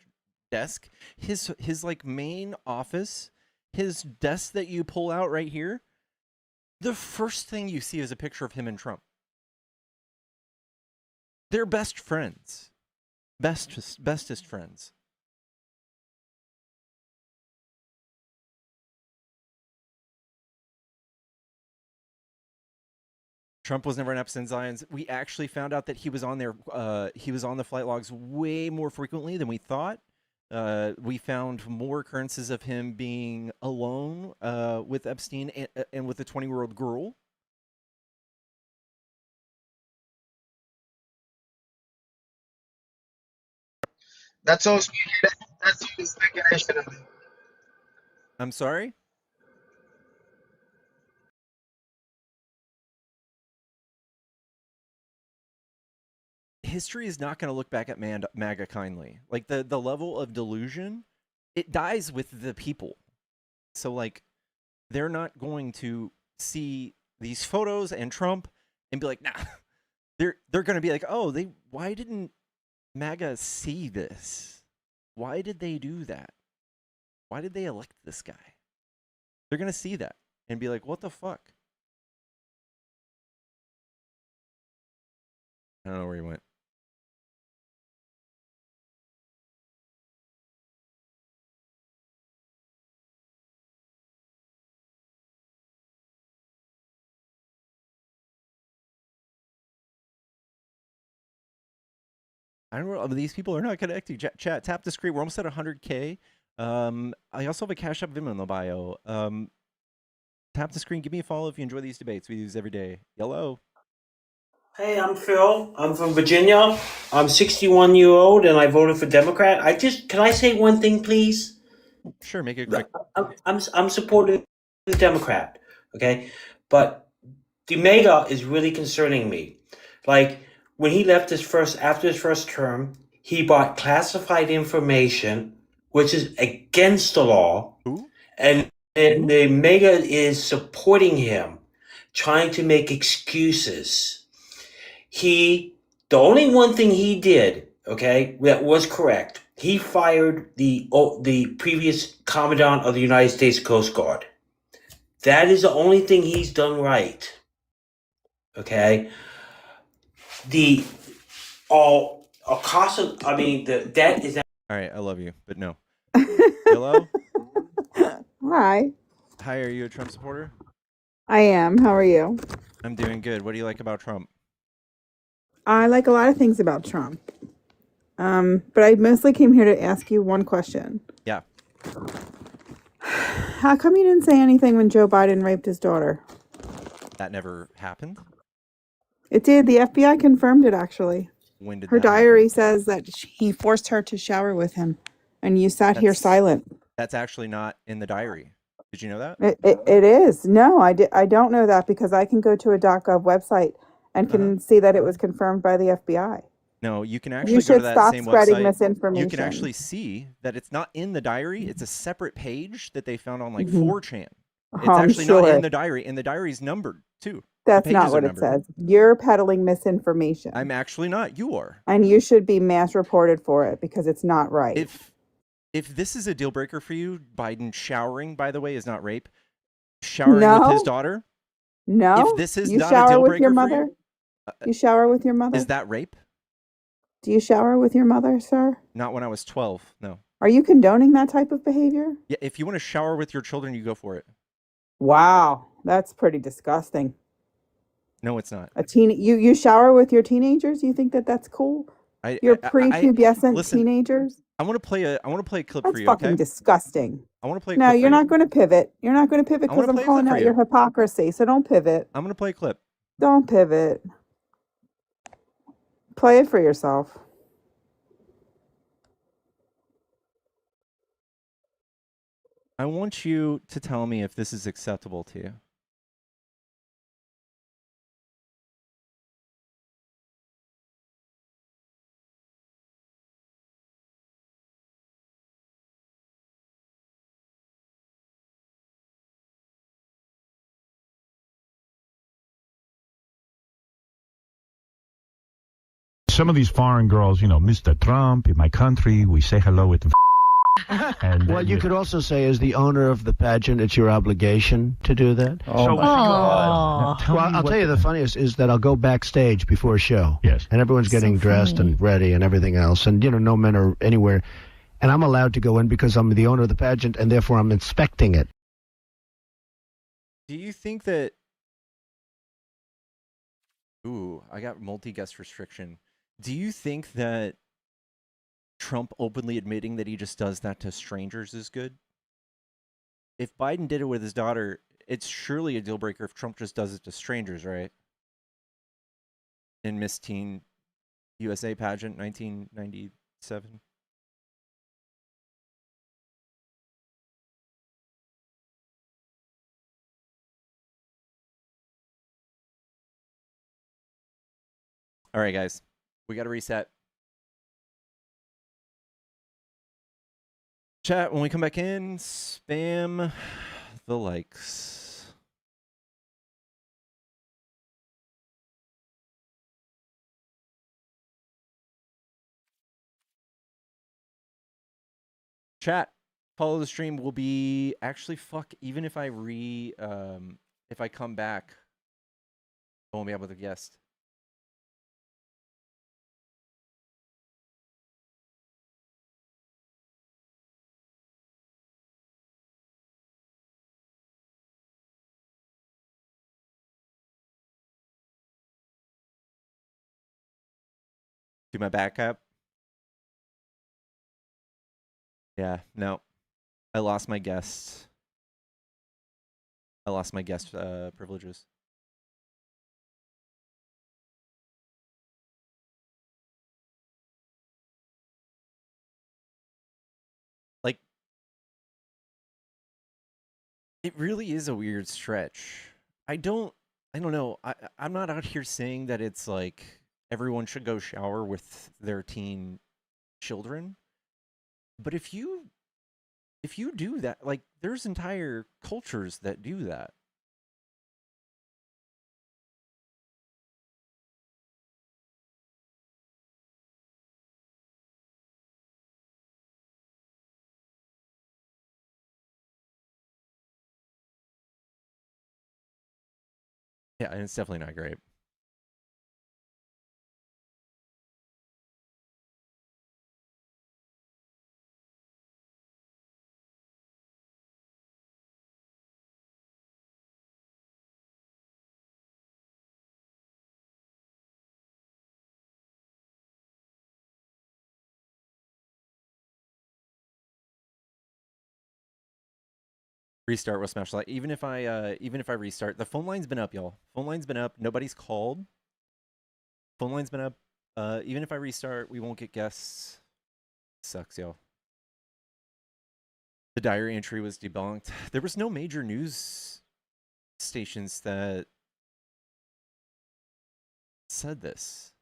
[SPEAKER 1] desk. His like main office, his desk that you pull out right here. The first thing you see is a picture of him and Trump. They're best friends. Bestest friends. Trump was never in Epstein's Islands. We actually found out that he was on there. He was on the flight logs way more frequently than we thought. We found more occurrences of him being alone with Epstein and with a 20-year-old girl.
[SPEAKER 5] That's all. That's all speculation.
[SPEAKER 1] I'm sorry? History is not going to look back at MAGA kindly. Like the level of delusion, it dies with the people. So like, they're not going to see these photos and Trump and be like, nah. They're going to be like, oh, why didn't MAGA see this? Why did they do that? Why did they elect this guy? They're going to see that and be like, what the fuck? I don't know where he went. I don't know. These people are not connecting. Chat, tap the screen. We're almost at 100K. I also have a Cash App Venmo in the bio. Tap the screen. Give me a follow if you enjoy these debates. We do these every day. Yellow.
[SPEAKER 6] Hey, I'm Phil. I'm from Virginia. I'm 61 years old and I voted for Democrat. Can I say one thing, please?
[SPEAKER 1] Sure, make it quick.
[SPEAKER 6] I'm supporting the Democrat, okay, but the MAGA is really concerning me. Like when he left after his first term, he bought classified information, which is against the law,
[SPEAKER 1] Who?
[SPEAKER 6] and the MAGA is supporting him, trying to make excuses. The only one thing he did, okay, that was correct. He fired the previous commandant of the United States Coast Guard. That is the only thing he's done right. Okay, the the debt is.
[SPEAKER 1] All right, I love you, but no. Hello?
[SPEAKER 7] Hi,
[SPEAKER 1] Hi, are you a Trump supporter?
[SPEAKER 7] I am. How are you?
[SPEAKER 1] I'm doing good. What do you like about Trump?
[SPEAKER 7] I like a lot of things about Trump. But I mostly came here to ask you one question.
[SPEAKER 1] Yeah.
[SPEAKER 7] How come you didn't say anything when Joe Biden raped his daughter?
[SPEAKER 1] That never happened?
[SPEAKER 7] It did. The FBI confirmed it, actually.
[SPEAKER 1] When did
[SPEAKER 7] Her
[SPEAKER 1] that
[SPEAKER 7] diary
[SPEAKER 1] happen?
[SPEAKER 7] says that he forced her to shower with him, and you sat here silent.
[SPEAKER 1] That's actually not in the diary. Did you know that?
[SPEAKER 7] It is. No, I don't know that because I can go to a .gov website and can see that it was confirmed by the FBI.
[SPEAKER 1] No, you can
[SPEAKER 7] You
[SPEAKER 1] actually go to
[SPEAKER 7] should
[SPEAKER 1] that
[SPEAKER 7] stop
[SPEAKER 1] same
[SPEAKER 7] spreading
[SPEAKER 1] website. You can
[SPEAKER 7] misinformation.
[SPEAKER 1] actually see that it's not in the diary. It's a separate page that they found on like
[SPEAKER 7] Mhm.
[SPEAKER 1] 4chan. It's
[SPEAKER 7] I'm
[SPEAKER 1] actually not
[SPEAKER 7] sure.
[SPEAKER 1] in the diary, and the diary's numbered too.
[SPEAKER 7] That's
[SPEAKER 1] The
[SPEAKER 7] not
[SPEAKER 1] pages are
[SPEAKER 7] what it
[SPEAKER 1] numbered.
[SPEAKER 7] says. You're peddling misinformation.
[SPEAKER 1] I'm actually not. You are.
[SPEAKER 7] And you should be mass reported for it because it's not right.
[SPEAKER 1] If this is a deal breaker for you, Biden showering, by the way, is not rape. Showering with his daughter.
[SPEAKER 7] No.
[SPEAKER 1] If this is
[SPEAKER 7] You
[SPEAKER 1] not a
[SPEAKER 7] shower
[SPEAKER 1] deal
[SPEAKER 7] with
[SPEAKER 1] breaker
[SPEAKER 7] your
[SPEAKER 1] for
[SPEAKER 7] mother?
[SPEAKER 1] you,
[SPEAKER 7] You shower with your mother?
[SPEAKER 1] is that rape?
[SPEAKER 7] Do you shower with your mother, sir?
[SPEAKER 1] Not when I was 12. No.
[SPEAKER 7] Are you condoning that type of behavior?
[SPEAKER 1] Yeah, if you want to shower with your children, you go for it.
[SPEAKER 7] Wow, that's pretty disgusting.
[SPEAKER 1] No, it's not.
[SPEAKER 7] You shower with your teenagers? You think that that's cool? Your prepubescent teenagers?
[SPEAKER 1] I want to play a clip
[SPEAKER 7] That's
[SPEAKER 1] for you,
[SPEAKER 7] fucking
[SPEAKER 1] okay?
[SPEAKER 7] disgusting.
[SPEAKER 1] I want to play a
[SPEAKER 7] No,
[SPEAKER 1] clip for
[SPEAKER 7] you're
[SPEAKER 1] you.
[SPEAKER 7] not going to pivot. You're not going to pivot
[SPEAKER 1] I wanna
[SPEAKER 7] because I'm
[SPEAKER 1] play a clip
[SPEAKER 7] calling
[SPEAKER 1] for
[SPEAKER 7] out
[SPEAKER 1] you.
[SPEAKER 7] your hypocrisy. So don't pivot.
[SPEAKER 1] I'm going to play a clip.
[SPEAKER 7] Don't pivot. Play it for yourself.
[SPEAKER 1] I want you to tell me if this is acceptable to you.
[SPEAKER 8] Some of these foreign girls, Mr. Trump, in my country, we say hello with and
[SPEAKER 9] what you could also say as the owner of the pageant, it's your obligation to do that.
[SPEAKER 8] Oh, my God.
[SPEAKER 9] Well, I'll tell you the funniest is that I'll go backstage before a show.
[SPEAKER 8] Yes.
[SPEAKER 9] And everyone's getting dressed and ready and everything else. And, no men are anywhere. And I'm allowed to go in because I'm the owner of the pageant and therefore I'm inspecting it.
[SPEAKER 1] Do you think that... Ooh, I got multi-guest restriction. Do you think that Trump openly admitting that he just does that to strangers is good? If Biden did it with his daughter, it's surely a deal breaker if Trump just does it to strangers, right? In Miss Teen USA pageant 1997. All right, guys, we got to reset. Chat, when we come back in, spam the likes. Chat, follow the stream. Will be actually even if I if I come back, I won't be able to guest. Do my backup. Yeah, no. I lost my guest. I lost my guest privileges. Like, It really is a weird stretch. I don't know. I'm not out here saying that it's like everyone should go shower with their teen children. But if you do that, like there's entire cultures that do that. Yeah, and it's definitely not great. Restart will smash like even if I restart, the phone line's been up, y'all. Phone line's been up. Nobody's called. Phone line's been up. Even if I restart, we won't get guests. Sucks, y'all. The diary entry was debunked. There was no major news stations that said this.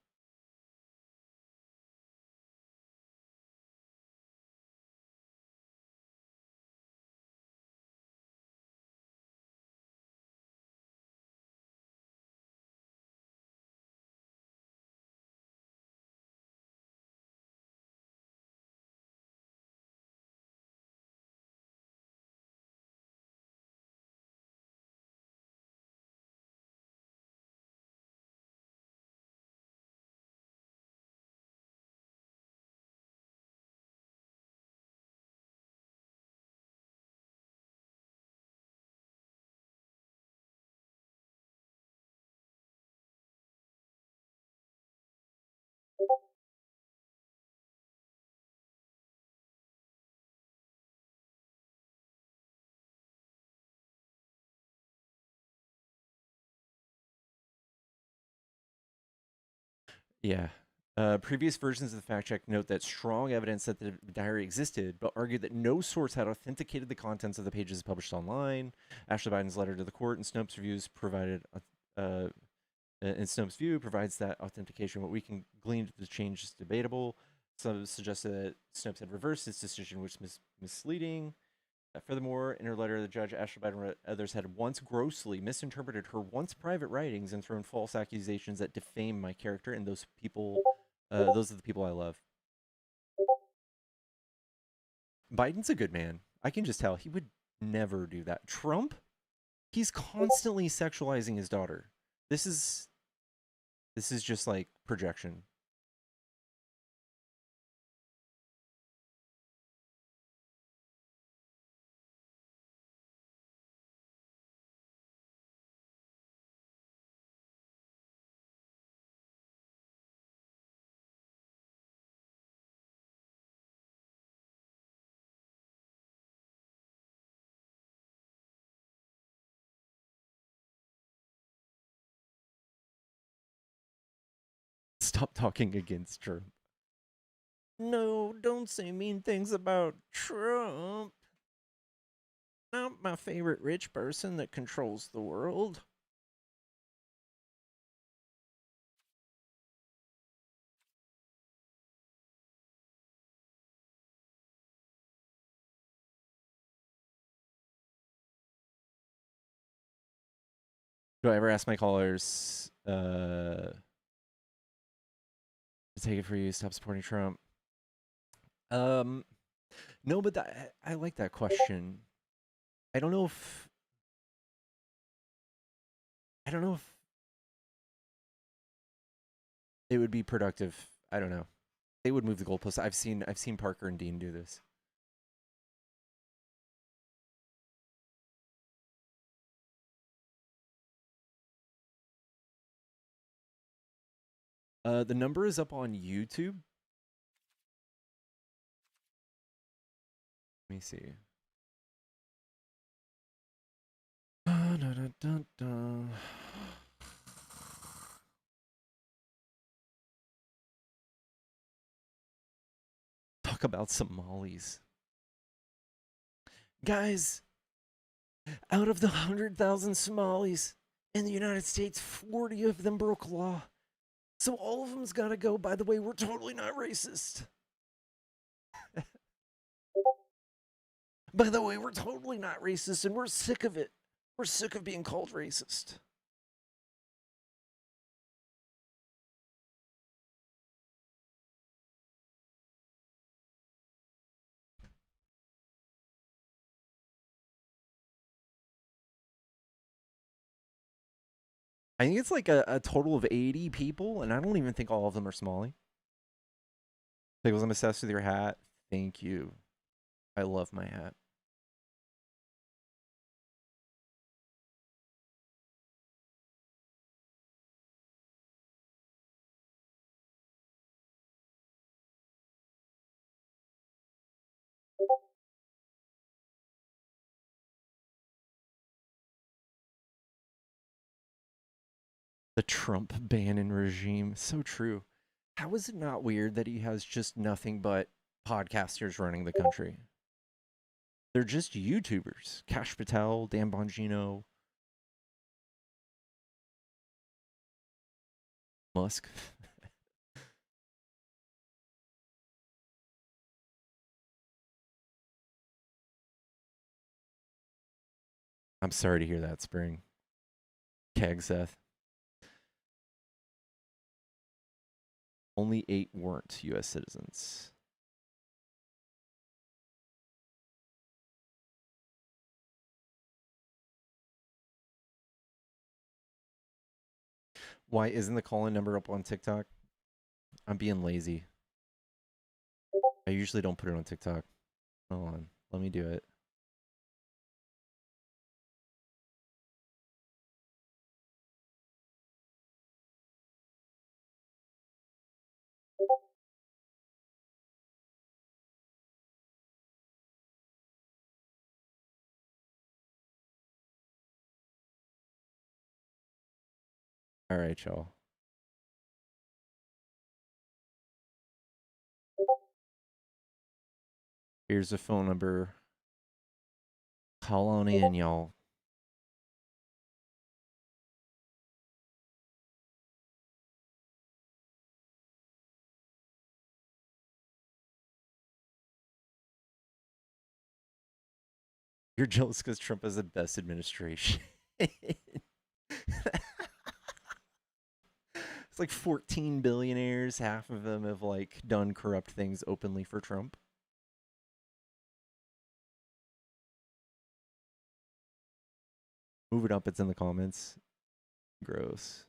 [SPEAKER 1] Yeah. Previous versions of the fact check note that strong evidence that the diary existed, but argued that no source had authenticated the contents of the pages published online. Ashley Biden's letter to the court and Snopes reviews provided, in Snopes' view, provides that authentication. What we can glean from the change is debatable. Some suggested that Snopes had reversed its decision, which is misleading. Furthermore, in her letter, the judge, Ashley Biden, and others had once grossly misinterpreted her once private writings and thrown false accusations that defame my character and those people. Those are the people I love. Biden's a good man. I can just tell he would never do that. Trump, he's constantly sexualizing his daughter. This is just like projection. Stop talking against Trump. No, don't say mean things about Trump. Not my favorite rich person that controls the world. Do I ever ask my callers to take it for you, stop supporting Trump? No, but I like that question. I don't know if it would be productive. I don't know. They would move the goalposts. I've seen Parker and Dean do this. The number is up on YouTube. Let me see. Talk about Somalis. Guys, Out of the 100,000 Somalis in the United States, 40 of them broke law. So all of them's got to go. By the way, we're totally not racist. By the way, we're totally not racist, and we're sick of it. We're sick of being called racist. I think it's like a total of 80 people, and I don't even think all of them are Somali. Pickles, I'm obsessed with your hat. Thank you. I love my hat. The Trump Bannon regime. So true. How is it not weird that he has just nothing but podcasters running the country? They're just YouTubers. Cash Patel, Dan Bongino, Musk. I'm sorry to hear that, Spring. Keg Seth. Only 8 weren't U.S. citizens. Why isn't the call-in number up on TikTok? I'm being lazy. I usually don't put it on TikTok. Hold on. Let me do it. All right, y'all. Here's a phone number. Call on in, y'all. You're jealous because Trump has the best administration. It's like 14 billionaires. Half of them have like done corrupt things openly for Trump. Move it up. It's in the comments. Gross.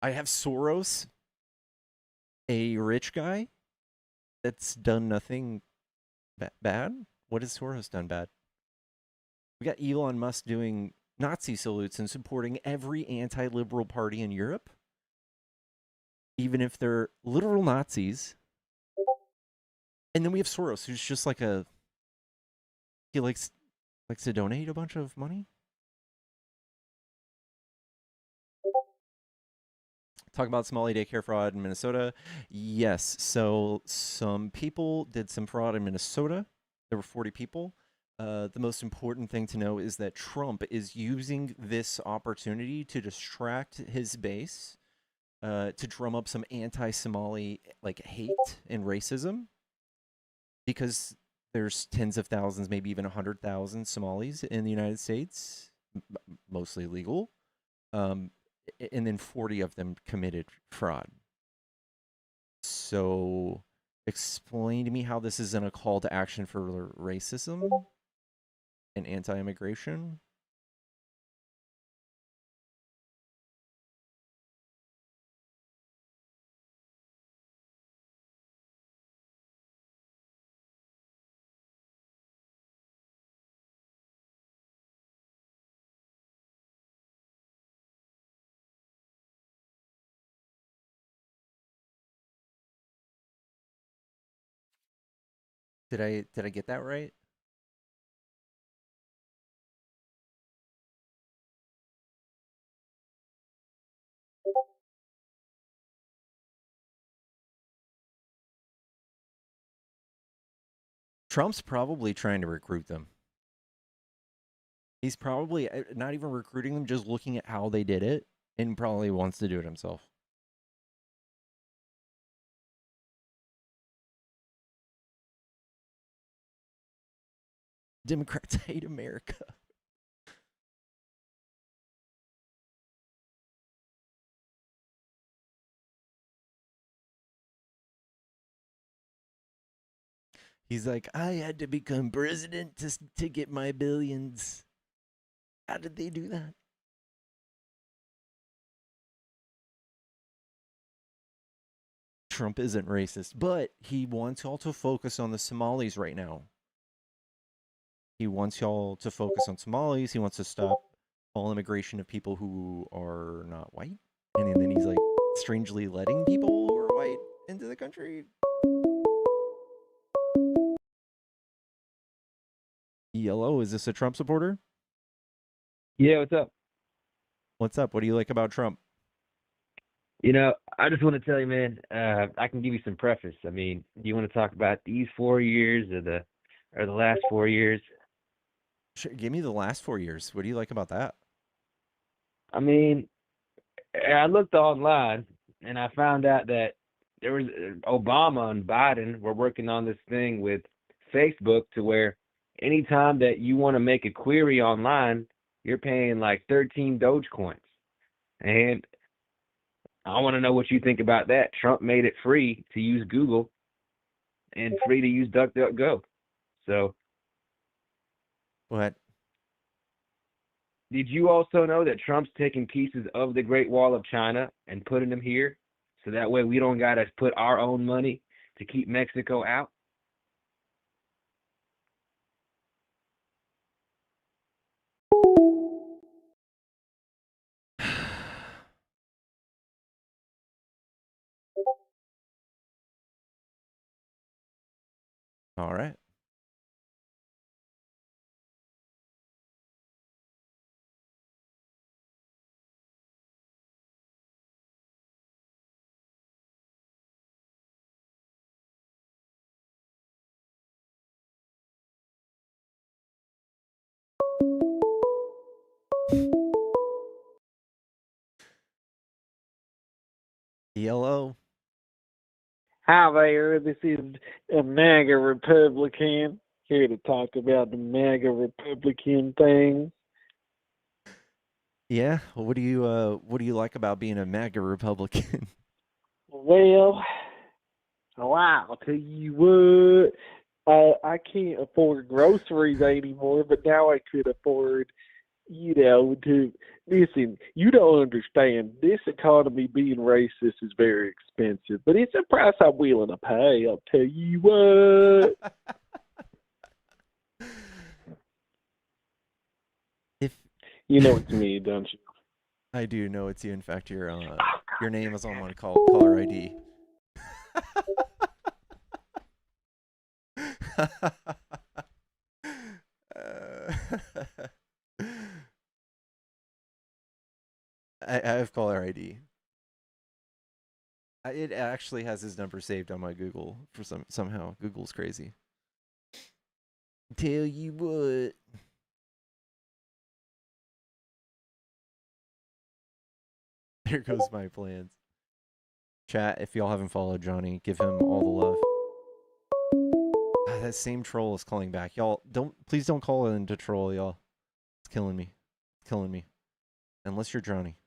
[SPEAKER 1] I have Soros, a rich guy that's done nothing bad. What has Soros done bad? We got Elon Musk doing Nazi salutes and supporting every anti-liberal party in Europe, even if they're literal Nazis. And then we have Soros, who's just like he likes to donate a bunch of money. Talk about Somali daycare fraud in Minnesota. Yes, so some people did some fraud in Minnesota. There were 40 people. The most important thing to know is that Trump is using this opportunity to distract his base, to drum up some anti-Somali like hate and racism, because there's tens of thousands, maybe even 100,000 Somalis in the United States, mostly legal. And then 40 of them committed fraud. So explain to me how this isn't a call to action for racism and anti-immigration. Did I get that right? Trump's probably trying to recruit them. He's probably not even recruiting them, just looking at how they did it, and probably wants to do it himself. Democrats hate America. He's like, I had to become president to get my billions. How did they do that? Trump isn't racist, but he wants y'all to focus on the Somalis right now. He wants y'all to focus on Somalis. He wants to stop all immigration of people who are not white. And then he's like strangely letting people who are white into the country. Yellow, is this a Trump supporter?
[SPEAKER 10] Yeah, what's up?
[SPEAKER 1] What's up? What do you like about Trump?
[SPEAKER 10] You know, I just want to tell you, man, I can give you some preface. I mean, do you want to talk about these 4 years or the last 4 years?
[SPEAKER 1] Sure, give me the last 4 years. What do you like about that?
[SPEAKER 10] I mean, I looked online and I found out that there was Obama and Biden were working on this thing with Facebook to where anytime that you want to make a query online, you're paying like 13 Dogecoins. And I want to know what you think about that. Trump made it free to use Google and free to use DuckDuckGo. So,
[SPEAKER 1] What?
[SPEAKER 10] did you also know that Trump's taking pieces of the Great Wall of China and putting them here? So that way we don't got to put our own money to keep Mexico out?
[SPEAKER 1] All right. Yellow.
[SPEAKER 11] Hi there, this is a MAGA Republican here to talk about the MAGA Republican thing.
[SPEAKER 1] Yeah. Well, what do you like about being a MAGA Republican?
[SPEAKER 11] Well, I'll tell you what, I can't afford groceries anymore, but now I could afford, to listen. You don't understand. This economy being racist is very expensive, but it's a price I'm willing to pay. I'll tell you what.
[SPEAKER 1] If
[SPEAKER 11] You know it's me, don't you?
[SPEAKER 1] I do know it's you. In fact, your name is on my caller ID. I have caller ID. It actually has his number saved on my Google for somehow. Google's crazy. Tell you what. There goes my plans. Chat, if y'all haven't followed Johnny, give him all the love. That same troll is calling back. Y'all, please don't call in to troll, y'all. It's killing me. It's killing me. Unless you're Johnny.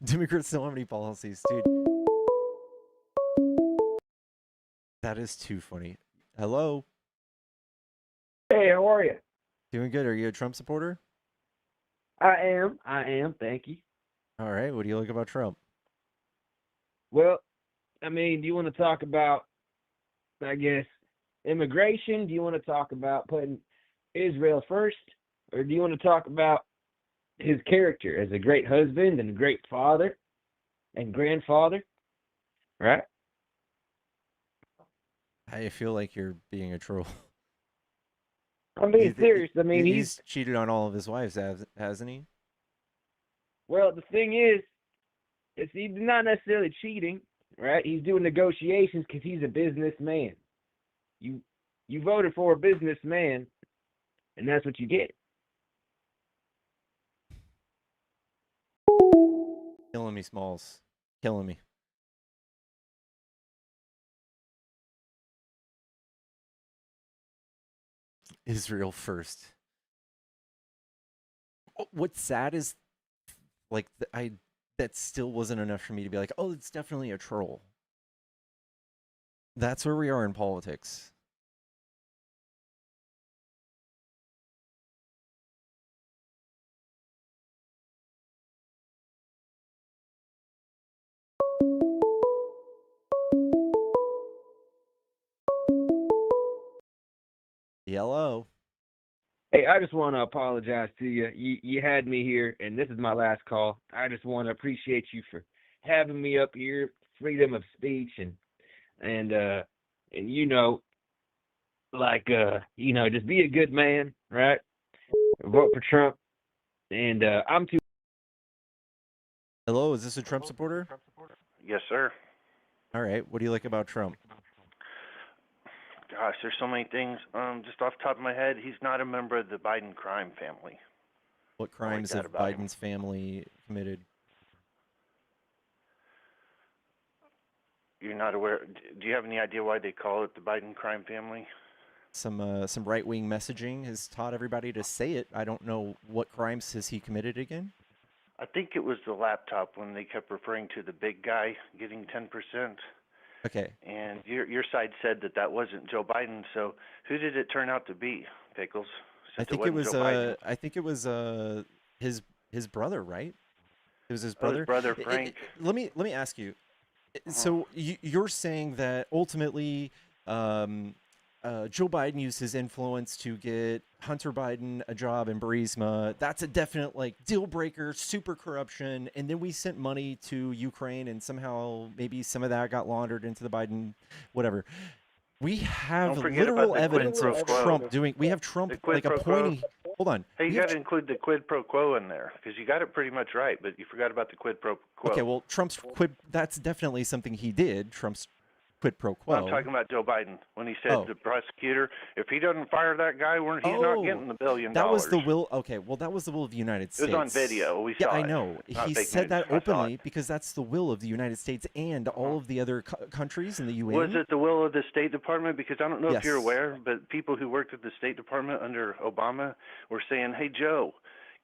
[SPEAKER 1] Democrats don't have any policies, dude. That is too funny. Hello?
[SPEAKER 11] Hey, how are you?
[SPEAKER 1] Doing good. Are you a Trump supporter?
[SPEAKER 11] I am, thank you.
[SPEAKER 1] All right. What do you like about Trump?
[SPEAKER 10] Well, I mean, do you want to talk about, I guess, immigration? Do you want to talk about putting Israel first? Or do you want to talk about his character as a great husband and a great father and grandfather, right?
[SPEAKER 1] I feel like you're being a troll.
[SPEAKER 10] I'm being serious. I mean,
[SPEAKER 1] he's cheated on all of his wives, hasn't he?
[SPEAKER 10] Well, the thing is he's not necessarily cheating, right? He's doing negotiations because he's a businessman. You voted for a businessman, and that's what you get.
[SPEAKER 1] Killing me, Smalls. Killing me. Israel first. What's sad is, like, that still wasn't enough for me to be like, oh, it's definitely a troll. That's where we are in politics. Yellow.
[SPEAKER 10] Hey, I just want to apologize to you. You had me here, and this is my last call. I just want to appreciate you for having me up here, freedom of speech, and you know, like just be a good man, right? Vote for Trump, and I'm too.
[SPEAKER 1] Hello, is this a Trump supporter?
[SPEAKER 12] Yes, sir.
[SPEAKER 1] All right. What do you like about Trump?
[SPEAKER 12] Gosh, there's so many things. Just off the top of my head, he's not a member of the Biden crime family.
[SPEAKER 1] What crimes have Biden's family committed?
[SPEAKER 12] You're not aware? Do you have any idea why they call it the Biden crime family?
[SPEAKER 1] Some right-wing messaging has taught everybody to say it. I don't know what crimes has he committed again.
[SPEAKER 12] I think it was the laptop when they kept referring to the big guy getting 10%.
[SPEAKER 1] Okay.
[SPEAKER 12] And your side said that wasn't Joe Biden. So who did it turn out to be, Pickles?
[SPEAKER 1] I think it was his brother, right? It was his brother.
[SPEAKER 12] His brother Frank.
[SPEAKER 1] Let me ask you. So you're saying that ultimately Joe Biden used his influence to get Hunter Biden a job in Burisma. That's a definite deal breaker, super corruption. And then we sent money to Ukraine, and somehow maybe some of that got laundered into the Biden, whatever. We have literal evidence of Trump doing. We have Trump appointing. Hold on.
[SPEAKER 12] Hey, you got to include the quid pro quo in there because you got it pretty much right, but you forgot about the quid pro quo.
[SPEAKER 1] Okay, well, Trump's quid. That's definitely something he did. Trump's quid pro quo.
[SPEAKER 12] I'm talking about Joe Biden when he said the prosecutor, if he doesn't fire that guy, he's not getting the $1 billion.
[SPEAKER 1] That was the will. Okay, well, that was the will of the United States.
[SPEAKER 12] It was on video. We saw it.
[SPEAKER 1] Yeah, I know. He said that openly because that's the will of the United States and all of the other countries in the UN.
[SPEAKER 12] Was it the will of the State Department? Because I don't know if you're aware, but people who worked at the State Department under Obama were saying, hey, Joe,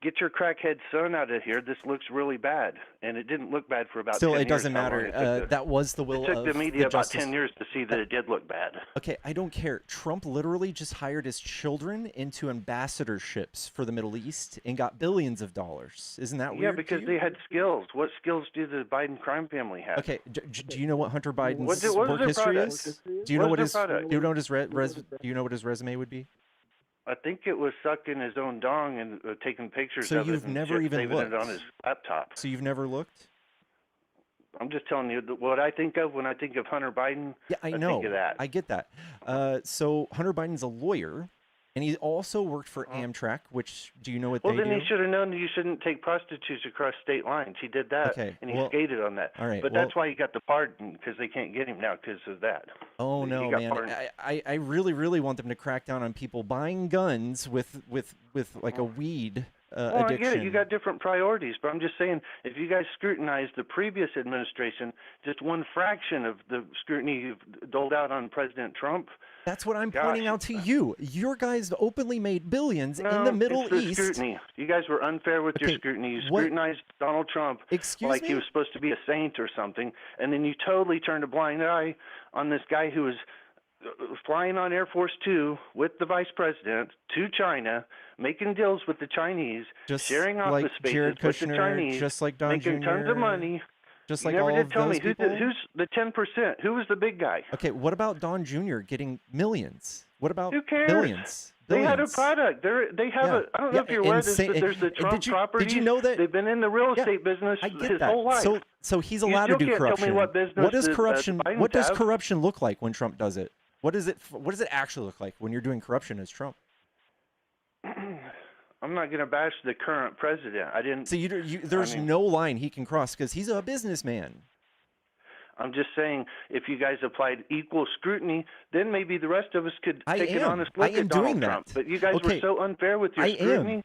[SPEAKER 12] get your crackhead son out of here. This looks really bad. And it didn't look bad for about 10 years.
[SPEAKER 1] Still, it doesn't matter. That was the will of the
[SPEAKER 12] It took the media about 10 years to see that it did look bad.
[SPEAKER 1] Okay, I don't care. Trump literally just hired his children into ambassadorships for the Middle East and got billions of dollars. Isn't that weird?
[SPEAKER 12] Yeah, because they had skills. What skills do the Biden crime family have?
[SPEAKER 1] Okay, do you know what Hunter Biden's work history is? Do you know what his resume would be?
[SPEAKER 12] I think it was sucking his own dong and taking pictures
[SPEAKER 1] of
[SPEAKER 12] it.
[SPEAKER 1] So you've never even looked?
[SPEAKER 12] It on his laptop.
[SPEAKER 1] So you've never looked?
[SPEAKER 12] I'm just telling you what I think of when I think of Hunter Biden.
[SPEAKER 1] Yeah, I know.
[SPEAKER 12] Think of that.
[SPEAKER 1] I get that. So Hunter Biden's a lawyer, and he also worked for Amtrak, which, do you know what they do?
[SPEAKER 12] Well, then he should have known that you shouldn't take prostitutes across state lines. He did that, and he skated on that.
[SPEAKER 1] All right,
[SPEAKER 12] but that's why he got the pardon, because they can't get him now because of that.
[SPEAKER 1] Oh, no, man. I really, really want them to crack down on people buying guns with like a weed addiction.
[SPEAKER 12] I get it. You got different priorities, but I'm just saying, if you guys scrutinized the previous administration, just one fraction of the scrutiny you've doled out on President Trump.
[SPEAKER 1] That's what I'm pointing out to you. Your guys openly made billions in the Middle East.
[SPEAKER 12] Scrutiny. You guys were unfair with your scrutiny. You scrutinized Donald Trump like he was supposed to be a saint or something, and then you totally turned a blind eye on this guy who was flying on Air Force Two with the vice president to China, making deals with the Chinese, sharing office spaces with the Chinese,
[SPEAKER 1] just like Don
[SPEAKER 12] making
[SPEAKER 1] Jr.,
[SPEAKER 12] tons of money.
[SPEAKER 1] Just like
[SPEAKER 12] you never
[SPEAKER 1] all
[SPEAKER 12] did
[SPEAKER 1] of
[SPEAKER 12] tell
[SPEAKER 1] those
[SPEAKER 12] me
[SPEAKER 1] people?
[SPEAKER 12] who's the 10%. Who was the big guy?
[SPEAKER 1] Okay, what about Don Jr. getting millions? What about
[SPEAKER 12] Who cares?
[SPEAKER 1] billions?
[SPEAKER 12] They had a
[SPEAKER 1] Billions.
[SPEAKER 12] product. They have
[SPEAKER 1] Yeah.
[SPEAKER 12] a. I don't know if you're aware. There's the Trump properties.
[SPEAKER 1] Did you know that?
[SPEAKER 12] They've been in the real estate business
[SPEAKER 1] I get
[SPEAKER 12] his
[SPEAKER 1] that.
[SPEAKER 12] whole life.
[SPEAKER 1] So he's
[SPEAKER 12] You
[SPEAKER 1] allowed to
[SPEAKER 12] still
[SPEAKER 1] do
[SPEAKER 12] can't
[SPEAKER 1] corruption.
[SPEAKER 12] tell me what business
[SPEAKER 1] What does
[SPEAKER 12] the
[SPEAKER 1] corruption?
[SPEAKER 12] Bidens
[SPEAKER 1] What does
[SPEAKER 12] have.
[SPEAKER 1] corruption look like when Trump does it? What does it actually look like when you're doing corruption as Trump?
[SPEAKER 12] I'm not going to bash the current president. I didn't.
[SPEAKER 1] So there's no line he can cross because he's a businessman.
[SPEAKER 12] I'm just saying, if you guys applied equal scrutiny, then maybe the rest of us could take an honest look at Donald Trump. But you guys were so unfair with your scrutiny.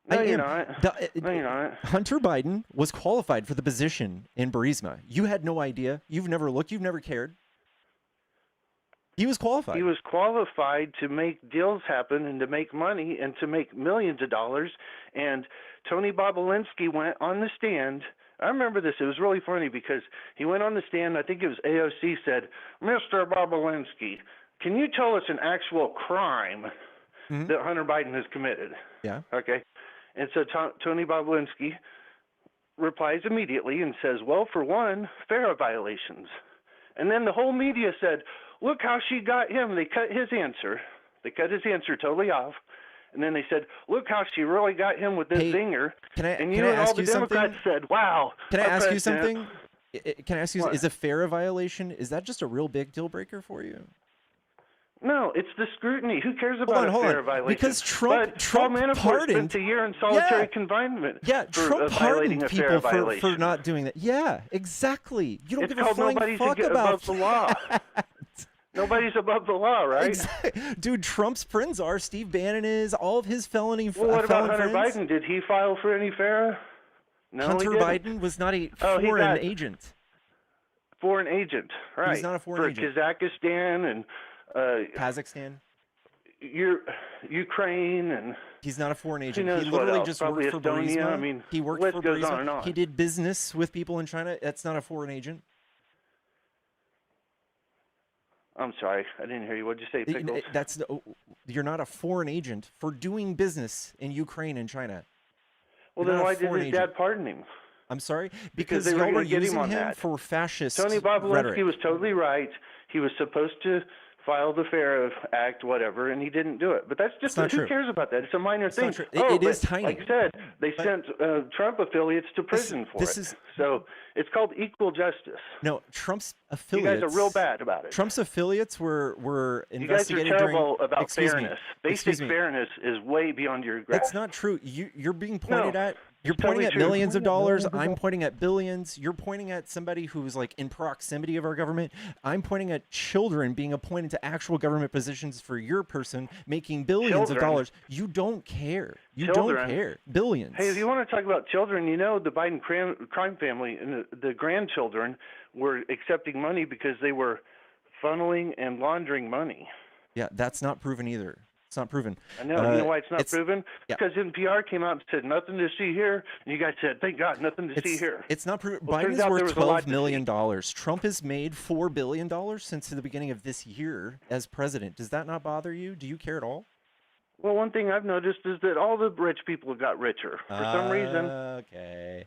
[SPEAKER 12] No, you're not. No, you're not.
[SPEAKER 1] Hunter Biden was qualified for the position in Burisma. You had no idea. You've never looked. You've never cared. He was qualified.
[SPEAKER 12] He was qualified to make deals happen and to make money and to make millions of dollars. And Tony Bobolinsky went on the stand. I remember this. It was really funny because he went on the stand. I think it was AOC said, "Mr. Bobolinsky, can you tell us an actual crime that Hunter Biden has committed?"
[SPEAKER 1] Yeah.
[SPEAKER 12] Okay. And so Tony Bobolinsky replies immediately and says, "Well, for one, FARA violations." And then the whole media said, "Look how she got him." They cut his answer. They cut his answer totally off. And then they said, "Look how she really got him with this zinger." And all the Democrats said, "Wow."
[SPEAKER 1] Can I ask you something? Can I ask you, is a FARA violation, is that just a real big deal breaker for you?
[SPEAKER 12] No, it's the scrutiny. Who cares about a FARA violation?
[SPEAKER 1] Because Trump
[SPEAKER 12] Manafort
[SPEAKER 1] pardoned
[SPEAKER 12] spent a year in solitary confinement.
[SPEAKER 1] Yeah,
[SPEAKER 12] for
[SPEAKER 1] Trump
[SPEAKER 12] violating
[SPEAKER 1] pardoned
[SPEAKER 12] a FARA
[SPEAKER 1] people
[SPEAKER 12] violation.
[SPEAKER 1] for not doing that. Yeah, exactly. You don't
[SPEAKER 12] It's
[SPEAKER 1] give a
[SPEAKER 12] called
[SPEAKER 1] flying
[SPEAKER 12] nobody's
[SPEAKER 1] fuck
[SPEAKER 12] above
[SPEAKER 1] about
[SPEAKER 12] the law. Nobody's above the law, right?
[SPEAKER 1] Exactly. Dude, Trump's friends are. Steve Bannon is. All of his felony
[SPEAKER 12] Well, what about Hunter
[SPEAKER 1] friends.
[SPEAKER 12] Biden? Did he file for any FARA? No,
[SPEAKER 1] Hunter
[SPEAKER 12] he didn't.
[SPEAKER 1] Biden was not a
[SPEAKER 12] Oh, he
[SPEAKER 1] foreign
[SPEAKER 12] got-
[SPEAKER 1] agent.
[SPEAKER 12] Foreign agent, right?
[SPEAKER 1] He's not a foreign agent.
[SPEAKER 12] For Kazakhstan and
[SPEAKER 1] Kazakhstan.
[SPEAKER 12] Ukraine and
[SPEAKER 1] he's not a foreign agent.
[SPEAKER 12] knows
[SPEAKER 1] He
[SPEAKER 12] what
[SPEAKER 1] literally
[SPEAKER 12] else?
[SPEAKER 1] just
[SPEAKER 12] Probably
[SPEAKER 1] worked for
[SPEAKER 12] Estonia.
[SPEAKER 1] Burisma.
[SPEAKER 12] I mean,
[SPEAKER 1] he worked
[SPEAKER 12] list
[SPEAKER 1] for
[SPEAKER 12] goes
[SPEAKER 1] Burisma.
[SPEAKER 12] on and on.
[SPEAKER 1] He did business with people in China. That's not a foreign agent.
[SPEAKER 12] I'm sorry, I didn't hear you. What'd you say, Pickles?
[SPEAKER 1] You're not a foreign agent for doing business in Ukraine and China.
[SPEAKER 12] Well,
[SPEAKER 1] You're
[SPEAKER 12] then
[SPEAKER 1] not a
[SPEAKER 12] why did
[SPEAKER 1] foreign
[SPEAKER 12] his
[SPEAKER 1] agent.
[SPEAKER 12] dad pardon him?
[SPEAKER 1] I'm sorry?
[SPEAKER 12] Because
[SPEAKER 1] Because
[SPEAKER 12] they were
[SPEAKER 1] y'all
[SPEAKER 12] gonna
[SPEAKER 1] were
[SPEAKER 12] get him
[SPEAKER 1] using
[SPEAKER 12] on
[SPEAKER 1] him
[SPEAKER 12] that.
[SPEAKER 1] for fascist
[SPEAKER 12] Tony Bobolinsky
[SPEAKER 1] rhetoric.
[SPEAKER 12] was totally right. He was supposed to file the FARA Act, whatever, and he didn't do it. But that's just
[SPEAKER 1] not
[SPEAKER 12] who
[SPEAKER 1] true.
[SPEAKER 12] cares about that? It's a minor
[SPEAKER 1] It's
[SPEAKER 12] thing.
[SPEAKER 1] not true.
[SPEAKER 12] But
[SPEAKER 1] It is tiny.
[SPEAKER 12] Like I said, they sent Trump affiliates to prison for it. So it's called equal justice.
[SPEAKER 1] No, Trump's
[SPEAKER 12] You
[SPEAKER 1] affiliates.
[SPEAKER 12] guys are real bad about it.
[SPEAKER 1] Trump's affiliates were
[SPEAKER 12] You guys are
[SPEAKER 1] investigated
[SPEAKER 12] terrible
[SPEAKER 1] during.
[SPEAKER 12] about
[SPEAKER 1] excuse me,
[SPEAKER 12] fairness.
[SPEAKER 1] excuse
[SPEAKER 12] Basic
[SPEAKER 1] me.
[SPEAKER 12] fairness is way beyond your grasp.
[SPEAKER 1] It's not true. You're being pointed
[SPEAKER 12] No,
[SPEAKER 1] at. You're
[SPEAKER 12] it's
[SPEAKER 1] pointing
[SPEAKER 12] totally
[SPEAKER 1] at
[SPEAKER 12] true.
[SPEAKER 1] millions of dollars. I'm pointing at billions. You're pointing at somebody who's like in proximity of our government. I'm pointing at children being appointed to actual government positions for your person, making billions of
[SPEAKER 12] Children?
[SPEAKER 1] dollars. You don't care. You
[SPEAKER 12] Children?
[SPEAKER 1] don't care. Billions.
[SPEAKER 12] Hey, if you want to talk about children, you know the Biden crime family and the grandchildren were accepting money because they were funneling and laundering money.
[SPEAKER 1] Yeah, that's not proven either. It's not proven.
[SPEAKER 12] I know. You know why it's not proven?
[SPEAKER 1] yeah.
[SPEAKER 12] Because NPR came out and said nothing to see here, and you guys said, "Thank God, nothing to see here."
[SPEAKER 1] It's not proven.
[SPEAKER 12] Well, turns
[SPEAKER 1] Biden's
[SPEAKER 12] out there
[SPEAKER 1] worth
[SPEAKER 12] was a lot
[SPEAKER 1] $12
[SPEAKER 12] to
[SPEAKER 1] million. Trump has made $4 billion since the beginning of this year as president. Does that not bother you? Do you care at all?
[SPEAKER 12] Well, one thing I've noticed is that all the rich people have got richer for some reason.
[SPEAKER 1] Okay.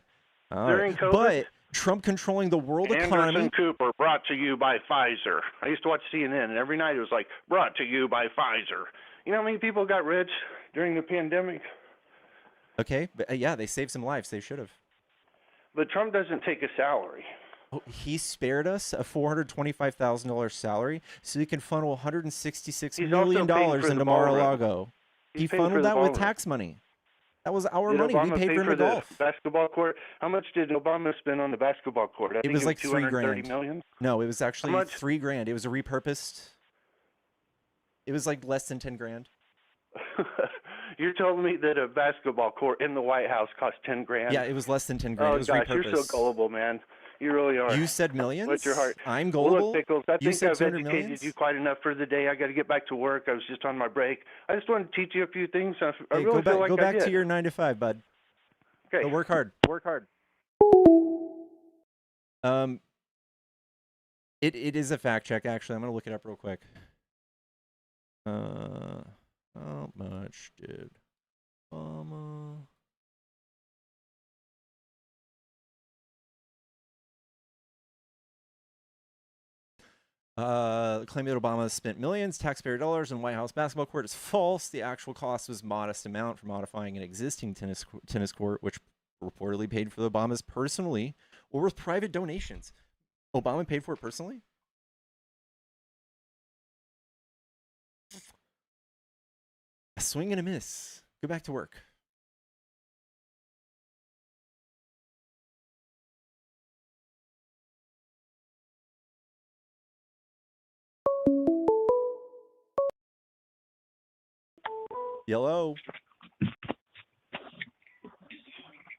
[SPEAKER 1] All
[SPEAKER 12] During
[SPEAKER 1] right.
[SPEAKER 12] COVID.
[SPEAKER 1] But Trump controlling the world economy.
[SPEAKER 12] Anderson Cooper, brought to you by Pfizer. I used to watch CNN, and every night it was like, brought to you by Pfizer. You know how many people got rich during the pandemic?
[SPEAKER 1] Okay, but yeah, they saved some lives. They should have.
[SPEAKER 12] But Trump doesn't take a salary.
[SPEAKER 1] Oh, he spared us a $425,000 salary so he can funnel $166
[SPEAKER 12] He's
[SPEAKER 1] million
[SPEAKER 12] also paying for
[SPEAKER 1] into
[SPEAKER 12] the ballroom.
[SPEAKER 1] Mar-a-Lago.
[SPEAKER 12] He's
[SPEAKER 1] He
[SPEAKER 12] paying for
[SPEAKER 1] funneled
[SPEAKER 12] the
[SPEAKER 1] that with
[SPEAKER 12] ballroom.
[SPEAKER 1] tax money. That was our
[SPEAKER 12] Did
[SPEAKER 1] money.
[SPEAKER 12] Obama
[SPEAKER 1] We paid
[SPEAKER 12] pay
[SPEAKER 1] for him
[SPEAKER 12] for
[SPEAKER 1] to
[SPEAKER 12] the
[SPEAKER 1] golf.
[SPEAKER 12] basketball court? How much did Obama spend on the basketball court? I
[SPEAKER 1] It
[SPEAKER 12] think
[SPEAKER 1] was like $3
[SPEAKER 12] $230
[SPEAKER 1] grand.
[SPEAKER 12] million.
[SPEAKER 1] No, it was actually
[SPEAKER 12] much?
[SPEAKER 1] $3 grand. It was a repurposed. It was like less than 10 grand.
[SPEAKER 12] You're telling me that a basketball court in the White House cost 10 grand?
[SPEAKER 1] Yeah, it was less than 10 grand.
[SPEAKER 12] Oh
[SPEAKER 1] It was
[SPEAKER 12] gosh,
[SPEAKER 1] repurposed.
[SPEAKER 12] you're so gullible, man. You really are.
[SPEAKER 1] You said millions?
[SPEAKER 12] What's your heart?
[SPEAKER 1] I'm
[SPEAKER 12] Well,
[SPEAKER 1] gullible?
[SPEAKER 12] look, Pickles, I
[SPEAKER 1] You
[SPEAKER 12] think
[SPEAKER 1] said
[SPEAKER 12] I've
[SPEAKER 1] 200
[SPEAKER 12] educated
[SPEAKER 1] millions?
[SPEAKER 12] you quite enough for the day. I got to get back to work. I was just on my break. I just wanted to teach you a few things. I
[SPEAKER 1] Hey,
[SPEAKER 12] really feel like
[SPEAKER 1] go
[SPEAKER 12] I
[SPEAKER 1] back
[SPEAKER 12] did.
[SPEAKER 1] to your 9 to 5, bud.
[SPEAKER 12] Okay.
[SPEAKER 1] Go work hard.
[SPEAKER 12] Work hard.
[SPEAKER 1] It is a fact check, actually. I'm going to look it up real quick. How much did Obama... Claim that Obama spent millions taxpayer dollars in White House basketball court is false. The actual cost was modest amount for modifying an existing tennis court, which reportedly paid for Obama's personally or with private donations. Obama paid for it personally? A swing and a miss. Go back to work. Yellow.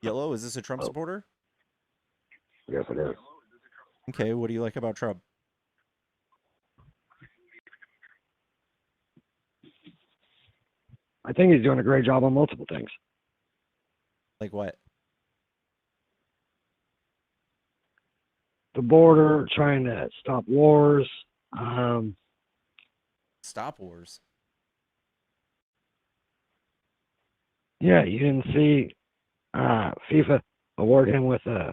[SPEAKER 1] Yellow, is this a Trump supporter?
[SPEAKER 9] Yes, it is.
[SPEAKER 1] Okay, what do you like about Trump?
[SPEAKER 9] I think he's doing a great job on multiple things.
[SPEAKER 1] Like what?
[SPEAKER 9] The border, trying to stop wars.
[SPEAKER 1] Stop wars.
[SPEAKER 9] Yeah, you didn't see FIFA award him with a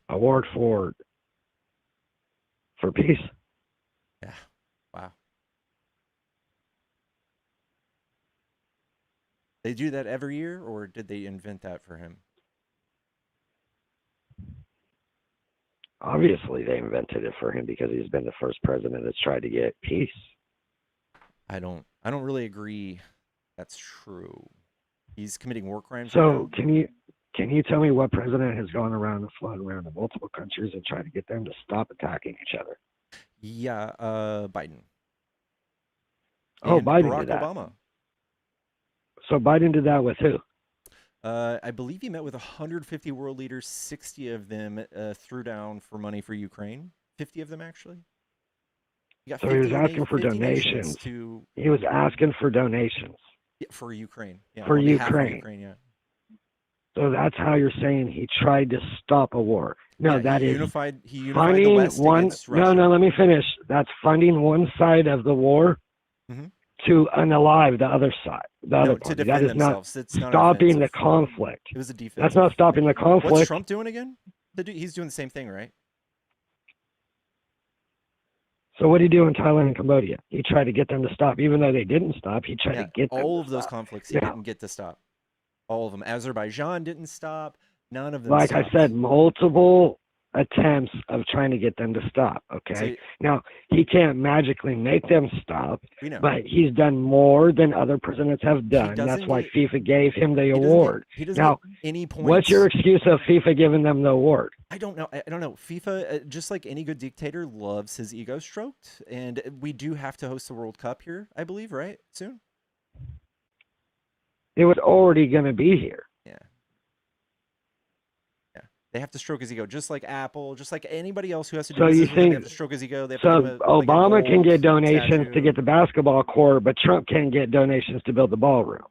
[SPEAKER 9] award for peace.
[SPEAKER 1] Yeah. Wow. They do that every year, or did they invent that for him?
[SPEAKER 9] Obviously, they invented it for him because he's been the first president that's tried to get peace.
[SPEAKER 1] I don't really agree that's true. He's committing war crimes.
[SPEAKER 9] So can you tell me what president has gone around and flown around to multiple countries and tried to get them to stop attacking each other?
[SPEAKER 1] Yeah, Biden.
[SPEAKER 9] Oh,
[SPEAKER 1] And
[SPEAKER 9] Biden
[SPEAKER 1] Barack
[SPEAKER 9] did that.
[SPEAKER 1] Obama.
[SPEAKER 9] So Biden did that with who?
[SPEAKER 1] I believe he met with 150 world leaders. 60 of them threw down for money for Ukraine. 50 of them, actually.
[SPEAKER 9] So he was asking for donations. He was asking for donations.
[SPEAKER 1] Yeah, for Ukraine. Yeah,
[SPEAKER 9] for
[SPEAKER 1] on behalf of
[SPEAKER 9] Ukraine.
[SPEAKER 1] Ukraine, yeah.
[SPEAKER 9] So that's how you're saying he tried to stop a war. No,
[SPEAKER 1] Yeah,
[SPEAKER 9] that
[SPEAKER 1] he
[SPEAKER 9] is
[SPEAKER 1] unified the
[SPEAKER 9] funding
[SPEAKER 1] West
[SPEAKER 9] one.
[SPEAKER 1] against Russia.
[SPEAKER 9] No, let me finish. That's funding one side of the war to unalive the other side, the other
[SPEAKER 1] to
[SPEAKER 9] party.
[SPEAKER 1] defend
[SPEAKER 9] That is
[SPEAKER 1] themselves.
[SPEAKER 9] not
[SPEAKER 1] It's not
[SPEAKER 9] stopping the
[SPEAKER 1] offensive.
[SPEAKER 9] conflict.
[SPEAKER 1] It was a defense.
[SPEAKER 9] That's not stopping the conflict.
[SPEAKER 1] What's Trump doing again? He's doing the same thing, right?
[SPEAKER 9] So what did he do in Thailand and Cambodia? He tried to get them to stop, even though they didn't stop. He tried to get them
[SPEAKER 1] all
[SPEAKER 9] to
[SPEAKER 1] of those
[SPEAKER 9] stop.
[SPEAKER 1] conflicts he didn't get to stop. All of them. Azerbaijan didn't stop. None of them
[SPEAKER 9] Like
[SPEAKER 1] stopped.
[SPEAKER 9] I said, multiple attempts of trying to get them to stop. Okay. Now he can't magically make them stop,
[SPEAKER 1] We know.
[SPEAKER 9] but he's done more than other presidents have done. That's why FIFA gave him the award.
[SPEAKER 1] He doesn't
[SPEAKER 9] Now,
[SPEAKER 1] get any points.
[SPEAKER 9] what's your excuse of FIFA giving them the award?
[SPEAKER 1] I don't know. I don't know. FIFA, just like any good dictator, loves his ego stroked, and we do have to host the World Cup here, I believe, right? Soon.
[SPEAKER 9] It was already going to be here.
[SPEAKER 1] Yeah. Yeah. They have to stroke his ego, just like Apple, just like anybody else who has to do
[SPEAKER 9] So
[SPEAKER 1] business
[SPEAKER 9] you
[SPEAKER 1] with him, they
[SPEAKER 9] think
[SPEAKER 1] have to stroke his ego. They have
[SPEAKER 9] so?
[SPEAKER 1] to give him a
[SPEAKER 9] Obama can
[SPEAKER 1] gold
[SPEAKER 9] get donations
[SPEAKER 1] statue.
[SPEAKER 9] to get the basketball court, but Trump can't get donations to build the ballroom.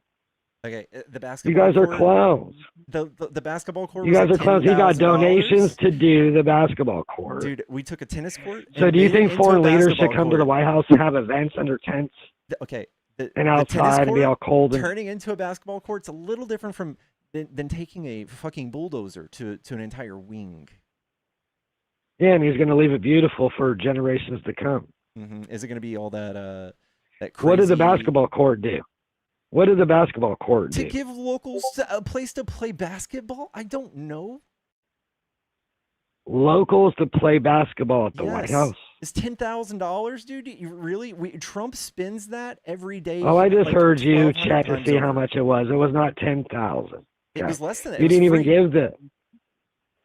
[SPEAKER 1] Okay, the
[SPEAKER 9] You
[SPEAKER 1] basketball.
[SPEAKER 9] guys are
[SPEAKER 1] court,
[SPEAKER 9] clowns.
[SPEAKER 1] The basketball court.
[SPEAKER 9] You
[SPEAKER 1] was
[SPEAKER 9] guys
[SPEAKER 1] like
[SPEAKER 9] are clowns. He got
[SPEAKER 1] $10,000.
[SPEAKER 9] donations to do the basketball court.
[SPEAKER 1] Dude, we took a tennis court.
[SPEAKER 9] So
[SPEAKER 1] and
[SPEAKER 9] do you
[SPEAKER 1] made it
[SPEAKER 9] think
[SPEAKER 1] into a
[SPEAKER 9] foreign leaders should
[SPEAKER 1] basketball
[SPEAKER 9] come to the
[SPEAKER 1] court.
[SPEAKER 9] White House and have events under tents
[SPEAKER 1] Okay.
[SPEAKER 9] and
[SPEAKER 1] the tennis
[SPEAKER 9] outside and be all
[SPEAKER 1] court
[SPEAKER 9] cold? And
[SPEAKER 1] turning into a basketball court's a little different from than taking a fucking bulldozer to an entire wing.
[SPEAKER 9] yeah, and he's going to leave it beautiful for generations to come.
[SPEAKER 1] Is it going to be all that that crazy?
[SPEAKER 9] What did the basketball court do? What did the basketball court
[SPEAKER 1] to
[SPEAKER 9] do?
[SPEAKER 1] give locals a place to play basketball? I don't know.
[SPEAKER 9] Locals to play basketball at the White House.
[SPEAKER 1] It's $10,000, dude. You really? Trump spends that every day.
[SPEAKER 9] Oh, I just
[SPEAKER 1] like,
[SPEAKER 9] heard you
[SPEAKER 1] 1,200
[SPEAKER 9] check to
[SPEAKER 1] times
[SPEAKER 9] see how
[SPEAKER 1] over.
[SPEAKER 9] much it was. It was not 10,000.
[SPEAKER 1] It was less than that.
[SPEAKER 9] You
[SPEAKER 1] It was
[SPEAKER 9] didn't even
[SPEAKER 1] free.
[SPEAKER 9] give the.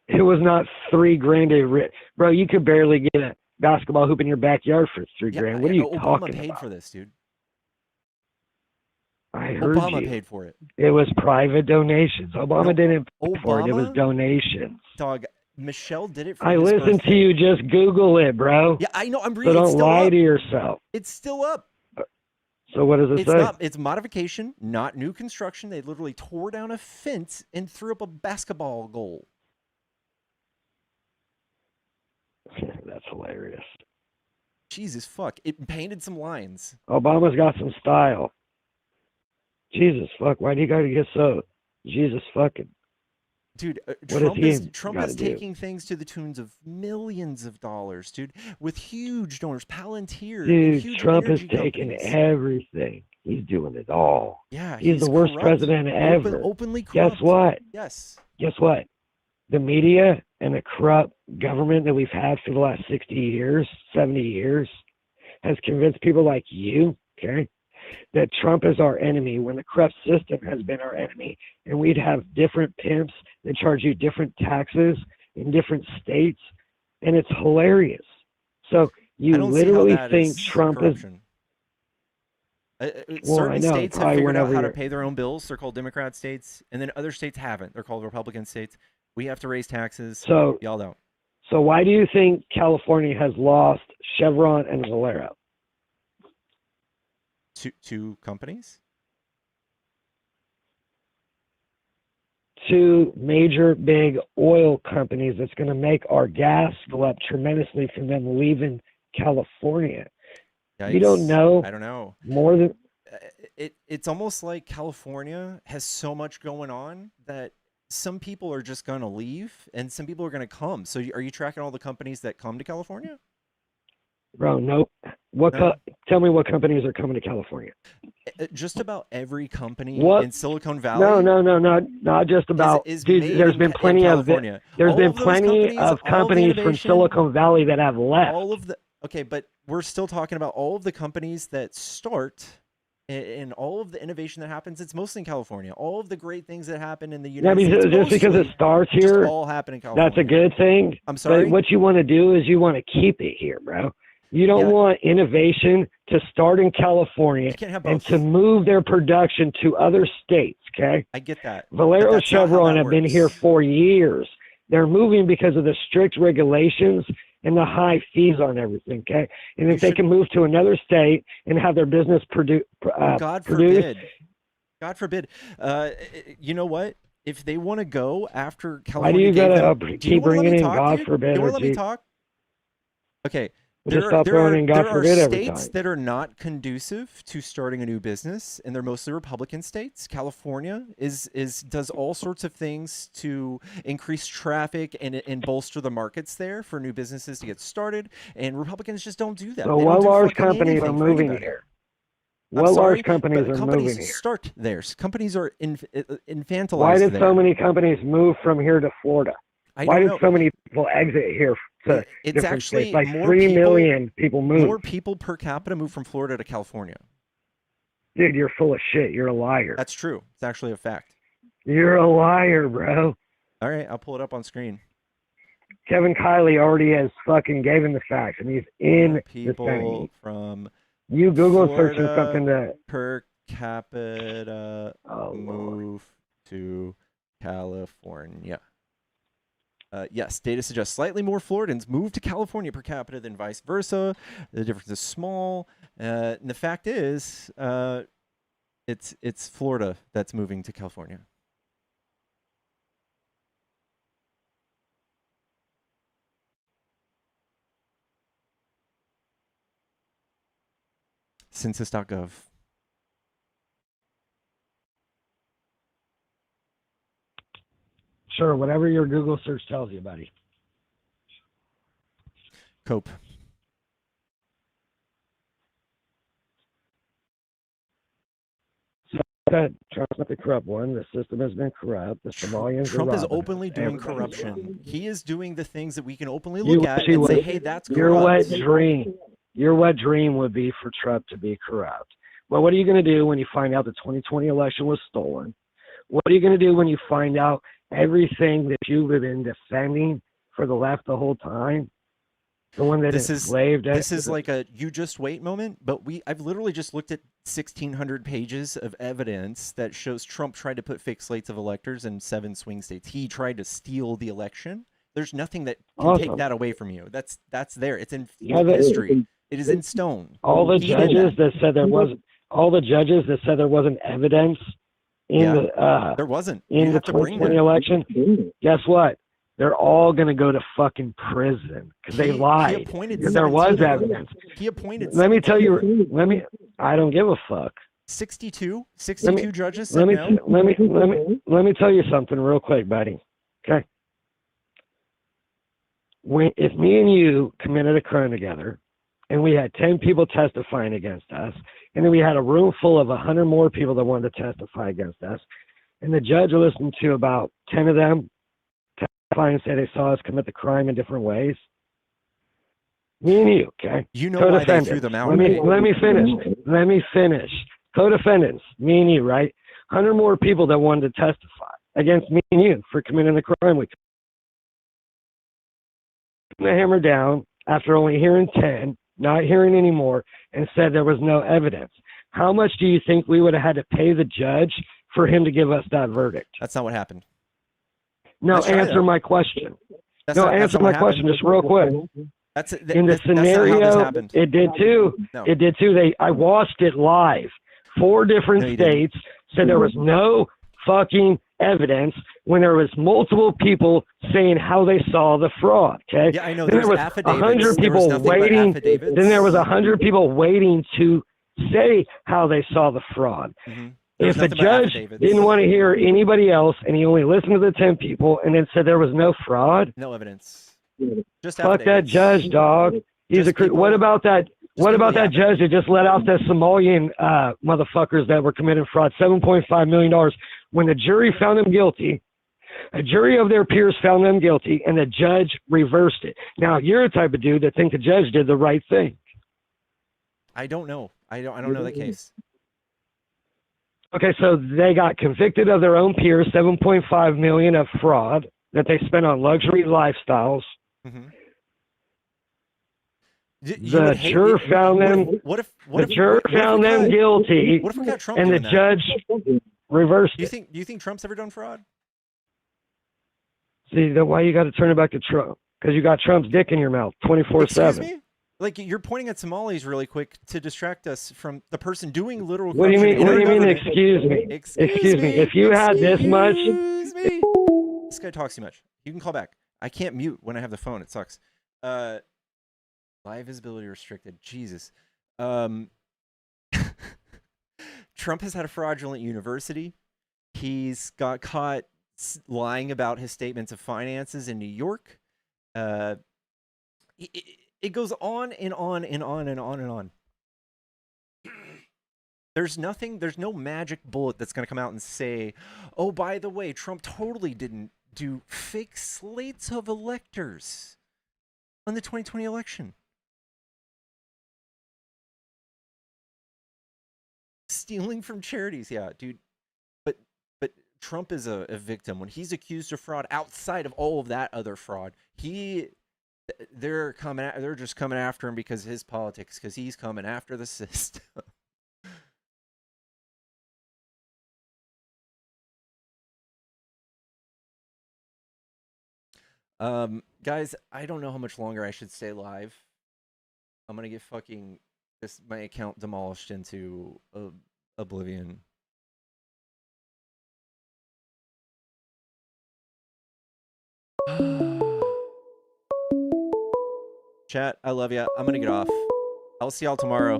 [SPEAKER 9] It was not $3,000. Bro, you could barely get a basketball hoop in your backyard for $3,000. What are you
[SPEAKER 1] Obama
[SPEAKER 9] talking
[SPEAKER 1] paid
[SPEAKER 9] about?
[SPEAKER 1] for this, dude.
[SPEAKER 9] I heard
[SPEAKER 1] Obama
[SPEAKER 9] you.
[SPEAKER 1] paid for it.
[SPEAKER 9] It was private donations. Obama didn't pay for it. It was
[SPEAKER 1] Obama?
[SPEAKER 9] donations.
[SPEAKER 1] Dog, Michelle did it for
[SPEAKER 9] I
[SPEAKER 1] his
[SPEAKER 9] listened to
[SPEAKER 1] birthday.
[SPEAKER 9] you. Just Google it, bro.
[SPEAKER 1] Yeah, I know. I'm
[SPEAKER 9] So
[SPEAKER 1] reading. It's
[SPEAKER 9] don't
[SPEAKER 1] still
[SPEAKER 9] lie
[SPEAKER 1] up.
[SPEAKER 9] to yourself.
[SPEAKER 1] It's still up.
[SPEAKER 9] So what does it
[SPEAKER 1] It's
[SPEAKER 9] say?
[SPEAKER 1] not. It's modification, not new construction. They literally tore down a fence and threw up a basketball goal.
[SPEAKER 9] That's hilarious.
[SPEAKER 1] Jesus fuck! It painted some lines.
[SPEAKER 9] Obama's got some style. Jesus fuck! Why do you gotta get so? Jesus fucking.
[SPEAKER 1] Dude,
[SPEAKER 9] What does
[SPEAKER 1] Trump is taking things to the tunes of millions of dollars, dude, with huge donors, Palantir, and
[SPEAKER 9] Dude,
[SPEAKER 1] huge
[SPEAKER 9] Trump is
[SPEAKER 1] energy
[SPEAKER 9] taking
[SPEAKER 1] companies.
[SPEAKER 9] everything. He's doing it all.
[SPEAKER 1] Yeah,
[SPEAKER 9] He's the worst
[SPEAKER 1] corrupt.
[SPEAKER 9] president ever.
[SPEAKER 1] Openly corrupt.
[SPEAKER 9] Guess what?
[SPEAKER 1] Yes.
[SPEAKER 9] Guess what? The media and the corrupt government that we've had for the last 60 years, 70 years, has convinced people like you, okay, that Trump is our enemy when the corrupt system has been our enemy. And we'd have different pimps that charge you different taxes in different states. And it's hilarious. So you literally think Trump
[SPEAKER 1] corruption. Certain states have figured out how to pay their own bills. They're called Democrat states. And then other states haven't. They're called Republican states. We have to raise taxes.
[SPEAKER 9] So
[SPEAKER 1] y'all don't.
[SPEAKER 9] So why do you think California has lost Chevron and Valero?
[SPEAKER 1] Two companies?
[SPEAKER 9] Two major big oil companies that's going to make our gas go up tremendously from them leaving California.
[SPEAKER 1] Yikes.
[SPEAKER 9] You don't know.
[SPEAKER 1] I don't know.
[SPEAKER 9] More than
[SPEAKER 1] it's almost like California has so much going on that some people are just going to leave and some people are going to come. So are you tracking all the companies that come to California?
[SPEAKER 9] Bro, nope. Tell me what companies are coming to California.
[SPEAKER 1] Just about every company in Silicon Valley.
[SPEAKER 9] No, not just about. Dude, there's been plenty of companies from Silicon Valley that have left.
[SPEAKER 1] Okay, but we're still talking about all of the companies that start and all of the innovation that happens. It's mostly in California. All of the great things that happen in the United States.
[SPEAKER 9] Just because it starts here,
[SPEAKER 1] all happen in California.
[SPEAKER 9] That's a good thing.
[SPEAKER 1] I'm sorry.
[SPEAKER 9] But what you want to do is you want to keep it here, bro. You don't want innovation to start in California and to move their production to other states, okay?
[SPEAKER 1] I get that.
[SPEAKER 9] Valero Chevron have been here for years. They're moving because of the strict regulations and the high fees on everything, okay? And if they can move to another state and have their business
[SPEAKER 1] God forbid. God forbid. You know what? If they want to go after California,
[SPEAKER 9] why do you gotta keep bringing in God forbid?
[SPEAKER 1] You want to let me talk? Okay.
[SPEAKER 9] There are
[SPEAKER 1] states that are not conducive to starting a new business, and they're mostly Republican states. California does all sorts of things to increase traffic and bolster the markets there for new businesses to get started, and Republicans just don't do that.
[SPEAKER 9] So what large companies are moving here? What large companies are moving here?
[SPEAKER 1] Start there. Companies are infantilized.
[SPEAKER 9] Why did so many companies move from here to Florida? Why did so many people exit here to different states? Like 3 million people moved.
[SPEAKER 1] More people per capita move from Florida to California.
[SPEAKER 9] Dude, you're full of shit. You're a liar.
[SPEAKER 1] That's true. It's actually a fact.
[SPEAKER 9] You're a liar, bro.
[SPEAKER 1] All right, I'll pull it up on screen.
[SPEAKER 9] Kevin Kiley already has fucking gave him the facts, and he's in
[SPEAKER 1] people
[SPEAKER 9] the Senate.
[SPEAKER 1] From
[SPEAKER 9] you Google
[SPEAKER 1] Florida
[SPEAKER 9] searching something that
[SPEAKER 1] per capita move to California. Yes, data suggests slightly more Floridans move to California per capita than vice versa. The difference is small. And the fact is, it's Florida that's moving to California. Census.gov.
[SPEAKER 9] Sure, whatever your Google search tells you, buddy.
[SPEAKER 1] Cope.
[SPEAKER 9] So, Trump's not the corrupt one. The system has been corrupt. The Somalians
[SPEAKER 1] Trump is openly doing corruption. He is doing the things that we can openly look at and say, hey, that's corrupt.
[SPEAKER 9] Your wet dream would be for Trump to be corrupt. Well, what are you going to do when you find out the 2020 election was stolen? What are you going to do when you find out everything that you've been defending for the left the whole time? The one that enslaved us.
[SPEAKER 1] This is like a you just wait moment, but I've literally just looked at 1,600 pages of evidence that shows Trump tried to put fake slates of electors in 7 swing states. He tried to steal the eletion. There's nothing that can take that away from you. That's there. It's in history. It is in stone.
[SPEAKER 9] All the judges that said there wasn't evidence in
[SPEAKER 1] there wasn't
[SPEAKER 9] in the 2020 election. Guess what? They're all going to go to fucking prison because they lied. Because there was evidence.
[SPEAKER 1] He appointed.
[SPEAKER 9] Let me tell you. I don't give a fuck.
[SPEAKER 1] 62 judges.
[SPEAKER 9] Let me tell you something real quick, buddy. Okay. If me and you committed a crime together, and we had 10 people testifying against us, and then we had a room full of 100 more people that wanted to testify against us, and the judge listened to about 10 of them testify and say they saw us commit the crime in different ways. Me and you, okay?
[SPEAKER 1] You know why they threw them out,
[SPEAKER 9] Let
[SPEAKER 1] right?
[SPEAKER 9] me finish. Let me finish. Co-defendants, me and you, right? 100 more people that wanted to testify against me and you for committing the crime. We put the hammer down after only hearing 10, not hearing any more, and said there was no evidence. How much do you think we would have had to pay the judge for him to give us that verdict?
[SPEAKER 1] That's not what happened.
[SPEAKER 9] No, answer my question. Answer my question just real quick. In the scenario, it did too.
[SPEAKER 1] No.
[SPEAKER 9] It did too. I watched it live. 4 different states said there was no fucking evidence when there was multiple people saying how they saw the fraud. Okay.
[SPEAKER 1] Yeah, I know.
[SPEAKER 9] Then there was
[SPEAKER 1] affidavits.
[SPEAKER 9] 100 people waiting. Then there was 100 people waiting to say how they saw the fraud.
[SPEAKER 1] Mm-hmm.
[SPEAKER 9] If the judge didn't want to hear anybody else and he only listened to the 10 people and then said there was no fraud,
[SPEAKER 1] no evidence. Just
[SPEAKER 9] fuck that judge, dog. He's a what about that? What about that judge that just let out the Somalian motherfuckers that were committing fraud? $7.5 million. When the jury found them guilty, a jury of their peers found them guilty, and the judge reversed it. Now you're the type of dude that think the judge did the right thing.
[SPEAKER 1] I don't know. I don't know the case.
[SPEAKER 9] Okay, so they got convicted of their own peers, $7.5 million of fraud that they spent on luxury lifestyles.
[SPEAKER 1] Mm-hmm.
[SPEAKER 9] The juror found them.
[SPEAKER 1] What if
[SPEAKER 9] found them guilty?
[SPEAKER 1] What if we got Trump
[SPEAKER 9] and the
[SPEAKER 1] doing
[SPEAKER 9] judge reversed
[SPEAKER 1] Do you
[SPEAKER 9] it?
[SPEAKER 1] think Trump's ever done fraud?
[SPEAKER 9] See, then why you got to turn it back to Trump? Because you got Trump's dick in your mouth 24/7.
[SPEAKER 1] Excuse me? Like, you're pointing at Somalis really quick to distract us from the person doing literal
[SPEAKER 9] What do you
[SPEAKER 1] corruption.
[SPEAKER 9] mean? What do you mean? Excuse me. Excuse me. If you had this much,
[SPEAKER 1] this guy talks too much. You can call back. I can't mute when I have the phone. It sucks. Live visibility restricted. Jesus. Trump has had a fraudulent university. He's got caught lying about his statements of finances in New York. It goes on and on and on and on and on. There's no magic bullet that's going to come out and say, oh, by the way, Trump totally didn't do fake slates of electors on the 2020 election. Stealing from charities. Yeah, dude. But Trump is a victim. When he's accused of fraud outside of all of that other fraud, they're just coming after him because of his politics, because he's coming after the system. Guys, I don't know how much longer I should stay live. I'm gonna get my account demolished into oblivion. Chat, I love ya. I'm gonna get off. I'll see y'all tomorrow.